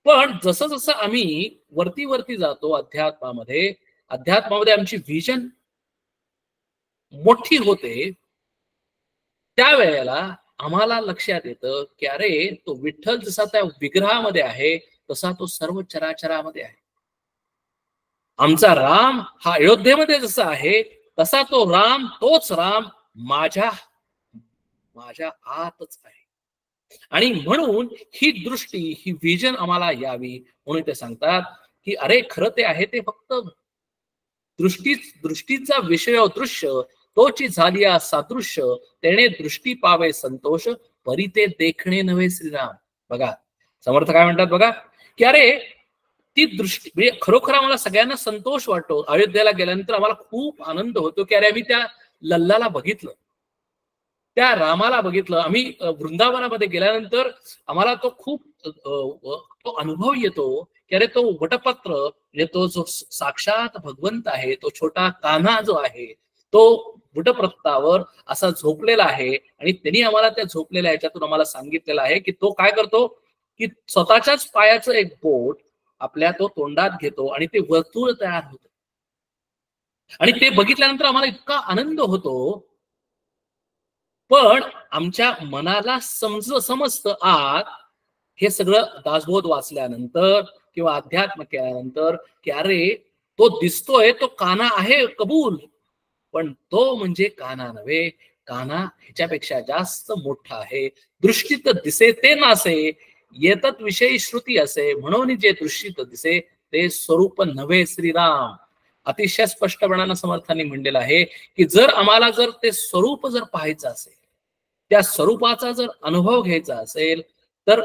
पण जसं जसं आम्ही वरती वरती जातो अध्यात्मामध्ये आमची व्हिजन मोठी होते, त्यावेळेला आम्हाला लक्षात येतं की अरे तो विठ्ठल जसा त्या विग्रहामध्ये आहे तसा तो सर्व चराचरामध्ये आहे. आमचा राम हा अयोध्येमध्ये जसा आहे तसा तो राम, तोच राम माझ्या आतच आहे. आणि म्हणून ही दृष्टी, ही व्हिजन आम्हाला यावी म्हणून ते सांगतात की अरे खरं ते आहे ते फक्त दृष्टीचा विषय दृश्य, तोची झाली सादृश्य, तेने दृष्टी पावे संतोष, परी ते देखणे नव्हे श्रीराम. बघा समर्थ काय म्हणतात बघा की अरे ती दृष्टी म्हणजे खरोखर आम्हाला सगळ्यांना संतोष वाटतो. अयोध्येला गेल्यानंतर आम्हाला खूप आनंद होतो की अरे आम्ही त्या लल्लाला बघितलं, त्या रामाला बघितलं. आम्ही वृंदावनामध्ये गेल्यानंतर आम्हाला तो खूप तो अनुभव येतो की अरे तो वटपत्र म्हणजे तो जो साक्षात भगवंत आहे, तो छोटा कान्हा जो आहे तो वटपत्रावर असा झोपलेला आहे. आणि त्यांनी आम्हाला त्या झोपलेल्या ह्याच्यातून आम्हाला सांगितलेलं आहे की तो काय करतो की स्वतःच्याच पायाचं एक बोट आपल्या तो तोंडात घेतो आणि ते वर्तुळ तयार होतं. आणि ते बघितल्यानंतर आम्हाला इतका आनंद होतो. पण आमच्या मनाला समजतं आत हे सगळं दासबोध वाचल्यानंतर किंवा अध्यात्म केल्यानंतर की अरे तो दिसतोय तो काना आहे, कबूल, पण तो म्हणजे काना नव्हे, काना ह्याच्यापेक्षा जास्त मोठा आहे. दृष्टीत दिसे ते नासे, येतत विषयी श्रुती असे, म्हणून जे दृष्टीत दिसे ते स्वरूप नव्हे श्रीराम. अतिशय स्पष्टपणानं समर्थांनी म्हणलेलं आहे की जर आम्हाला जर ते स्वरूप जर पाहायचं असेल, त्या स्वरूपाचा जर अनुभव घ्यायचा असेल तर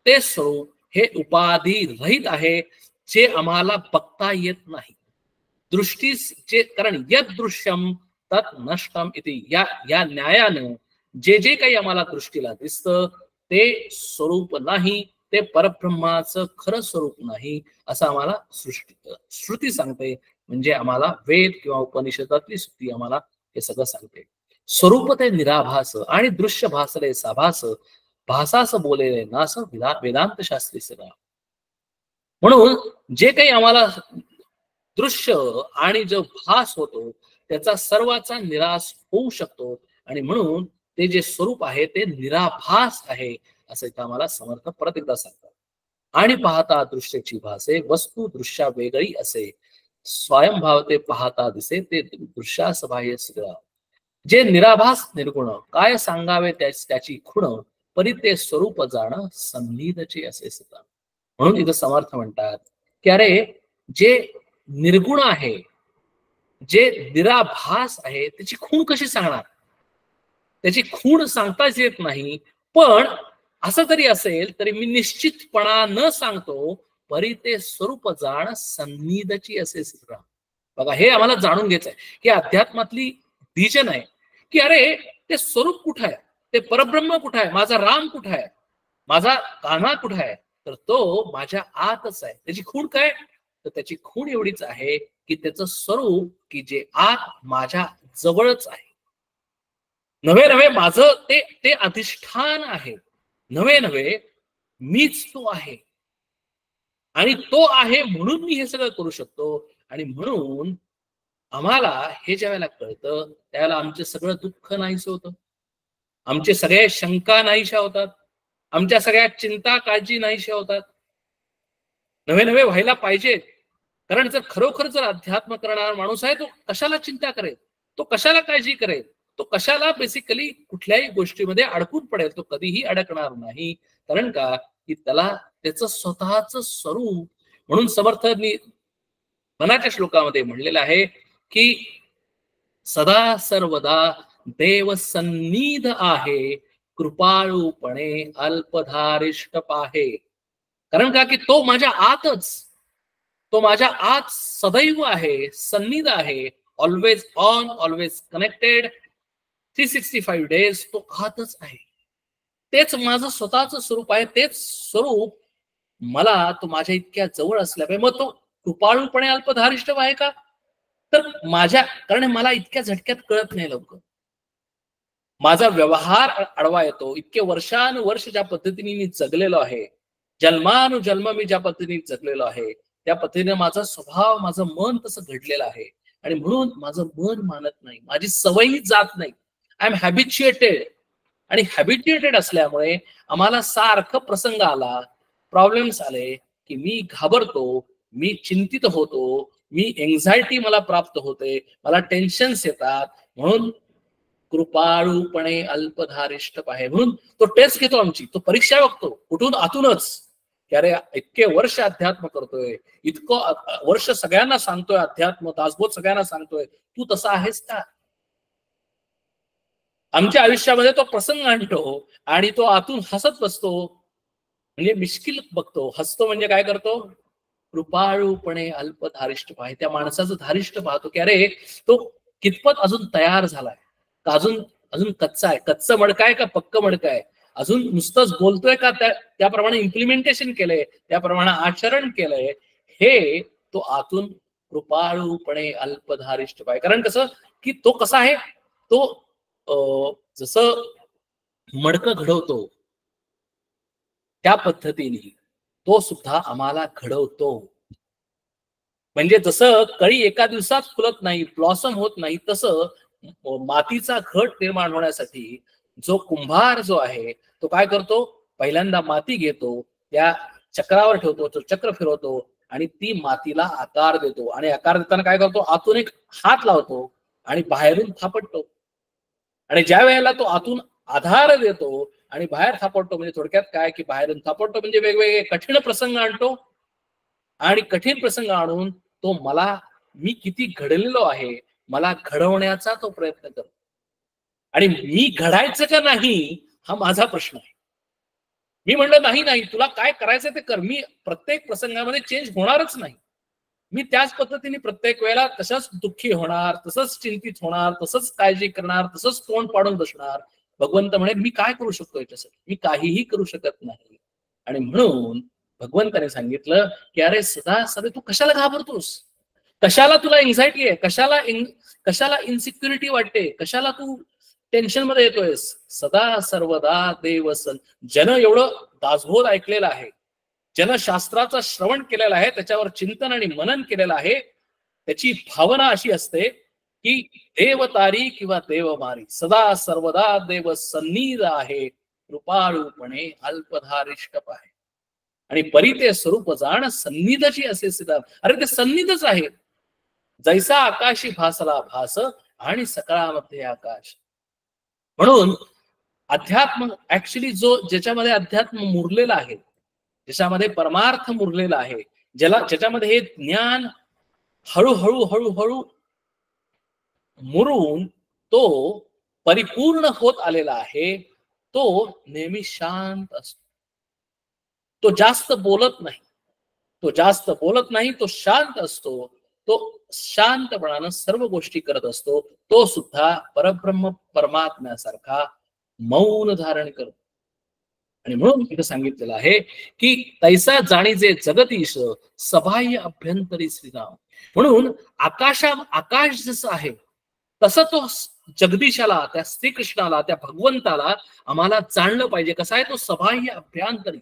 ते स्वरूप हे उपाधी रहित आहे, जे आम्हाला बघता येत नाही. दृष्टीचे, कारण यद दृश्यम तत् नष्टम इति, या न्यायानं जे जे काही आम्हाला दृष्टीला दिसतं ते स्वरूप नाही, ते परब्रह्माचं खरं स्वरूप नाही असं आम्हाला श्रुती सांगते. म्हणजे आम्हाला वेद किंवा उपनिषदातली श्रुती आम्हाला हे सगळं सांगते. स्वरूप ते निराभास आणि दृश्य भासले साभास, भासास बोलेले नास वेदांत शास्त्री सदा. म्हणून जे काही आम्हाला दृश्य आणि जो भास होतो त्याचा सर्वाचा निराश होऊ शकतो. आणि म्हणून ते जे स्वरूप आहे ते निराभास आहे असं इथं आम्हाला समर्थ परत एकदा सांगतात. आणि पाहता दृश्याची भासे वस्तू दृश्या वेगळी असे, स्वयंभाव ते पाहता दिसे ते दृश्यास बाह्य सगळं. जे निराभास निर्गुण काय सांगावे त्याची खुण, परी ते स्वरूप जाण संनिधचे असे सुद्धा. म्हणून इथं समर्थ म्हणतात की अरे जे निर्गुण आहे, जे निराभास आहे, त्याची खूण कशी सांगणार? त्याची खूण सांगताच येत नाही. पण असं जरी असेल तरी मी निश्चितपणा न सांगतो, परी ते स्वरूप जाण संनिधची असे सिद्ध. बघा हे आम्हाला जाणून घ्यायचंय की अध्यात्मातली विजन आहे की अरे ते स्वरूप कुठं आहे, ते परब्रह्म कुठं आहे, माझा राम कुठं आहे, माझा कान्हा कुठं आहे, तर तो माझ्या आतच आहे. त्याची खूण काय? तर त्याची खूण एवढीच आहे की त्याचं स्वरूप की जे आत माझ्या जवळच आहे. नव्हे नव्हे माझं ते ते अधिष्ठान आहे. नव्हे नव्हे मीच तो आहे. आणि तो आहे म्हणून मी हे सगळं करू शकतो. आणि म्हणून आम्हाला हे ज्या वेळेला कळतं त्यावेळेला आमचं सगळं दुःख नाहीसं होतं, आमचे सगळे शंका नाहीशा होतात, आमच्या सगळ्या चिंता काळजी नाहीशा होतात. नवे नवे व्हायला पाहिजे. कारण जर खरोखर जर अध्यात्म करणारा माणूस आहे तो कशाला चिंता करेल, तो कशाला काळजी करेल, तो कशाला बेसिकली कुठल्याही गोष्टीमध्ये अडकून पडेल, तो कधीही अडकणार नाही. कारण का की त्याला त्याचं स्वतःच स्वरूप. म्हणून समर्थांनी मनाच्या श्लोकामध्ये म्हणलेलं आहे की सदा सर्वदा देव सन्निध आहे, कृपाळूपणे अल्पधारिष्ट पाहे. कारण का की तो माझ्या आतच, तो माझ्या आत सदैव आहे, सन्निध आहे, always on, always connected, 365 days तो आतच आहे. तेच माझं स्वतःच स्वरूप आहे. तेच स्वरूप मला तो माझ्या इतक्या जवळ असल्यामुळे मग तो कृपाळूपणे अल्पधारिष्ट आहे का? तर माझ्या कारण मला इतक्या झटक्यात कळत नाही लवकर. माझा व्यवहार अडवा येतो. इतके वर्षानुवर्ष ज्या पद्धतीने मी जगलेलो आहे, जन्मानुजन्म मी ज्या पद्धतीने जगलेलो आहे, त्या पद्धतीने माझा स्वभाव, माझं मन तसं घडलेलं आहे. आणि म्हणून माझं मन मानत नाही, माझी सवयी जात नाही. I am habituated. आणि हॅबिच्युएटेड असल्यामुळे आम्हाला सारखं प्रसंग आला, प्रॉब्लेम्स आले की मी घाबरतो, मी चिंतित होतो, मी एन्झायटी मला प्राप्त होते, मला टेन्शन्स येतात. म्हणून कृपाळूपणे अल्पधारिष्ट पाहे. म्हणून तो टेस्ट घेतो आमची, तो परीक्षा बघतो कुठून, आतूनच. की अरे इतके वर्ष अध्यात्म करतोय, इतकं वर्ष सगळ्यांना सांगतोय अध्यात्म, दासबोध सगळ्यांना सांगतोय, तू तसा आहेस का? आमच्या आयुष्यामध्ये तो प्रसंग आणतो आणि तो आतून हसत बसतो. म्हणजे मिश्किल बघतो, हसतो म्हणजे काय करतो? कृपाळूपणे अल्पधारिष्ट पाहे. त्या माणसाचं धारिष्ट पाहतो की अरे तो कितपत अजून तयार झालाय का, अजून अजून कच्चा आहे, कच्चं मडकं आहे का पक्क मडकं आहे, अजून नुसतंच बोलतोय का त्याप्रमाणे इम्प्लिमेंटेशन केलंय, त्याप्रमाणे आचरण केलंय. हे तो आतून कृपाळूपणे अल्पधारिष्ट पाहे. कारण कसं की तो कसा आहे, तो जसं मडकं घडवतो त्या पद्धतीने तो सुद्धा आम्हाला घडवतो. म्हणजे जसं कळी एका दिवसात फुलत नाही, ब्लॉसम होत नाही, तसं मातीचा घट निर्माण होण्यासाठी जो कुंभार जो आहे तो काय करतो? पहिल्यांदा माती घेतो, त्या चक्रावर ठेवतो, तो चक्र फिरवतो आणि ती मातीला आकार देतो. आणि आकार देताना काय करतो? आतून एक हात लावतो आणि बाहेरून थापटतो. आणि ज्या वेळेला तो आतून आधार देतो आणि बाहेर थापडतो, म्हणजे थोडक्यात काय की बाहेरून थापडतो म्हणजे वेगवेगळे कठीण प्रसंग आणतो. आणि कठीण प्रसंग आणून तो मला, मी किती घडलेलो आहे, मला घडवण्याचा तो प्रयत्न करतो. आणि मी घडायचं का नाही हा माझा प्रश्न आहे. मी म्हणलं नाही नाही तुला काय करायचं ते कर, मी प्रत्येक प्रसंगामध्ये चेंज होणारच नाही. मी त्याच पद्धतीने प्रत्येक वेळेला तसंच दुःखी होणार, तसंच चिंतित होणार, तसंच काळजी करणार, तसंच तोंड पाडून बसणार. भगवंत म्हणे मी काय करू शकतो याच्यासाठी? मी काहीही करू शकत नाही. आणि म्हणून भगवंताने सांगितलं की अरे सदा सदा तू कशाला घाबरतोस, कशाला तुला एन्झायटी आहे, कशाला इन्सिक्युरिटी वाटते, कशाला तू टेन्शन मध्ये येतोयस? सदा सर्वदा देव जन एवढं दासबोध ऐकलेलं आहे, जनशास्त्राचं श्रवण केलेलं आहे, त्याच्यावर चिंतन आणि मनन केलेलं आहे. त्याची भावना अशी असते की देव तारी किंवा देव मारी, सदा सर्वदा देव सन्निध आहे, कृपाळूपणे अल्पधारिष्टप आहे. आणि परी ते स्वरूप जाण सन्निधची असे सिद्धांत. अरे ते सन्निधच आहे. जैसा आकाशी भासला भास आणि सकाळामध्ये आकाश. म्हणून अध्यात्म ऍक्च्युली ज्याच्यामध्ये अध्यात्म मुरलेला आहे, ज्याच्यामध्ये परमार्थ मुरलेला आहे, ज्याच्यामध्ये हे ज्ञान हळूहळू हळूहळू मुरून तो परिपूर्ण होत आलेला आहे, तो नेहमी शांत असतो. तो जास्त बोलत नाही, तो शांत असतो. तो शांतपणानं सर्व गोष्टी करत असतो. तो सुद्धा परब्रह्म परमात्म्यासारखा मौन धारण करतो. आणि म्हणून इथं सांगितलेलं आहे की तैसा जाणीजे जगदीश सबाह्य अभ्यंतरी श्रीराम. म्हणून आकाश जसं आहे तसं तो जगदीशाला, त्या श्रीकृष्णाला, त्या भगवंताला आम्हाला जाणलं पाहिजे. कसा आहे तो सबाह्य अभ्यंतरी,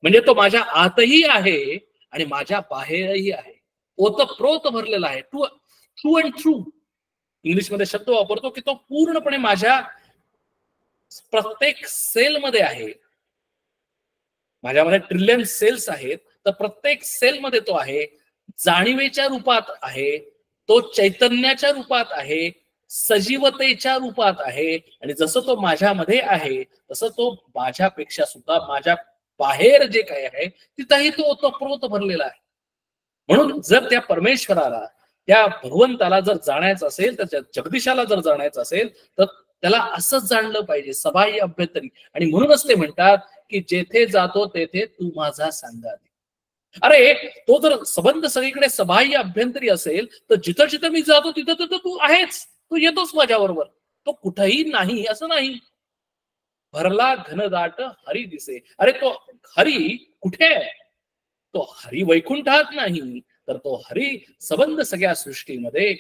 म्हणजे तो माझ्या आतही आहे आणि माझ्या बाहेरही आहे. ओतप्रोत भरलेला आहे. ट्रू अँड ट्रू इंग्लिशमध्ये शब्द वापरतो की तो पूर्णपणे माझ्या प्रत्येक सेलमध्ये आहे. माझ्यामध्ये ट्रिलियन सेल्स आहेत, तर प्रत्येक सेलमध्ये तो आहे. जाणीवेच्या रूपात आहे, तो चैतन्याच्या रूपात आहे, सजीवतेच्या रूपात आहे. आणि जसं तो माझ्यामध्ये आहे तसं तो माझ्यापेक्षा सुद्धा माझ्या बाहेर जे काही आहे तिथंही तो ओतप्रोत भरलेला आहे. म्हणून जर त्या परमेश्वराला, त्या भगवंताला जर जाणायचं असेल, तर जगदीशाला जर जाणायचं असेल, तर त्याला असंच जाणलं पाहिजे, सबाह्य अभ्यंतरी. आणि म्हणूनच ते म्हणतात की जेथे जातो तेथे तू माझा सांगावे. अरे तो जर संबंध सगळीकडे सबाह्य अभ्यंतरी असेल, तर जिथं जिथं मी जातो तिथं तिथं तू आहेच, तू येतोस माझ्याबरोबर. तो कुठेही नाही असं नाही. भरला घनदाट हरी दिसे. अरे तो हरी कुठे आहे? तो हरी वैकुंठात नाही, तर तो हरी संबंध सगळ्या सृष्टीमध्ये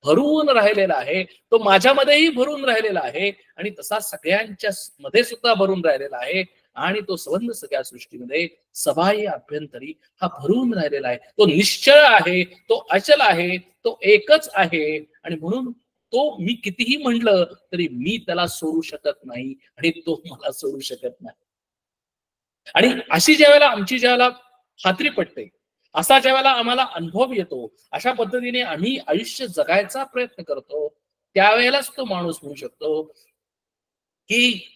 भरून राहिलेला आहे. तो माझ्यामध्येही भरून राहिलेला आहे आणि तसा सगळ्यांच्या मध्ये सुद्धा भरून राहिलेला आहे. आणि तो संबंध सगळ्या सृष्टीमध्ये सबाह्य अभ्यंतरी हा भरून राहिलेला आहे. तो निश्चळ आहे, तो अचल आहे, तो एकच आहे. आणि म्हणून तो मी कितीही म्हटलं तरी मी त्याला सोडू शकत नाही आणि तो मला सोडू शकत नाही. आणि अशी ज्यावेळेला खात्री पटते, असा ज्यावेळेला आम्हाला अनुभव येतो, अशा पद्धतीने आम्ही आयुष्य जगायचा प्रयत्न करतो, त्यावेळेलाच तो माणूस म्हणू शकतो की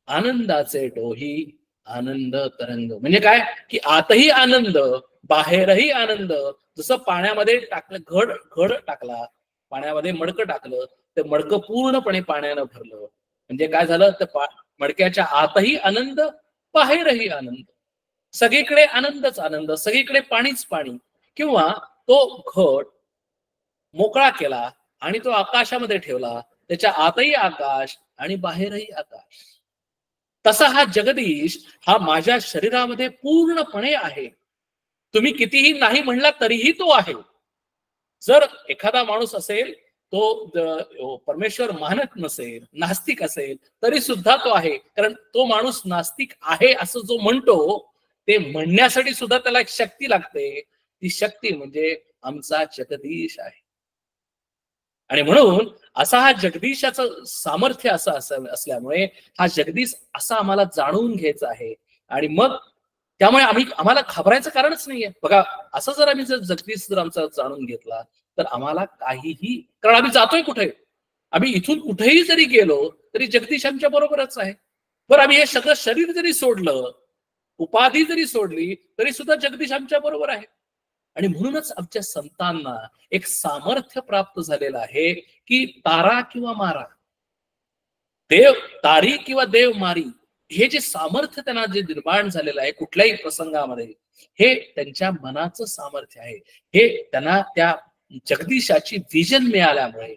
आनंदाचे डोही आनंद तरंग. म्हणजे काय की आतही आनंद, बाहेरही आनंद. जसं पाण्यामध्ये टाकलं, घड टाकला, पाण्यामध्ये मडकं टाकलं, ते मडकं पूर्णपणे पाण्यानं भरलं. म्हणजे काय झालं, तर मडक्याच्या आतही आनंद, बाहेरही आनंद. सगळीकडे आनंदच आनंद, सगळीकडे पाणीच पाणी. किंवा तो घट मोकळा केला आणि तो आकाशामध्ये ठेवला, त्याच्या आतही आकाश आणि बाहेरही आकाश. तसा हा जगदीश हा माझ्या शरीरामध्ये पूर्णपणे आहे. तुम्ही कितीही नाही म्हणला तरीही तो आहे. जर एखादा माणूस असेल, तो परमेश्वर मानत नसेल, नास्तिक असेल, तरी सुद्धा तो आहे. कारण तो माणूस नास्तिक आहे असं जो म्हणतो, ते म्हणण्यासाठी सुद्धा त्याला एक शक्ती लागते. ती शक्ती म्हणजे आमचा जगदीश आहे. आणि म्हणून असा हा जगदीशाचं सामर्थ्य असं असल्यामुळे हा जगदीश असा आम्हाला जाणून घ्यायचा आहे. आणि मग त्यामुळे आम्हाला घाबरायचं कारणच नाहीये. बघा, असं जर आम्ही जगदीश जर आमचा जाणून घेतला, तर आम्हाला काहीही, कारण आम्ही जातोय कुठे, आम्ही इथून कुठेही जरी गेलो तरी जगदीश आमच्या बरोबरच आहे. बरं, आम्ही हे सगळं शरीर जरी सोडलं, उपाधी जरी सोडली, तरी सुद्धा जगदीश आमच्या बरोबर आहे. आणि म्हणूनच आमच्या संतांना एक सामर्थ्य प्राप्त झालेलं आहे की तारा किंवा मारा, देव तारी किंवा देव मारी, हे जे सामर्थ्य त्यांना जे निर्माण झालेलं आहे कुठल्याही प्रसंगामध्ये, हे त्यांच्या मनाचं सामर्थ्य आहे. हे त्यांना त्या जगदीशाची विजन मिळाल्यामुळे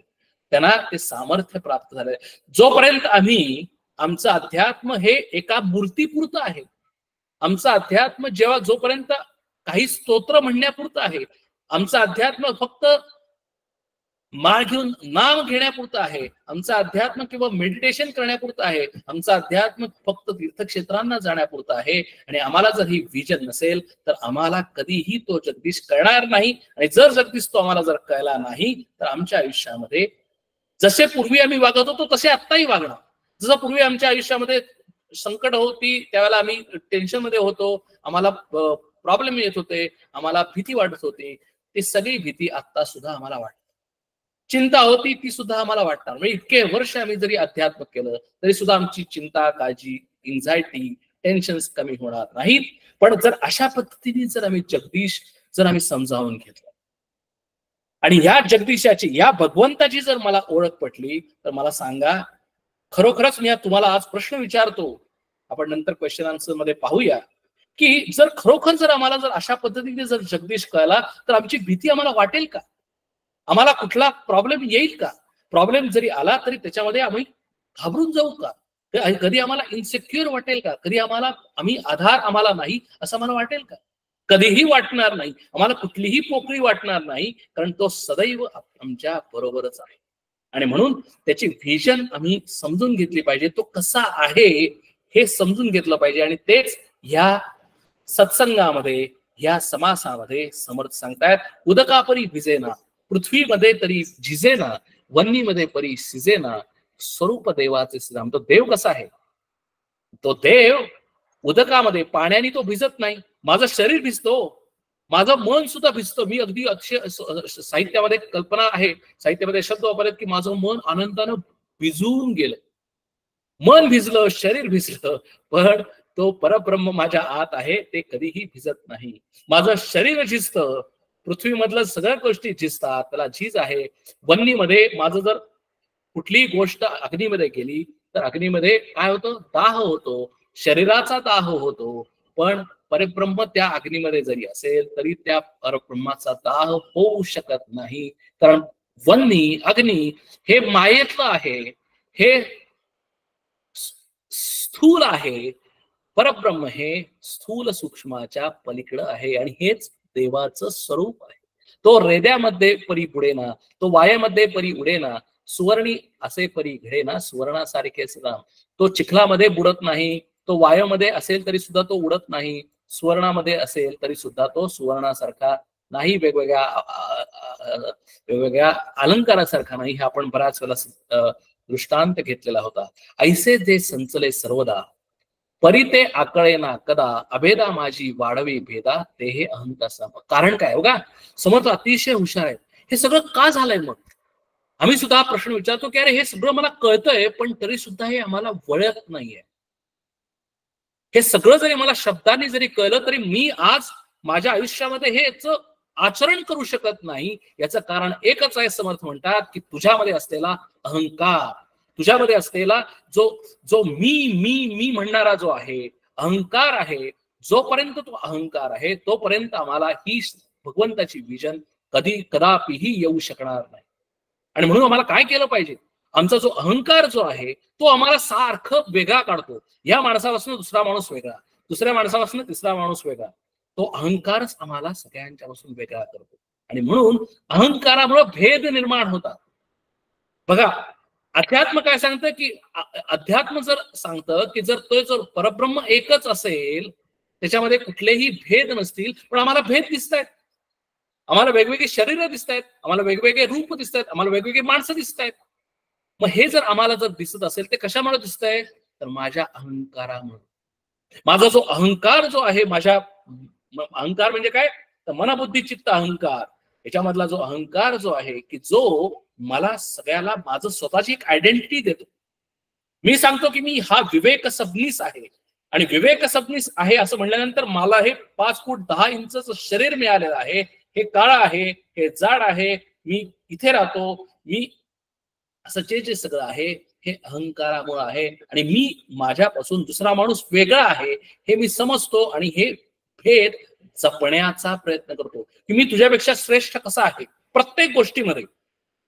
त्यांना ते सामर्थ्य प्राप्त झालंय. जोपर्यंत आमचं अध्यात्म हे एका मूर्तीपुरतं आहे, आमचं अध्यात्म जोपर्यंत काही स्तोत्र म्हणण्यापुरतं आहे, आमचं अध्यात्म फक्त माळ घेऊन नाम घेण्यापुरतं आहे, आमचं अध्यात्म किंवा मेडिटेशन करण्यापुरतं आहे, आमचं अध्यात्म फक्त तीर्थक्षेत्रांना जाण्यापुरतं आहे. आणि आम्हाला जर ही विजन नसेल तर आम्हाला कधीही तो जगदीश कळणार नाही. आणि जर जगदीश तो आम्हाला जर कळला नाही तर आमच्या आयुष्यामध्ये जसे पूर्वी आम्ही वागत होतो तसे आत्ताही वागणार. जसं पूर्वी आमच्या आयुष्यामध्ये संकट होती त्यावेळेला आम्ही टेन्शन मध्ये होतो, आम्हाला प्रॉब्लेम येत होते, आम्हाला भीती वाटत होती, ती सगळी भीती आता सुद्धा आम्हाला वाटते. चिंता होती ती सुद्धा आम्हाला वाटणार. म्हणजे इतके वर्ष आम्ही जरी अध्यात्म केलं तरी सुद्धा आमची चिंता, काळजी, एन्झायटी, टेन्शन्स कमी होणार नाहीत. पण जर अशा पद्धतीने जर आम्ही जगदीश जर आम्ही समजावून घेतलं आणि या जगदीशाची, या भगवंताची जर मला ओळख पटली तर मला सांगा, खरोखरच मी तुम्हाला आज प्रश्न विचारतो, आपण नंतर क्वेश्चन आन्सर मध्ये पाहूया, की जर खरोखर जर आम्हाला जर अशा पद्धतीने जर जगदीश कळला तर आमची भीती आम्हाला वाटेल का? आम्हाला कुठला प्रॉब्लेम येईल का? प्रॉब्लेम जरी आला तरी त्याच्यामध्ये आम्ही घाबरून जाऊ का? कधी आम्हाला इन्सेक्युअर वाटेल का? कधी आम्ही आधार आम्हाला नाही असं मला वाटेल का? कधीही वाटणार नाही. आम्हाला कुठलीही पोकळी वाटणार नाही, कारण तो सदैव आमच्या बरोबरच आहे. आणि म्हणून त्याची व्हिजन आम्ही समजून घेतली पाहिजे, तो कसा आहे हे समजून घेतलं पाहिजे. आणि तेच ह्या सत्संगामध्ये, ह्या समासामध्ये समर्थ सांगतायत. उदकापरी भिजेना, पृथ्वीमध्ये तरी झिजेना, वन्नीमध्ये परी शिजेना, स्वरूप देवाचे श्रीराम. तो देव कसा आहे? तो देव उदकामध्ये, पाण्याने तो भिजत नाही. माझं शरीर भिजतो, माझं मन सुद्धा भिजतं. मी अगदी अक्षय साहित्यामध्ये कल्पना आहे, साहित्यामध्ये शब्द वापरत की माझं मन आनंदानं भिजून गेलं. मन भिजलं, शरीर भिजलं, पण तो परब्रह्म माझ्या आत आहे, ते कधीही भिजत नाही. माझं शरीर झिजतं, पृथ्वीमधलं सगळ्या गोष्टी झिजतात, त्याला झीज आहे. वन्नीमध्ये माझं जर कुठलीही गोष्ट अग्नीमध्ये गेली तर अग्नीमध्ये काय होतं? दाह होतो, शरीराचा दाह होतो. पण परब्रह्म त्या अग्नीमध्ये जरी असेल तरी त्या परब्रह्माचा दाह होऊ शकत नाही, कारण वन्नी, अग्नी हे मायेतलं आहे, हे स्थूल आहे. परब्रह्म हे स्थूल सूक्ष्माच्या पलीकडं आहे आणि हेच देवाचं स्वरूप आहे. तो रेद्यामध्ये परी बुडेना, तो वायेमध्ये परी उडेना, सुवर्णी असे परी घडेना, सुवर्णासारखे राम. तो चिखलामध्ये बुडत नाही, तो वायामध्ये असेल तरी सुद्धा तो उडत नाही, सुवर्णामध्ये असेल तरी सुद्धा तो सुवर्णासारखा नाही, वेगवेगळ्या अलंकारासारखा नाही. हे आपण बऱ्याच वेळा दृष्टांत घेतलेला होता. ऐसे जे संचले सर्वदा, परी ते आकळे ना कदा, अभेदा माझी वाढवी भेदा, ते हे अहंकासा. कारण काय बघा, समर्थ अतिशय हुशार आहेत. हे सगळं का झालंय? मग आम्ही सुद्धा प्रश्न विचारतो की अरे हे सगळं मला कळतंय पण तरी सुद्धा हे आम्हाला वळत नाहीये. हे सगळं जरी मला शब्दांनी जरी कळलं तरी मी आज माझ्या आयुष्यामध्ये हेच आचरण करू शकत नाही. याचं कारण एकच आहे, समर्थ म्हणतात की तुझ्यामध्ये असलेला अहंकार, तुझ्यामध्ये असलेला जो मी मी मी म्हणणारा जो आहे अहंकार आहे, जोपर्यंत तो अहंकार आहे तोपर्यंत आम्हाला ही भगवंताची विजन कदापिही येऊ शकणार नाही. आणि म्हणून आम्हाला काय केलं पाहिजे? आमचा जो अहंकार जो आहे तो आम्हाला सारखं वेगळा काढतो. या माणसापासून दुसरा माणूस वेगळा, दुसऱ्या माणसापासून तिसरा माणूस वेगळा. तो अहंकारच आम्हाला सगळ्यांच्यापासून वेगळा करतो. आणि म्हणून अहंकारामुळे भेद निर्माण होतात. बघा, अध्यात्म काय सांगतं की अध्यात्म जर सांगतं की जर तो जर परब्रह्म एकच असेल, त्याच्यामध्ये कुठलेही भेद नसतील, पण आम्हाला भेद दिसत आहेत. आम्हाला वेगवेगळे शरीर दिसत आहेत, आम्हाला वेगवेगळे रूप दिसत आहेत, आम्हाला वेगवेगळे माणसं दिसत आहेत. मग हे जर आम्हाला जर दिसत असेल ते कशामुळे दिसतंय? तर माझ्या अहंकारामुळे. माझा जो अहंकार जो आहे, माझ्या अहंकार म्हणजे काय? तर मनबुद्धी चित्त अहंकार, याच्यामधला जो अहंकार जो आहे की जो मला सगळ्याला माझं स्वतःची एक आयडेंटिटी देतो. मी सांगतो की मी हा विवेक सबनीस आहे, आणि विवेक सबनीस आहे असं म्हणल्यानंतर मला हे 5 फूट 10 इंचचं शरीर मिळालेलं आहे, हे काळं आहे, हे जाड आहे, मी इथे राहतो, मी असं जे सगळं आहे हे अहंकारामुळे आहे. आणि मी माझ्यापासून दुसरा माणूस वेगळा आहे हे मी समजतो आणि हे भेद जपण्याचा प्रयत्न करतो की मी तुझ्यापेक्षा श्रेष्ठ कसा आहे. प्रत्येक गोष्टीमध्ये,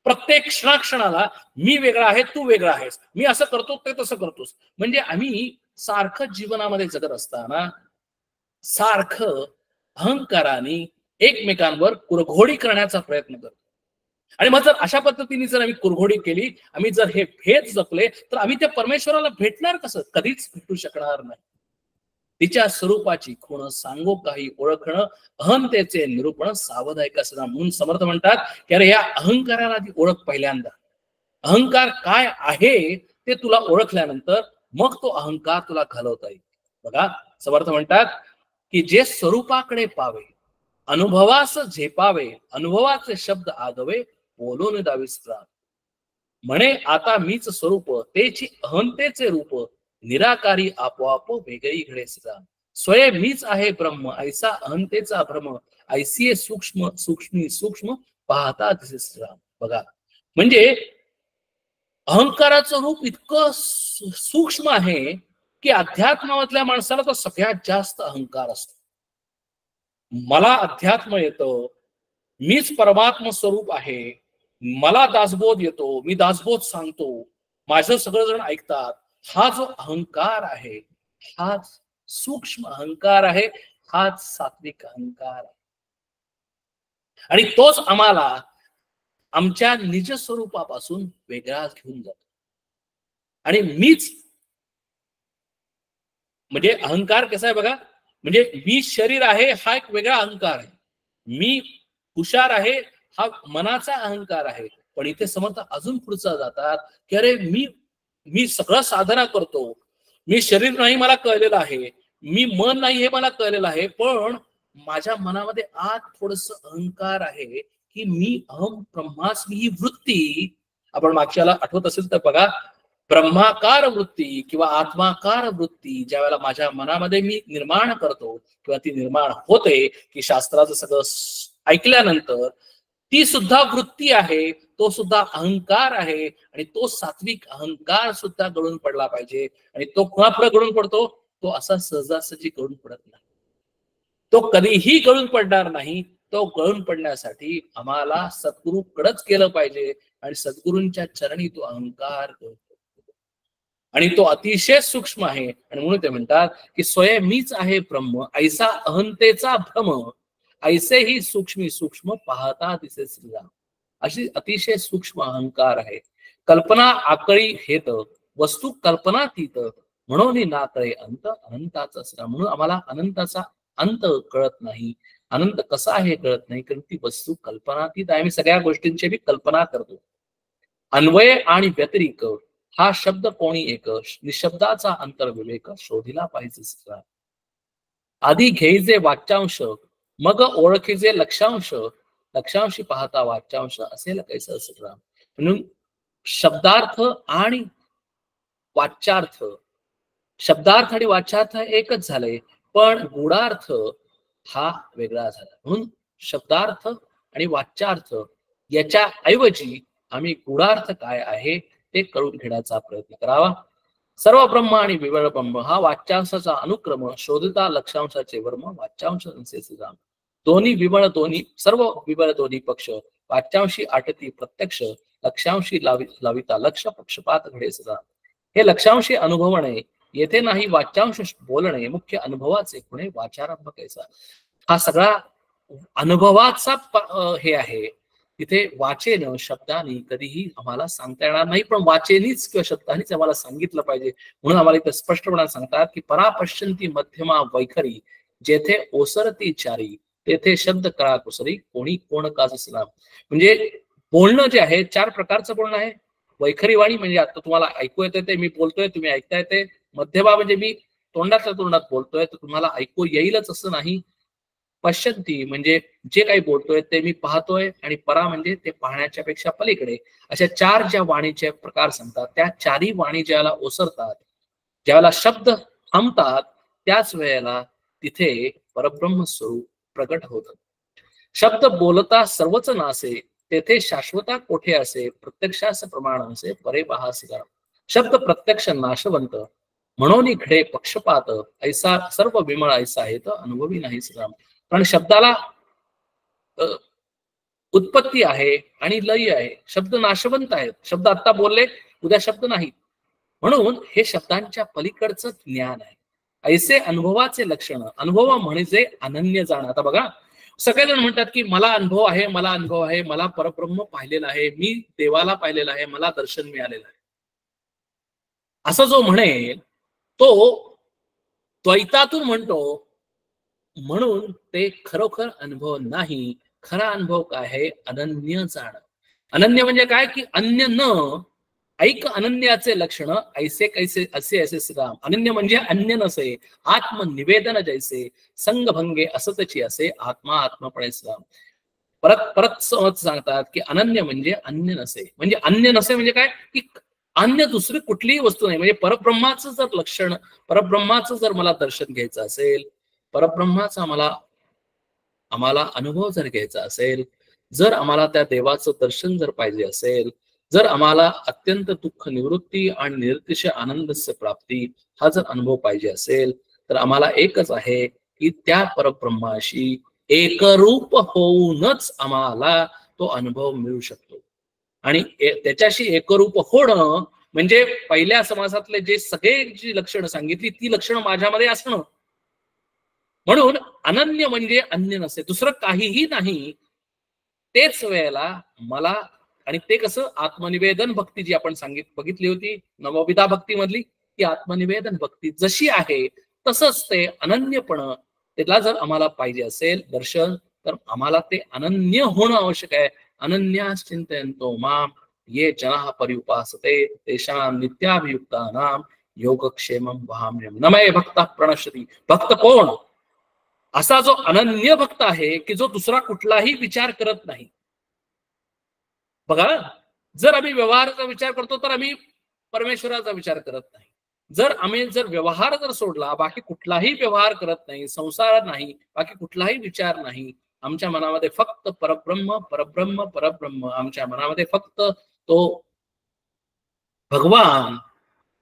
प्रत्येक क्षणाक्षणाला मी वेगळा आहे, तू वेगळा आहेस, मी असं करतो ते तसं करतोस. म्हणजे आम्ही सारखं जीवनामध्ये जगत असताना सारखं अहंकाराने एकमेकांवर कुरघोडी करण्याचा प्रयत्न करतो. आणि मग जर अशा पद्धतीने जर आम्ही कुरघोडी केली, आम्ही जर हे भेद जपले, तर आम्ही त्या परमेश्वराला भेटणार कसं? कधीच भेटू शकणार नाही. तिच्या स्वरूपाची खूण सांगो काही ओळखणं, अहंतेचे निरूपण सावध ऐका सदा. म्हणून समर्थ म्हणतात की अरे या अहंकाराला आधी ओळख पहिल्यांदा. अहंकार काय आहे ते तुला ओळखल्यानंतर मग तो अहंकार तुला घालवता येईल. बघा समर्थ म्हणतात की जे स्वरूपाकडे पावे, अनुभवास झेपावे, अनुभवाचे शब्द आगवे, बोलून दावीस प्राण. म्हणे आता मीच स्वरूप, तेची अहंतेचे रूप, निराकारी आपोआप वेगळी घडे सदा. स्वयं मीच आहे ब्रह्म, ऐसा अहंतेचा भ्रम, ऐसी सूक्ष्म सूक्ष्मी सूक्ष्म पाहता दिसे सदा. बघा म्हणजे अहंकाराचं रूप इतकं सूक्ष्म आहे की अध्यात्मामधल्या माणसाला तो सगळ्यात जास्त अहंकार असतो. मला अध्यात्म येतं, मीच परमात्म स्वरूप आहे, मला दासबोध येतो, मी दासबोध सांगतो, माझं सगळं जण ऐकतात. हा जो अहंकार आहे हाच सूक्ष्म अहंकार आहे, हाच सात्विक अहंकार आहे. आणि तोच आम्हाला आमच्या निज स्वरूपापासून वेगळा घेऊन जातो. आणि मीच म्हणजे अहंकार कसा आहे बघा, म्हणजे मी शरीर आहे हा एक वेगळा अहंकार आहे, मी हुशार आहे हा मनाचा अहंकार आहे. पण इथे समर्थ अजून पुढचा जातात की अरे मी सगळं साधना करतो, मी शरीर नाही मला कळलेलं आहे, मी मन नाही हे मला कळलेलं आहे, पण माझ्या मनामध्ये आत थोडस अहंकार आहे की मी अहम ब्रह्मास्मी ही वृत्ती. आपण मागच्याला आठवत असेल तर बघा, ब्रह्माकार वृत्ती किंवा आत्माकार वृत्ती ज्या वेळेला माझ्या मनामध्ये मी निर्माण करतो किंवा ती निर्माण होते की शास्त्राचं सगळं ऐकल्यानंतर ती सुद्धा वृत्ती आहे, तो सुद्धा अहंकार आहे. आणि तो सात्विक अहंकार सुद्धा गळून पडला पाहिजे. आणि तो कुणापुढे गळून पडतो? तो असा सहजासहजी गळून पडत नाही, तो कधीही गळून पडणार नाही. तो गळून पडण्यासाठी आम्हाला सद्गुरूकडेच केलं पाहिजे आणि सद्गुरूंच्या चरणी तो अहंकार करतो. आणि तो अतिशय सूक्ष्म आहे. आणि म्हणून ते म्हणतात की स्वयं मीच आहे ब्रह्म, ऐसा अहंतेचा भ्रम, ऐसे ही सूक्ष्मी सूक्ष्म पाहता दिसे श्रीराम. अशी अतिशय सूक्ष्म अहंकार आहे. कल्पना आकळी हेत, वस्तू कल्पनातीत, म्हणून नाकळे अंत अनंताचा श्रीराम. म्हणून आम्हाला अनंताचा अंत कळत नाही, अनंत कसा आहे कळत नाही, कारण ती वस्तू कल्पनातीत आहे. आम्ही सगळ्या गोष्टींची बी कल्पना करतो. अन्वय आणि व्यतिरिक हा शब्द कोणी एक, निशब्दाचा अंतर्विवेक शोधिला पाहिजे. आधी घेईजे वाच्यांश, मग ओळखीचे लक्षांश, लक्षांशी पाहता वाच्यांश असेल कैसे असं. म्हणून शब्दार्थ आणि वाच्यार्थ, शब्दार्थ आणि वाच्यार्थ एकच झाले, पण गुणार्थ हा वेगळा झाला. म्हणून शब्दार्थ आणि वाच्यार्थ याच्या ऐवजी आम्ही गुणार्थ काय आहे ते कळून घेण्याचा प्रयत्न करावा. सर्व ब्रह्म आणि विवळ ब्रह्म हा वाच्यांशाचा अनुक्रम, शोधता लक्षांशाचे वर्म, वाच्यांश जाम. दोन्ही विवळ, दोन्ही सर्व विवळ दोन्ही पक्ष, वाच्यांशी आटती प्रत्यक्ष, लक्षांशी लाविता लक्ष, पक्षपात घडे सदा. हे लक्षांशी अनुभवणे, येथे नाही वाच्यांश बोलणे, मुख्य अनुभवाचे पुणे वाचारंभ कैसा. हा सगळा अनुभवाचा हे आहे. तिथे वाचेन शब्दांनी कधीही आम्हाला सांगता येणार नाही, पण वाचेनीच किंवा शब्दांनीच आम्हाला सांगितलं पाहिजे. म्हणून आम्हाला इथे स्पष्टपणे सांगतात की परापश्यंती मध्यमा वैखरी, जेथे ओसरती चारी, तेथे शब्द कळा कुसरी, कोणी कोण काज सलाम. म्हणजे बोलणं जे आहे चार प्रकारचं बोलणं आहे. वैखरी वाणी म्हणजे आता तुम्हाला ऐकू येते ते मी बोलतोय, तुम्ही ऐकता येते. मध्यमा म्हणजे मी तोंडातल्या तोंडात बोलतोय तर तुम्हाला ऐकू येईलच असं नाही. पश्यंती म्हणजे जे काही बोलतोय ते मी पाहतोय. आणि परा म्हणजे ते पाहण्याच्या पेक्षा पलीकडे. अशा चार ज्या वाणीचे प्रकार सांगतात, त्या चारही वाणी ज्याला ओसरतात, ज्याला शब्द थांबतात, त्याच वेळेला तिथे परब्रह्म स्वरूप प्रगट होतं. शब्द बोलता सर्वच नासे, तेथे शाश्वता कोठे असे, प्रत्यक्षास प्रमाण असे परे पहासिका. शब्द प्रत्यक्ष नाशवंत, म्हणून घडे पक्षपात, ऐसा सर्व विमळ ऐसा आहे तर अनुभवी नाही सदाम. कारण शब्दाला उत्पत्ती आहे आणि लय आहे. शब्द नाशवंत आहेत. शब्द आता बोलले, उद्या शब्द नाही. म्हणून हे शब्दांच्या पलीकडचं ज्ञान आहे. ऐसे अनुभवाचे लक्षण, अनुभव म्हणजे अनन्य जाण. आता बघा, सगळेजण म्हणतात की मला अनुभव आहे, मला अनुभव आहे, मला परब्रह्म पाहिलेला आहे, मी देवाला पाहिलेला आहे, मला दर्शन मिळालेलं आहे. असं जो म्हणेल तो द्वैतातून म्हणतो, म्हणून ते खरोखर अनुभव नाही. खरा अनुभव काय आहे? अनन्य जाण. अनन्य म्हणजे काय? की अन्य न ऐक अनन्याचे लक्षण ऐसे कैसे असे असे राम. अनन्य म्हणजे अन्य नसे, आत्मनिवेदन जैसे संगभंगे असतची असे आत्मा आत्मपणेच राम. परत परत सांगतात की अनन्य म्हणजे अन्य नसे. म्हणजे अन्य नसे म्हणजे काय? की अन्य दुसरी कुठलीही वस्तू नाही. म्हणजे परब्रह्माचं जर लक्षण, परब्रह्माचं जर मला दर्शन घ्यायचं असेल, परब्रह्माचा आम्हाला अनुभव जर घ्यायचा असेल, जर आम्हाला त्या देवाचं दर्शन जर पाहिजे असेल, जर आम्हाला अत्यंत दुःख निवृत्ती आणि निरतिशय आनंदस्य प्राप्ती हा जर अनुभव पाहिजे असेल, तर आम्हाला एकच आहे की त्या परब्रह्माशी एकरूप होऊनच आम्हाला तो अनुभव मिळू शकतो. आणि त्याच्याशी एकरूप होणं म्हणजे पहिल्या समासातले जे सगळे जी लक्षणं सांगितली ती लक्षणं माझ्यामध्ये असणं. म्हणून अनन्य म्हणजे अन्य नसे, दुसरं काहीही नाही. तेच वेळेला मला, आणि ते कसं आत्मनिवेदन भक्ती जी आपण बघितली होती नवविधा भक्ती मधली, ती आत्मनिवेदन भक्ती जशी आहे तसंच ते अनन्यपण, त्याला जर आम्हाला पाहिजे असेल दर्शन, तर आम्हाला ते अनन्य होणं आवश्यक आहे. अनन्याश्चिंतयन्तो माम ये जनाः पर्युपासते तेषां नित्याभियुक्तानां योगक्षेमं वहाम्यहम् न मे भक्तः प्रणश्यति. भक्त कोण? असा जो अनन्य भक्त आहे की जो दुसरा कुठलाही विचार करत नाही. बघा, जर आम्ही व्यवहाराचा विचार करतो तर आम्ही परमेश्वराचा विचार करत नाही. जर व्यवहार जर सोडला, बाकी कुठलाही व्यवहार करत नाही, संसार नाही, बाकी कुठलाही विचार नाही, आमच्या मनामध्ये फक्त परब्रह्म परब्रह्म परब्रह्म, आमच्या मनामध्ये फक्त तो भगवान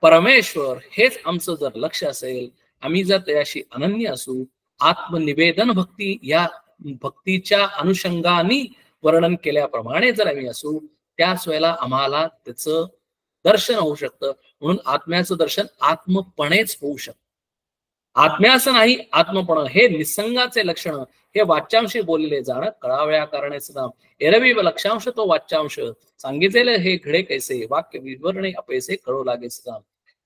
परमेश्वर हेच आमचं जर लक्ष असेल, आम्ही जर त्याशी अनन्य असू, आत्मनिवेदन भक्ती या भक्तीच्या अनुषंगाने वर्णन केल्याप्रमाणे जर आम्ही असू, त्याच वेळेला आम्हाला त्याचं दर्शन होऊ शकतं. म्हणून आत्म्याचं दर्शन आत्मपणेच होऊ शकतं. आत्म्याचं नाही, आत्मपण हे निसंगाचे लक्षण, हे वाच्यांशी बोलले जाणं कळावया कारणाचं नाम. एरवी लक्षांश तो वाच्यांश सांगितलेले हे घडे कैसे, वाक्य विवरणे अपैसे कळू लागे नाम.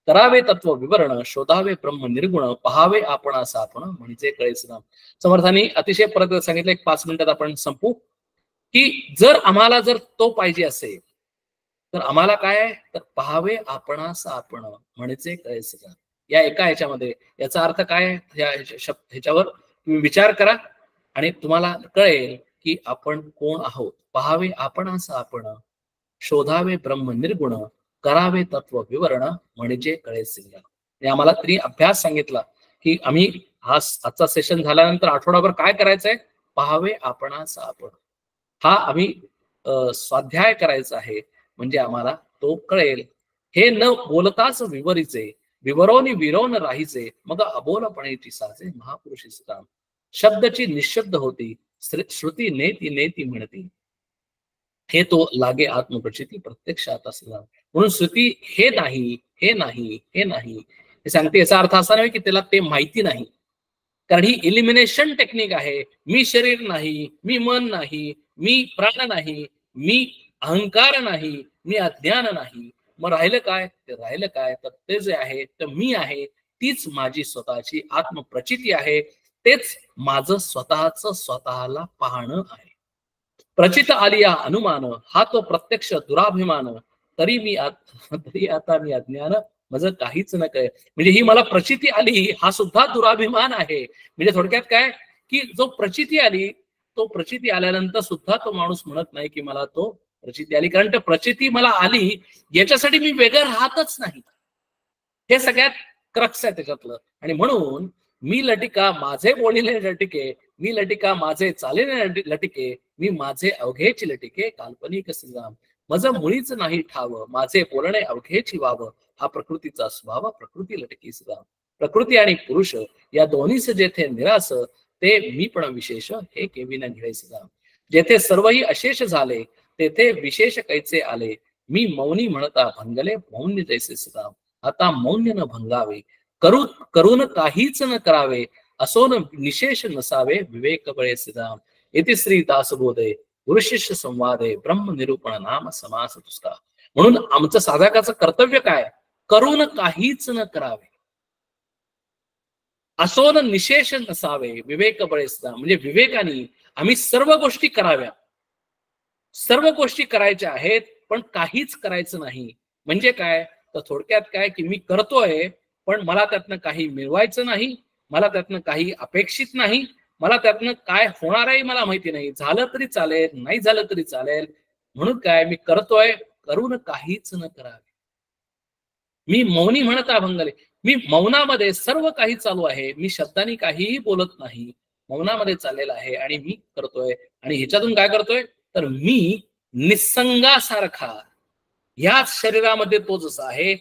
करावे तत्व विवरण, शोधावे ब्रह्म निर्गुण, पहावे आपणास आपण म्हणजे कळेच नाम. समर्थांनी अतिशय परत सांगितलं, एक 5 मिनिटात आपण संपू, की जर आम्हाला जर तो पाहिजे असेल तर आम्हाला काय आहे, तर पहावे आपणास आपण म्हणजे कळेच नाम. या एका ह्याच्यामध्ये याचा अर्थ काय, ह्याच्यावर तुम्ही विचार करा आणि तुम्हाला कळेल की आपण कोण आहोत. पहावे आपणास आपण, शोधावे ब्रह्म निर्गुण, करावे तत्व विवरण म्हणजे कळेल. आम्हाला तरी अभ्यास सांगितला की आम्ही आजचा सेशन झाल्यानंतर आठवडाभर काय करायचंय, पहावे आपणास आपण, हा आम्ही स्वाध्याय करायचा आहे. म्हणजे आम्हाला तो कळेल. हे न बोलताच विवरीचे, विवरोनी विरोन राहीचे, मग अबोलपणेची साचे महापुरुषी राम. शब्दची निशब्द होती, श्रुती नेती नेती म्हणती, हे तो लागे आत्मप्रचिती प्रत्यक्षात असला. म्हणून श्रुती हे नाही, हे नाही, हे नाही हे सांगते. याचा अर्थ असा नाही की त्याला ते माहिती नाही, कारण ही इलिमिनेशन टेक्निक आहे. मी शरीर नाही, मी मन नाही, मी प्राण नाही, मी अहंकार नाही, मी अज्ञान नाही. मग राहिलं काय? ते राहिलं काय, तर ते जे आहे तर मी आहे, तीच माझी स्वतःची आत्मप्रचिती आहे, तेच माझं स्वतःला पाहणं आहे. प्रचित आलिया अनुमान, हा तो प्रत्यक्ष दुराभिमान, तरी आता मी अज्ञान माझं काहीच न कळे. म्हणजे ही मला प्रचिती आली, हा सुद्धा दुराभिमान आहे. म्हणजे थोडक्यात काय, की जो प्रचिती आली, तो प्रचिती आल्यानंतर सुद्धा तो माणूस म्हणत नाही की मला तो प्रचिती आली, कारण त्या प्रचिती मला आली याच्यासाठी मी वेगळं राहतच नाही. हे सगळ्यात क्रक्स आहे त्याच्यातलं. आणि म्हणून मी लटिका माझे बोलिले लटिके, मी लटिका माझे चालिले लटिके, मी माझे अवघेची लटिके काल्पनिक संग्राम. माझं मुळीच नाही ठाव, माझे बोलणे अवघेची व्हावं, हा प्रकृतीचा स्वभाव प्रकृती लटकी सुद्धा. प्रकृती आणि पुरुष या दोन्हीच जेथे निरास, ते मी पण विशेष हे केविन घडे सुद्धा. जेथे सर्वही अशेष झाले, तेथे विशेष कैचे आले, मी मौनी म्हणता भंगले मौन्य जैसे सुद्धा. आता मौन्य न भंगावे, करून काहीच न करावे, असो न निशेष नसावे विवेक बळे सिद्धाम. इति श्री दासबोधे गुरुशिष्य संवादे ब्रह्म निरूपण नाम समास तुस्का. म्हणून आमचं साधकाचं कर्तव्य काय? करून काहीच न करावे, असोन निशेष नसावे, विवेक बळेसता. म्हणजे विवेकाने आम्ही सर्व गोष्टी कराव्या, सर्व गोष्टी करायच्या आहेत, पण काहीच करायचं नाही. म्हणजे काय? तर थोडक्यात काय की मी करतोय, पण मला त्यातनं काही मिळवायचं नाही, मला त्यातनं काही अपेक्षित नाही, मला त्यातनं काय होणार आहे मला माहिती नाही. झालं तरी चालेल, नाही झालं तरी चालेल. म्हणून काय, मी करतोय, करून काहीच न करावे. मी मौनी म्हणत अभंगले, मी मौनामध्ये सर्व काही चालू आहे, मी शब्दांनी काहीही बोलत नाही, मौनामध्ये चाललेला आहे आणि मी करतोय. आणि ह्याच्यातून काय करतोय? तर मी निसंगासारखा, याच शरीरामध्ये तो जसा आहे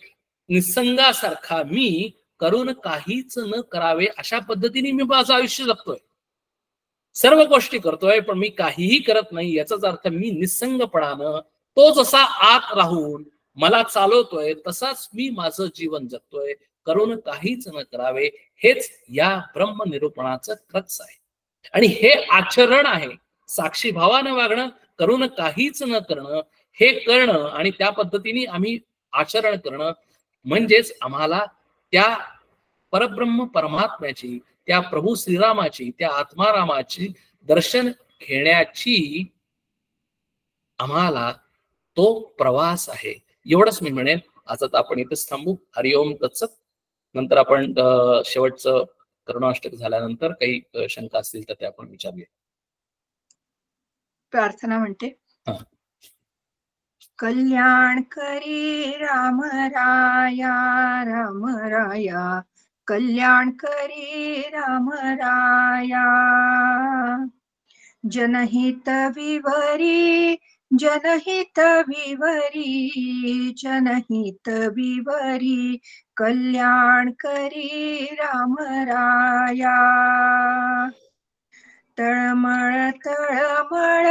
निसंगासारखा मी करून काहीच न करावे अशा पद्धतीने मी माझं आयुष्य जगतोय. सर्व गोष्टी करतोय पण मी काहीही करत नाही, याचाच अर्थ मी निसंगपणानं तो जसा आत राहून मला चालवतोय तसाच मी माझं जीवन जगतोय, करून काहीच न करावे. हेच या ब्रह्मनिरूपणाचं क्रक्स आहे. आणि हे आचरण आहे. साक्षी भावानं वागणं, करून काहीच न करणं, हे करणं आणि त्या पद्धतीने आम्ही आचरण करणं म्हणजेच आम्हाला त्या परब्रह्म परमात्म्याची, त्या प्रभू श्रीरामाची, त्या आत्मारामाची दर्शन घेण्याची आम्हाला तो प्रवास आहे. एवढंच मी म्हणेन. आज आता आपण इथेच थांबू. हरिओम तत्सत. नंतर आपण शेवटचं करुणाष्टक झाल्यानंतर काही शंका असतील तर ते आपण विचारूया. प्रार्थना म्हणते. कल्याण करी राम राया, राम राया, कल्याण करी राम राया. जनहित विवरी, जनहित विवरी, जनहित विवरी, कल्याण करी राम राया. तळमळ तळमळ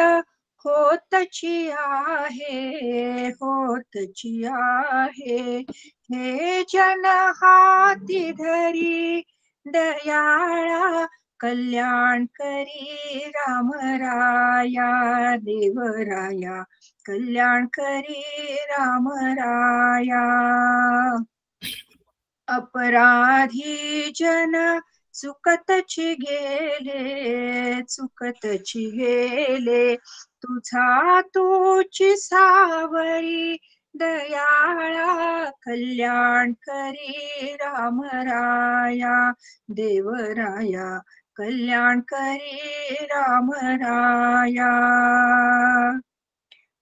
होतची आहे, होतची आहे, हे जन हाती धरी दयाळा, कल्याण करी राम राया, देवराया, कल्याण करी राम राया. अपराधी जन चुकतची गेले, चुकतची गेले, तुझा तूची सावरी दयाळा, कल्याण करी राम राया, देवराया, कल्याण करी राम राया.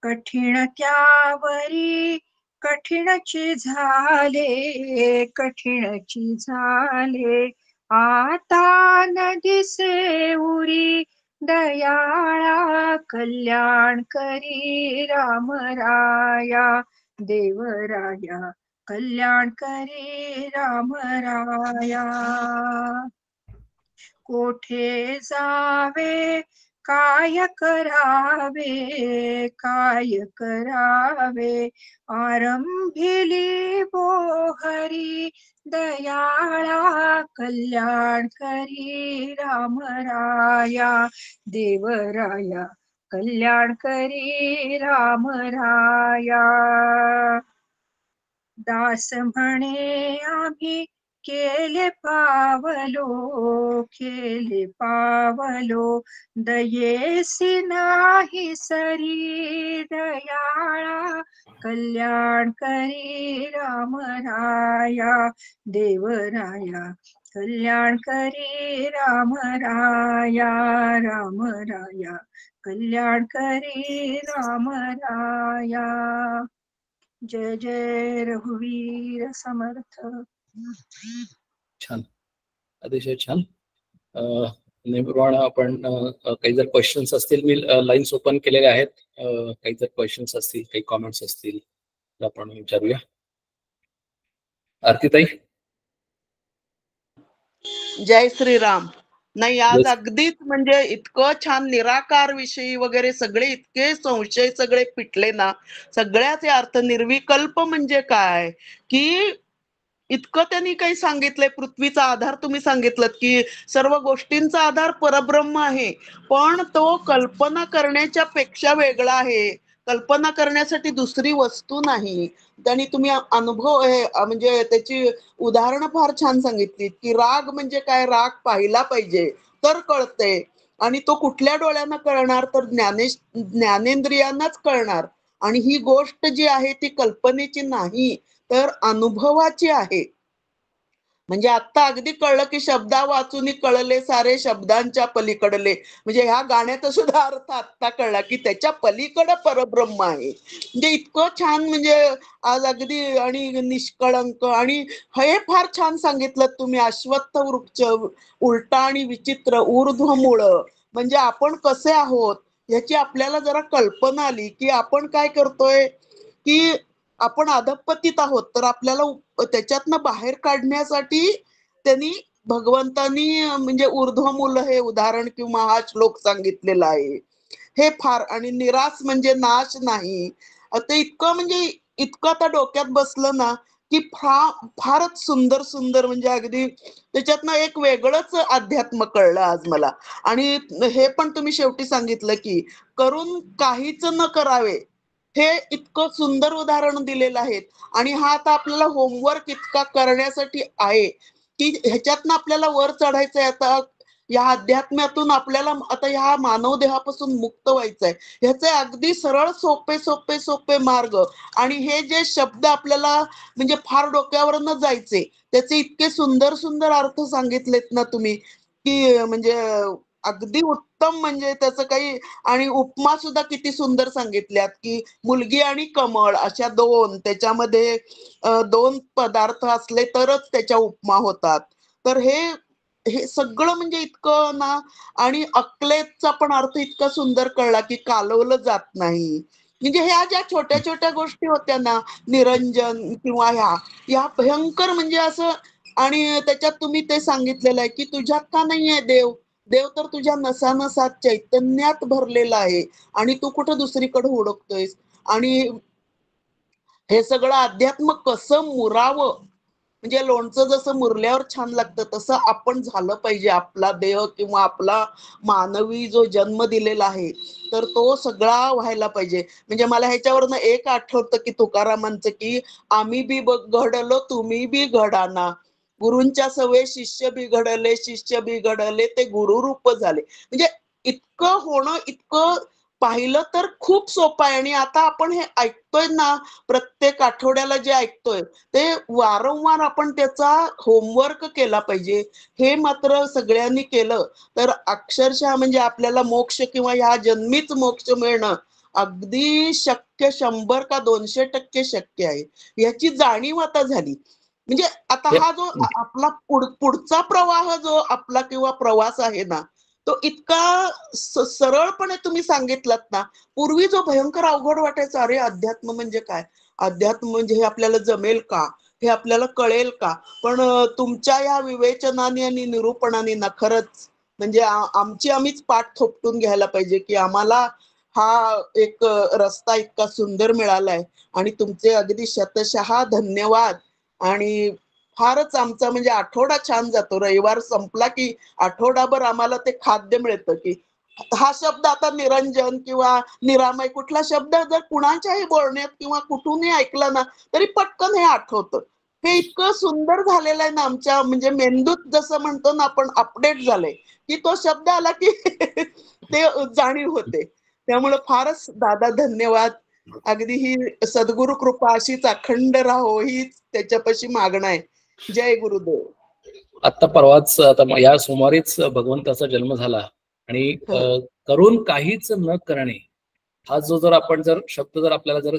कठीण त्यावरी कठीणची झाले, कठीणची झाले, आता न दिसे उरी दयाळा, कल्याण करी राम राया, देवराया, कल्याण करी राम राया. कोठे जावे काय करावे, काय करावे, आरंभिली बोहरी दयाळा, कल्याण करी राम राया, देवराया, कल्याण करी राम राया. दास म्हणे आम्ही केले पावलो, केले पावलो, दयेसी नाही सरी दयाळा, कल्याण करी राम राया, देवराया, कल्याण करी राम राया, राम राया, कल्याण करी राम राया. जय जय रघुवीर समर्थ. छान, अतिशय छान. नेहमीप्रमाणे आपण काही जर क्वेश्चन्स असतील, मी लाईन्स ओपन केलेल्या आहेत, काही जर क्वेश्चन्स असतील, काही कॉमेंट्स असतील तर आपण विचारूया. आरतीताई. जय श्रीराम. नाही, आज अगदीच म्हणजे इतकं छान निराकार विषयी वगैरे सगळे इतके संशय सगळे पिटले ना. सगळ्याचे अर्थ निर्विकल्प म्हणजे काय की इतकं त्यांनी काही सांगितलंय. पृथ्वीचा आधार तुम्ही सांगितलं की सर्व गोष्टींचा आधार परब्रह्म आहे, पण तो कल्पना करण्याच्या पेक्षा वेगळा आहे. कल्पना करण्यासाठी दुसरी वस्तू नाही. त्यांनी तुम्ही अनुभव म्हणजे त्याची उदाहरणं फार छान सांगितली की राग म्हणजे काय, राग पाहिला पाहिजे तर कळते. आणि तो कुठल्या डोळ्यानं कळणार, तर ज्ञानेंद्रियांनाच कळणार. आणि ही गोष्ट जी आहे ती कल्पनेची नाही तर अनुभवाची आहे. म्हणजे आता अगदी कळलं की शब्दा वाचून कळले सारे शब्दांच्या पलीकडले. म्हणजे ह्या गाण्याचा सुद्धा अर्थ आता कळला की त्याच्या पलीकडे परब्रह्म आहे. म्हणजे इतकं छान, म्हणजे आज अगदी आणि निष्कळंक. आणि हे फार छान सांगितलं तुम्ही, अश्वत्थ वृक्ष उलटा आणि विचित्र ऊर्ध्व मूळ. म्हणजे आपण कसे आहोत ह्याची आपल्याला जरा कल्पना आली की आपण काय करतोय, की आपण अधपतित आहोत. तर आपल्याला त्याच्यातनं बाहेर काढण्यासाठी त्यांनी भगवंतांनी म्हणजे ऊर्ध्वमूल हे उदाहरण किंवा हा श्लोक सांगितलेला आहे. हे फार. आणि निराश म्हणजे नाश नाही. आता इतकं म्हणजे इतकं आता डोक्यात बसलं ना की फारच सुंदर सुंदर. म्हणजे अगदी त्याच्यातनं एक वेगळंच अध्यात्म कळलं आज मला. आणि हे पण तुम्ही शेवटी सांगितलं की करून काहीच न करावे, हे इतकं सुंदर उदाहरण दिलेलं आहे. आणि हा आता आपल्याला होमवर्क इतका करण्यासाठी आहे की ह्याच्यातनं आपल्याला वर चढायचंय. आता या अध्यात्म्यातून आपल्याला आता ह्या मानव देहापासून मुक्त व्हायचंय. ह्याचे अगदी सरळ सोपे सोपे सोपे मार्ग. आणि हे जे शब्द आपल्याला म्हणजे फार डोक्यावर न जायचे, त्याचे इतके सुंदर सुंदर अर्थ सांगितलेत ना तुम्ही की म्हणजे अगदी उत्तम. म्हणजे त्याचं काही. आणि उपमा सुद्धा किती सुंदर सांगितल्यात की मुलगी आणि कमळ अशा दोन, त्याच्यामध्ये दोन पदार्थ असले तरच त्याच्या उपमा होतात. तर हे हे सगळं म्हणजे इतकं ना. आणि अक्कलेचा पण अर्थ इतका सुंदर कळला की कालवलं जात नाही. म्हणजे ह्या ज्या छोट्या छोट्या गोष्टी होत्या ना, निरंजन किंवा ह्या भयंकर म्हणजे असं. आणि त्याच्यात तुम्ही ते सांगितलेलं आहे की तुझ्यात का नाहीये देव, देव तर तुझ्या नसानसात चैतन्यात भरलेला आहे आणि तू कुठं दुसरीकडे हुडकतोयस. आणि हे सगळं अध्यात्म कसं मुरावं, म्हणजे लोणचं जसं मुरल्यावर छान लागतं तसं आपण झालं पाहिजे. आपला देह किंवा आपला मानवी जो जन्म दिलेला आहे तर तो सगळा व्हायला पाहिजे. म्हणजे मला ह्याच्यावरनं एक आठवतं की तुकारामांचं की आम्ही बी घडलो तुम्ही बी घडाना, गुरूंच्या सवय शिष्य बिघडले, शिष्य बिघडले ते गुरुरूप झाले. म्हणजे इतकं होणं इतकं पाहिलं तर खूप सोपं आहे. आणि आता आपण हे ऐकतोय ना, प्रत्येक आठवड्याला जे ऐकतोय ते वारंवार आपण त्याचा होमवर्क केला पाहिजे. हे मात्र सगळ्यांनी केलं तर अक्षरशः म्हणजे आपल्याला मोक्ष किंवा ह्या जन्मीच मोक्ष मिळणं अगदी शक्य, 100 का 200% शक्य आहे. याची जाणीव आता झाली. म्हणजे आता हा जो आपला पुढचा प्रवाह जो आपला किंवा प्रवास आहे ना, तो इतका सरळपणे तुम्ही सांगितलात ना. पूर्वी जो भयंकर अवघड वाटायचा, अरे अध्यात्म म्हणजे काय, अध्यात्म म्हणजे हे आपल्याला जमेल का, हे आपल्याला कळेल का. पण तुमच्या या विवेचनाने आणि निरूपणाने ना खरंच म्हणजे आमची आम्हीच पाठ थोपटून घ्यायला पाहिजे की आम्हाला हा एक रस्ता इतका सुंदर मिळालाय. आणि तुमचे अगदी शतशः धन्यवाद. आणि फारच आमचा म्हणजे आठवडा छान जातो. रविवार संपला की आठवडाभर आम्हाला ते खाद्य मिळतं की हा शब्द आता निरंजन किंवा निरामय कुठला शब्द जर कुणाच्याही बोलण्यात किंवा कुठूनही ऐकला ना तरी पटकन हे आठवतं. हे इतकं सुंदर झालेलं आहे ना आमच्या म्हणजे मेंदूत, जसं म्हणतो ना आपण अपडेट झालंय की तो शब्द आला की ते जाणीव होते. त्यामुळे फारच दादा धन्यवाद. अगदी ही सद्गुरु कृपा अशीच अखंड राहो हीच त्याच्यापाशी मागणं आहे. जय गुरुदेव. आता परवाच आता या सोमवारीच भगवंताचा जन्म झाला. आणि करून काहीच न करणे हा जो जर आपण जर शब्द जर आपल्याला जर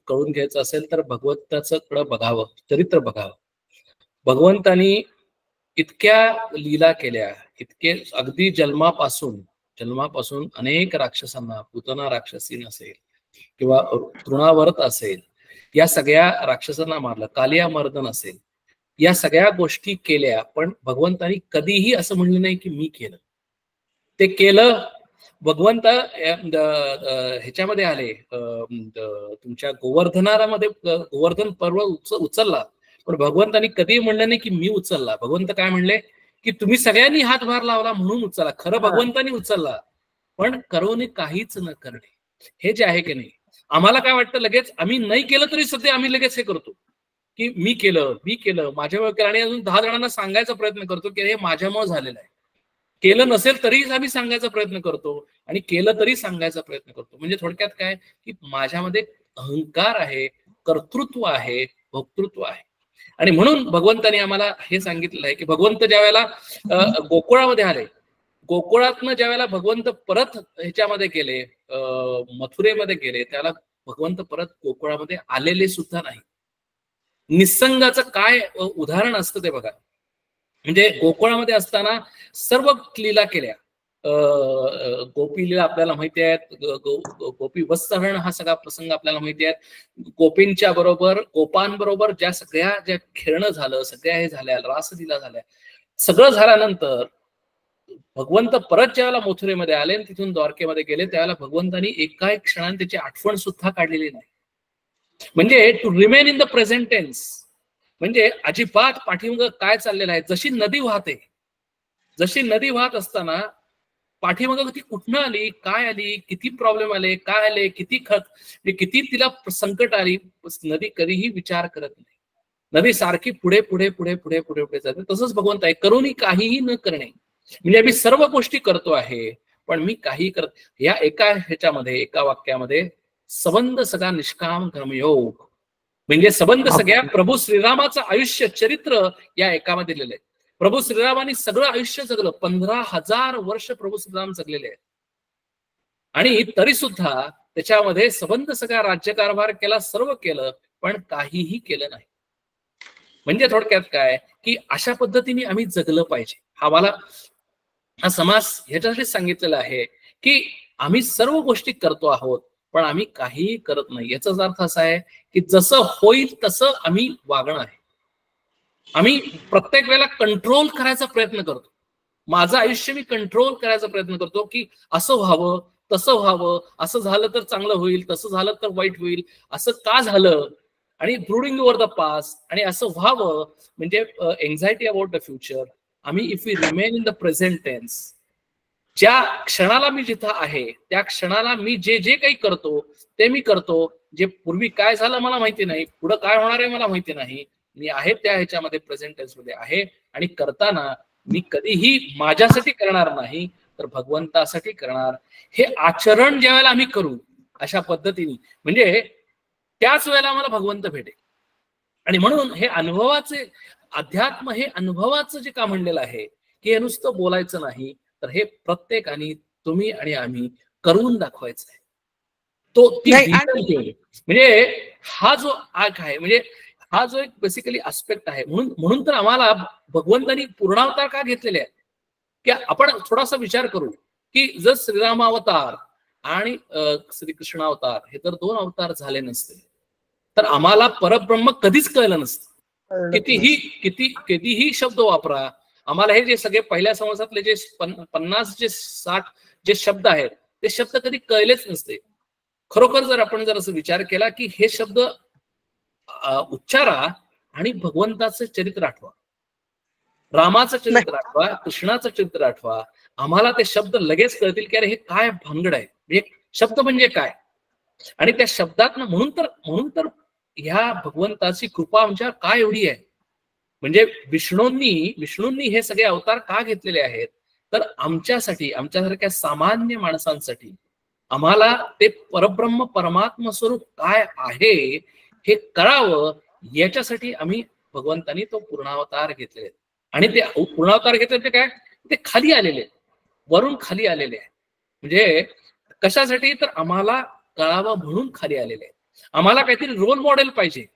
कळून घ्यायचा असेल तर भगवंताचं कडे बघावं, चरित्र बघावं. भगवंतानी इतक्या लीला केल्या, इतके अगदी जन्मापासून अनेक राक्षसांना, पूतना राक्षसीन असेल किंवा तृणावर्त असेल, या सगळ्या राक्षसांना मारलं, कालियामर्दन असेल, या सगळ्या गोष्टी केल्या. पण भगवंतानी कधीही असं म्हणलं नाही की मी केलं. ते केलं. भगवंत ह्याच्यामध्ये आले तुमच्या गोवर्धनामध्ये, गोवर्धन पर्व उचलला पण भगवंतानी कधी म्हणलं नाही की मी उचलला. भगवंत काय म्हणले की तुम्ही सगळ्यांनी हातभार लावला म्हणून उचलला. खरं भगवंतानी उचलला, पण करोनी काहीच न करणे हे जे आहे की नाही. आम्हाला काय वाटतं लगेच आम्ही नाही केलं तरी सध्या आम्ही लगेच हे करतो की मी केलं माझ्यामुळे केलं, आणि अजून 10 जणांना सांगायचा प्रयत्न करतो की हे माझ्यामुळे झालेलं आहे. केलं नसेल तरीच आम्ही सांगायचा प्रयत्न करतो, आणि केलं तरी सांगायचा प्रयत्न करतो. म्हणजे थोडक्यात काय की माझ्यामध्ये अहंकार आहे, कर्तृत्व आहे, भोक्तृत्व आहे. आणि म्हणून भगवंतानी आम्हाला हे सांगितलेलं आहे की भगवंत ज्या वेळेला गोकुळामध्ये आले, गोकुळातनं ज्या वेळेला भगवंत परत ह्याच्यामध्ये गेले, मथुरेमध्ये गेले, त्याला भगवंत परत गोकुळामध्ये आलेले सुद्धा नाही. निसंगाचं काय उदाहरण असतं ते बघा. म्हणजे गोकुळामध्ये असताना सर्व लीला केल्या. गोपी लीला आपल्याला माहिती आहेत, गोपी वत्सहरण हा सगळा प्रसंग आपल्याला माहिती आहे. गोपींच्या बरोबर, गोपांबरोबर ज्या खेळणं झालं, सगळ्या हे झाल्या, रासलीला झाल्या, सगळं झाल्यानंतर भगवंत परत ज्यावेळेला मथुरेमध्ये आले आणि तिथून द्वारकेमध्ये गेले, त्यावेळेला भगवंतानी एका क्षणाने त्याची आठवण सुद्धा काढलेली नाही. म्हणजे to remain in the present tense, म्हणजे अजिबात पाठीमागं काय चाललेलं आहे. जशी नदी वाहते, जशी नदी वाहत असताना पाठीमागं ती कुठनं आली, काय आली, किती प्रॉब्लेम आले, काय आले, किती तिला संकट आली, नदी कधीही विचार करत नाही. नदी सारखी पुढे पुढे पुढे पुढे पुढे पुढे जाते. तसंच भगवंत आहे, करूनही काहीही न करणे. म्हणजे मी सर्व गोष्टी करतो आहे पण मी काही करत. या एका ह्याच्यामध्ये, एका वाक्यामध्ये संबंध सगळा निष्काम कर्मयोग, म्हणजे संबंध सगळ्या प्रभू श्रीरामाचं आयुष्य चरित्र या एकामध्ये दिलेलं आहे. प्रभू श्रीरामांनी सगळं आयुष्य जगलं, 15,000 वर्ष प्रभू श्रीराम जगलेले आहेत, आणि तरी सुद्धा त्याच्यामध्ये संबंध सगळा राज्यकारभार केला, सर्व केलं, पण काहीही केलं नाही. म्हणजे थोडक्यात काय की अशा पद्धतीने आम्ही जगलं पाहिजे. हा समाज ह्याच्यासाठी सांगितलेला आहे की आम्ही सर्व गोष्टी करतो आहोत पण आम्ही काहीही करत नाही. याचाच अर्थ असा आहे की जसं होईल तसं आम्ही वागणं आहे. आम्ही प्रत्येक वेळेला कंट्रोल करायचा प्रयत्न करतो. माझं आयुष्य मी कंट्रोल करायचा प्रयत्न करतो की असं व्हावं, तसं व्हावं, असं झालं तर चांगलं होईल, तसं झालं तर वाईट होईल, असं का झालं, आणि ब्रूडिंग ओव्हर द पास्ट, आणि असं व्हावं म्हणजे एन्झायटी अबाउट द फ्युचर. आम्ही if we remain in the present tense, ज्या क्षणाला मी जिथं आहे त्या क्षणाला मी जे जे काही करतो ते मी करतो. जे पूर्वी काय झालं मला माहिती नाही, पुढं काय होणार आहे मला माहिती नाही, मी आहे त्या ह्याच्यामध्ये प्रेझेंट टेन्स मध्ये आहे. आणि करताना मी कधीही माझ्यासाठी करणार नाही तर भगवंतासाठी करणार. हे आचरण ज्या वेळेला आम्ही करू अशा पद्धतीने, म्हणजे त्याच वेळेला आम्हाला भगवंत भेटेल. आणि म्हणून हे अनुभवाचे अध्यात्म, हे अनुभवाचं जे का म्हणलेलं आहे की हे नुसतं बोलायचं नाही, तर हे प्रत्येकाने, तुम्ही आणि आम्ही करून दाखवायचं आहे. तो म्हणजे हा जो आग आहे, म्हणजे हा जो एक बेसिकली आस्पेक्ट आहे. म्हणून तर आम्हाला भगवंतानी पूर्णावतार का घेतलेले आहे की आपण थोडासा विचार करू की जर श्रीरामावतार आणि श्रीकृष्ण अवतार हे तर 2 अवतार झाले नसते तर आम्हाला परब्रह्म कधीच कळलं नसतं. कितीही शब्द वापरा, आम्हाला हे जे सगळे पहिल्या समाजातले जे 50-60 जे शब्द आहेत ते शब्द कधी कळलेच नसते. खरोखर जर आपण असं विचार केला की हे शब्द उच्चारा आणि भगवंताचं चरित्र आठवा, रामाचं चरित्र आठवा, कृष्णाचं चरित्र आठवा, आम्हाला ते शब्द लगेच कळतील की अरे हे काय भानगड आहे, एक शब्द म्हणजे काय. आणि त्या शब्दात म्हणून तर ह्या भगवंताची कृपा आमच्यावर काय एवढी आहे. म्हणजे विष्णूंनी हे सगळे अवतार का घेतलेले आहेत तर आमच्यासाठी, आमच्यासारख्या सामान्य माणसांसाठी, आम्हाला ते परब्रह्म परमात्मा स्वरूप काय आहे हे कळावं, याच्यासाठी आम्ही भगवंतानी तो पूर्णावतार घेतलेले. आणि ते पूर्णावतार घेतले ते काय, ते खाली आलेले, वरून खाली आलेले आहे. म्हणजे कशासाठी तर आम्हाला कळावं म्हणून खाली आलेले आहे. आम्हाला काहीतरी रोल मॉडेल पाहिजे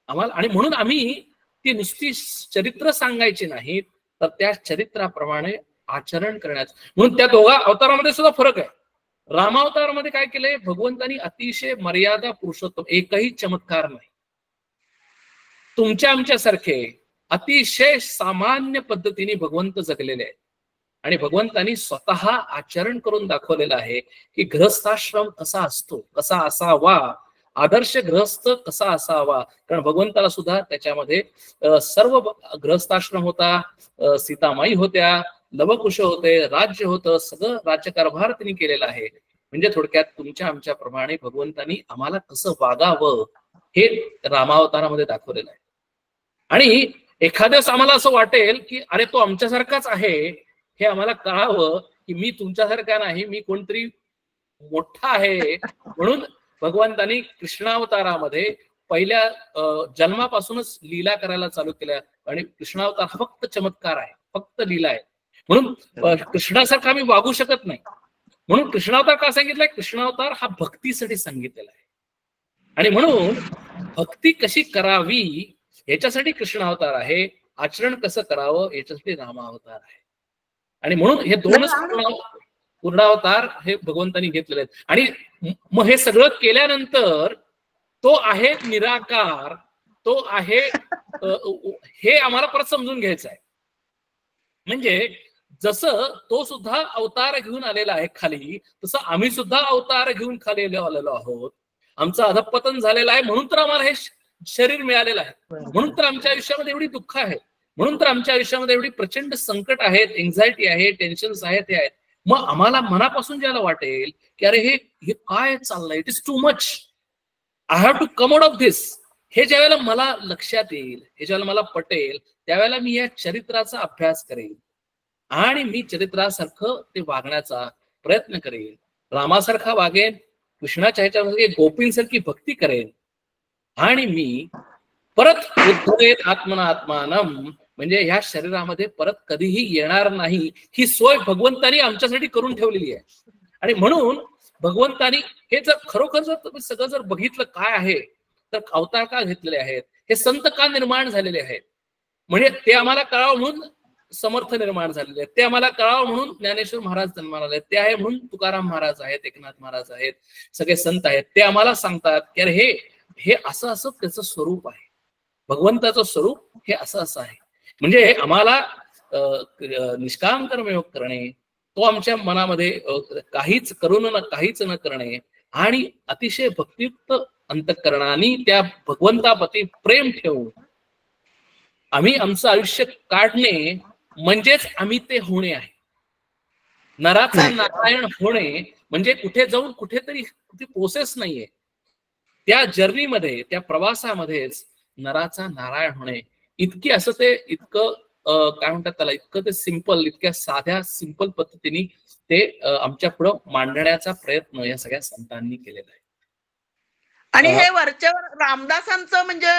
आम्हाला, आणि म्हणून आम्ही ती नुसती चरित्र सांगायची नाही तर त्या चरित्राप्रमाणे आचरण करण्याचं. म्हणून त्या दोघा अवतारामध्ये सुद्धा फरक आहे. रामावतारामध्ये काय केलंय, भगवंतानी अतिशय मर्यादा पुरुषोत्तम, एकही चमत्कार नाही. तुमच्या आमच्यासारखे अतिशय सामान्य पद्धतीने भगवंत जगलेले आहेत. आणि भगवंतानी स्वतः आचरण करून दाखवलेलं आहे की गृहस्थाश्रम कसा असतो, कसा असावा, आदर्श गृहस्थ कसा असावा, कारण भगवंताला सुद्धा त्याच्यामध्ये सर्व गृहस्थाश्रम होता, सीतामाई होत्या, लवकुश होते, राज्य होतं, सगळं राज्यकारभार त्यांनी केलेला आहे. म्हणजे थोडक्यात तुमच्या आमच्या प्रमाणे भगवंतांनी आम्हाला कसं वागावं हे रामावतारामध्ये दाखवलेलं आहे. आणि एखाद्यास आम्हाला असं वाटेल की अरे तो आमच्यासारखाच आहे, हे आम्हाला कळावं की मी तुमच्यासारखा नाही, मी कोणतरी मोठा आहे. म्हणून भगवंतांनी कृष्णावतारामध्ये पहिल्या जन्मापासूनच लीला करायला चालू केल्या. आणि कृष्णावतार हा फक्त चमत्कार आहे, फक्त लीला आहे. म्हणून कृष्णासारखा आम्ही वागू शकत नाही. म्हणून कृष्णावतार का सांगितलाय? कृष्णावतार हा भक्तीसाठी सांगितलेला आहे. आणि म्हणून भक्ती कशी करावी याच्यासाठी कृष्णावतार आहे, आचरण कसं करावं याच्यासाठी रामावतार आहे. आणि म्हणून हे दोनच पूर्णावतार हे भगवंतांनी घेतलेले आहेत. आणि मग हे सगळं केल्यानंतर तो आहे निराकार, तो आहे हे आम्हाला परत समजून घ्यायचं आहे. म्हणजे जसं तो सुद्धा अवतार घेऊन आलेला आहे खाली, तसं आम्ही सुद्धा अवतार घेऊन खाली आलेलो आहोत. आमचं अधपतन झालेलं आहे, म्हणून तर आम्हाला हे शरीर मिळालेलं आहे, म्हणून तर आमच्या आयुष्यामध्ये एवढी दुःख आहे, म्हणून तर आमच्या आयुष्यामध्ये एवढी प्रचंड संकट आहेत, एन्झायटी आहे, टेन्शन्स आहेत, हे आहेत. मग आम्हाला मनापासून ज्याला वाटेल की अरे हे काय चाललंय, it is too much, I have to come out of this, हे ज्यावेळेला मला लक्षात येईल, हे ज्यावेळेला मला पटेल, त्यावेळेला मी या चरित्राचा अभ्यास करेन आणि मी चरित्रासारखं ते वागण्याचा प्रयत्न करेन, रामासारखा वागेन, कृष्णाच्या ह्याच्यामध्ये गोपींसारखी भक्ती करेन. आणि मी परत उद्धवेत आत्मना आत्मानम, म्हणजे ह्या शरीरामध्ये परत कधीही येणार नाही, ही सोय भगवंतानी आमच्यासाठी करून ठेवलेली आहे. आणि म्हणून भगवंतानी हे जर खरोखर जर तुम्ही सगळं जर बघितलं काय आहे, तर अवतार का घेतलेले आहेत, हे संत का निर्माण झालेले आहेत, म्हणजे ते आम्हाला कळावं म्हणून समर्थ निर्माण झालेले आहेत, ते आम्हाला कळावं म्हणून ज्ञानेश्वर महाराज निर्माण आले, ते आहे म्हणून तुकाराम महाराज आहेत, एकनाथ महाराज आहेत, सगळे संत आहेत, ते आम्हाला सांगतात की अरे हे असं असं त्याचं स्वरूप आहे, भगवंताचं स्वरूप हे असं असं आहे. म्हणजे आम्हाला निष्काम कर्मयोग करणे, तो आमच्या मनामध्ये काहीच करून काहीच न करणे आणि अतिशय भक्तियुक्त अंतःकरणाने त्या भगवंताप्रती प्रेम ठेवून आम्ही आमचं आयुष्य काढणे, म्हणजेच आम्ही ते होणे आहे. नराचा नारायण होणे म्हणजे कुठे जाऊन कुठेतरी कुठे प्रोसेस नाहीये, त्या जर्नीमध्ये, त्या प्रवासामध्येच नराचा नारायण होणे. इतकी असं ते इतकं काय म्हणतात त्याला, इतकं ते सिंपल, इतक्या साध्या सिंपल पद्धतीने ते आमच्या पुढं मांडण्याचा प्रयत्न या सगळ्या संतांनी केलेला आहे. आणि हे वरच्यावर रामदासांचं म्हणजे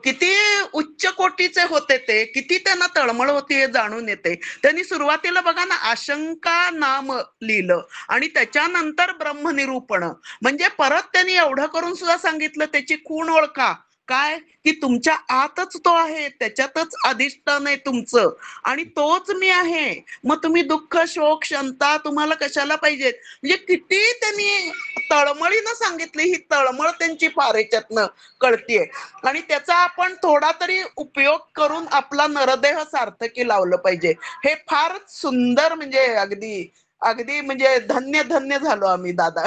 किती उच्च कोटीचे होते, ते किती त्यांना तळमळ होती हे जाणून येते. त्यांनी सुरुवातीला बघा ना आशंका नाम लिहिलं आणि त्याच्यानंतर ब्रह्मनिरूपण, म्हणजे परत त्यांनी एवढं करून सुद्धा सांगितलं त्याची खूण ओळखा, काय की तुमच्या आतच तो आहे, त्याच्यातच अधिष्ठान आहे तुमचं आणि तोच मी आहे. मग तुम्ही दुःख शोक क्षमता तुम्हाला कशाला पाहिजेत, म्हणजे किती त्यांनी तळमळीनं सांगितली. ही तळमळ त्यांची फार याच्यातनं कळतीये आणि त्याचा आपण थोडा तरी उपयोग करून आपला नरदेह सार्थकी लावलं पाहिजे. हे फार सुंदर, म्हणजे अगदी अगदी म्हणजे धन्य धन्य झालो आम्ही दादा.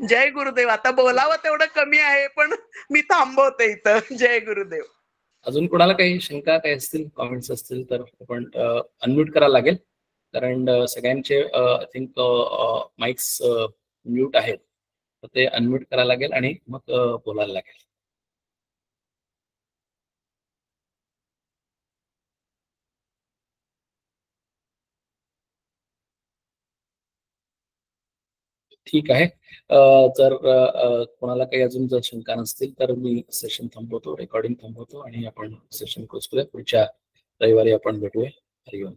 जय गुरुदेव. आता बोलावं तेवढं कमी आहे, पण मी थांबवते इथं. जय गुरुदेव. अजून कोणाला काही शंका काही असतील, कॉमेंट्स असतील तर आपण अनम्यूट करायला लागेल, कारण सगळ्यांचे आय थिंक माइक्स म्यूट आहेत, तर ते अनम्यूट करायला लागेल आणि मग बोलायला लागेल. ठीक आहे. जर कोणाला काही अजून जर शंका नसतील तर मी सेशन थांबवतो, रेकॉर्डिंग थांबवतो आणि आपण सेशन क्लोज करूया. पुढच्या रविवारी आपण भेटूया. हरिओम.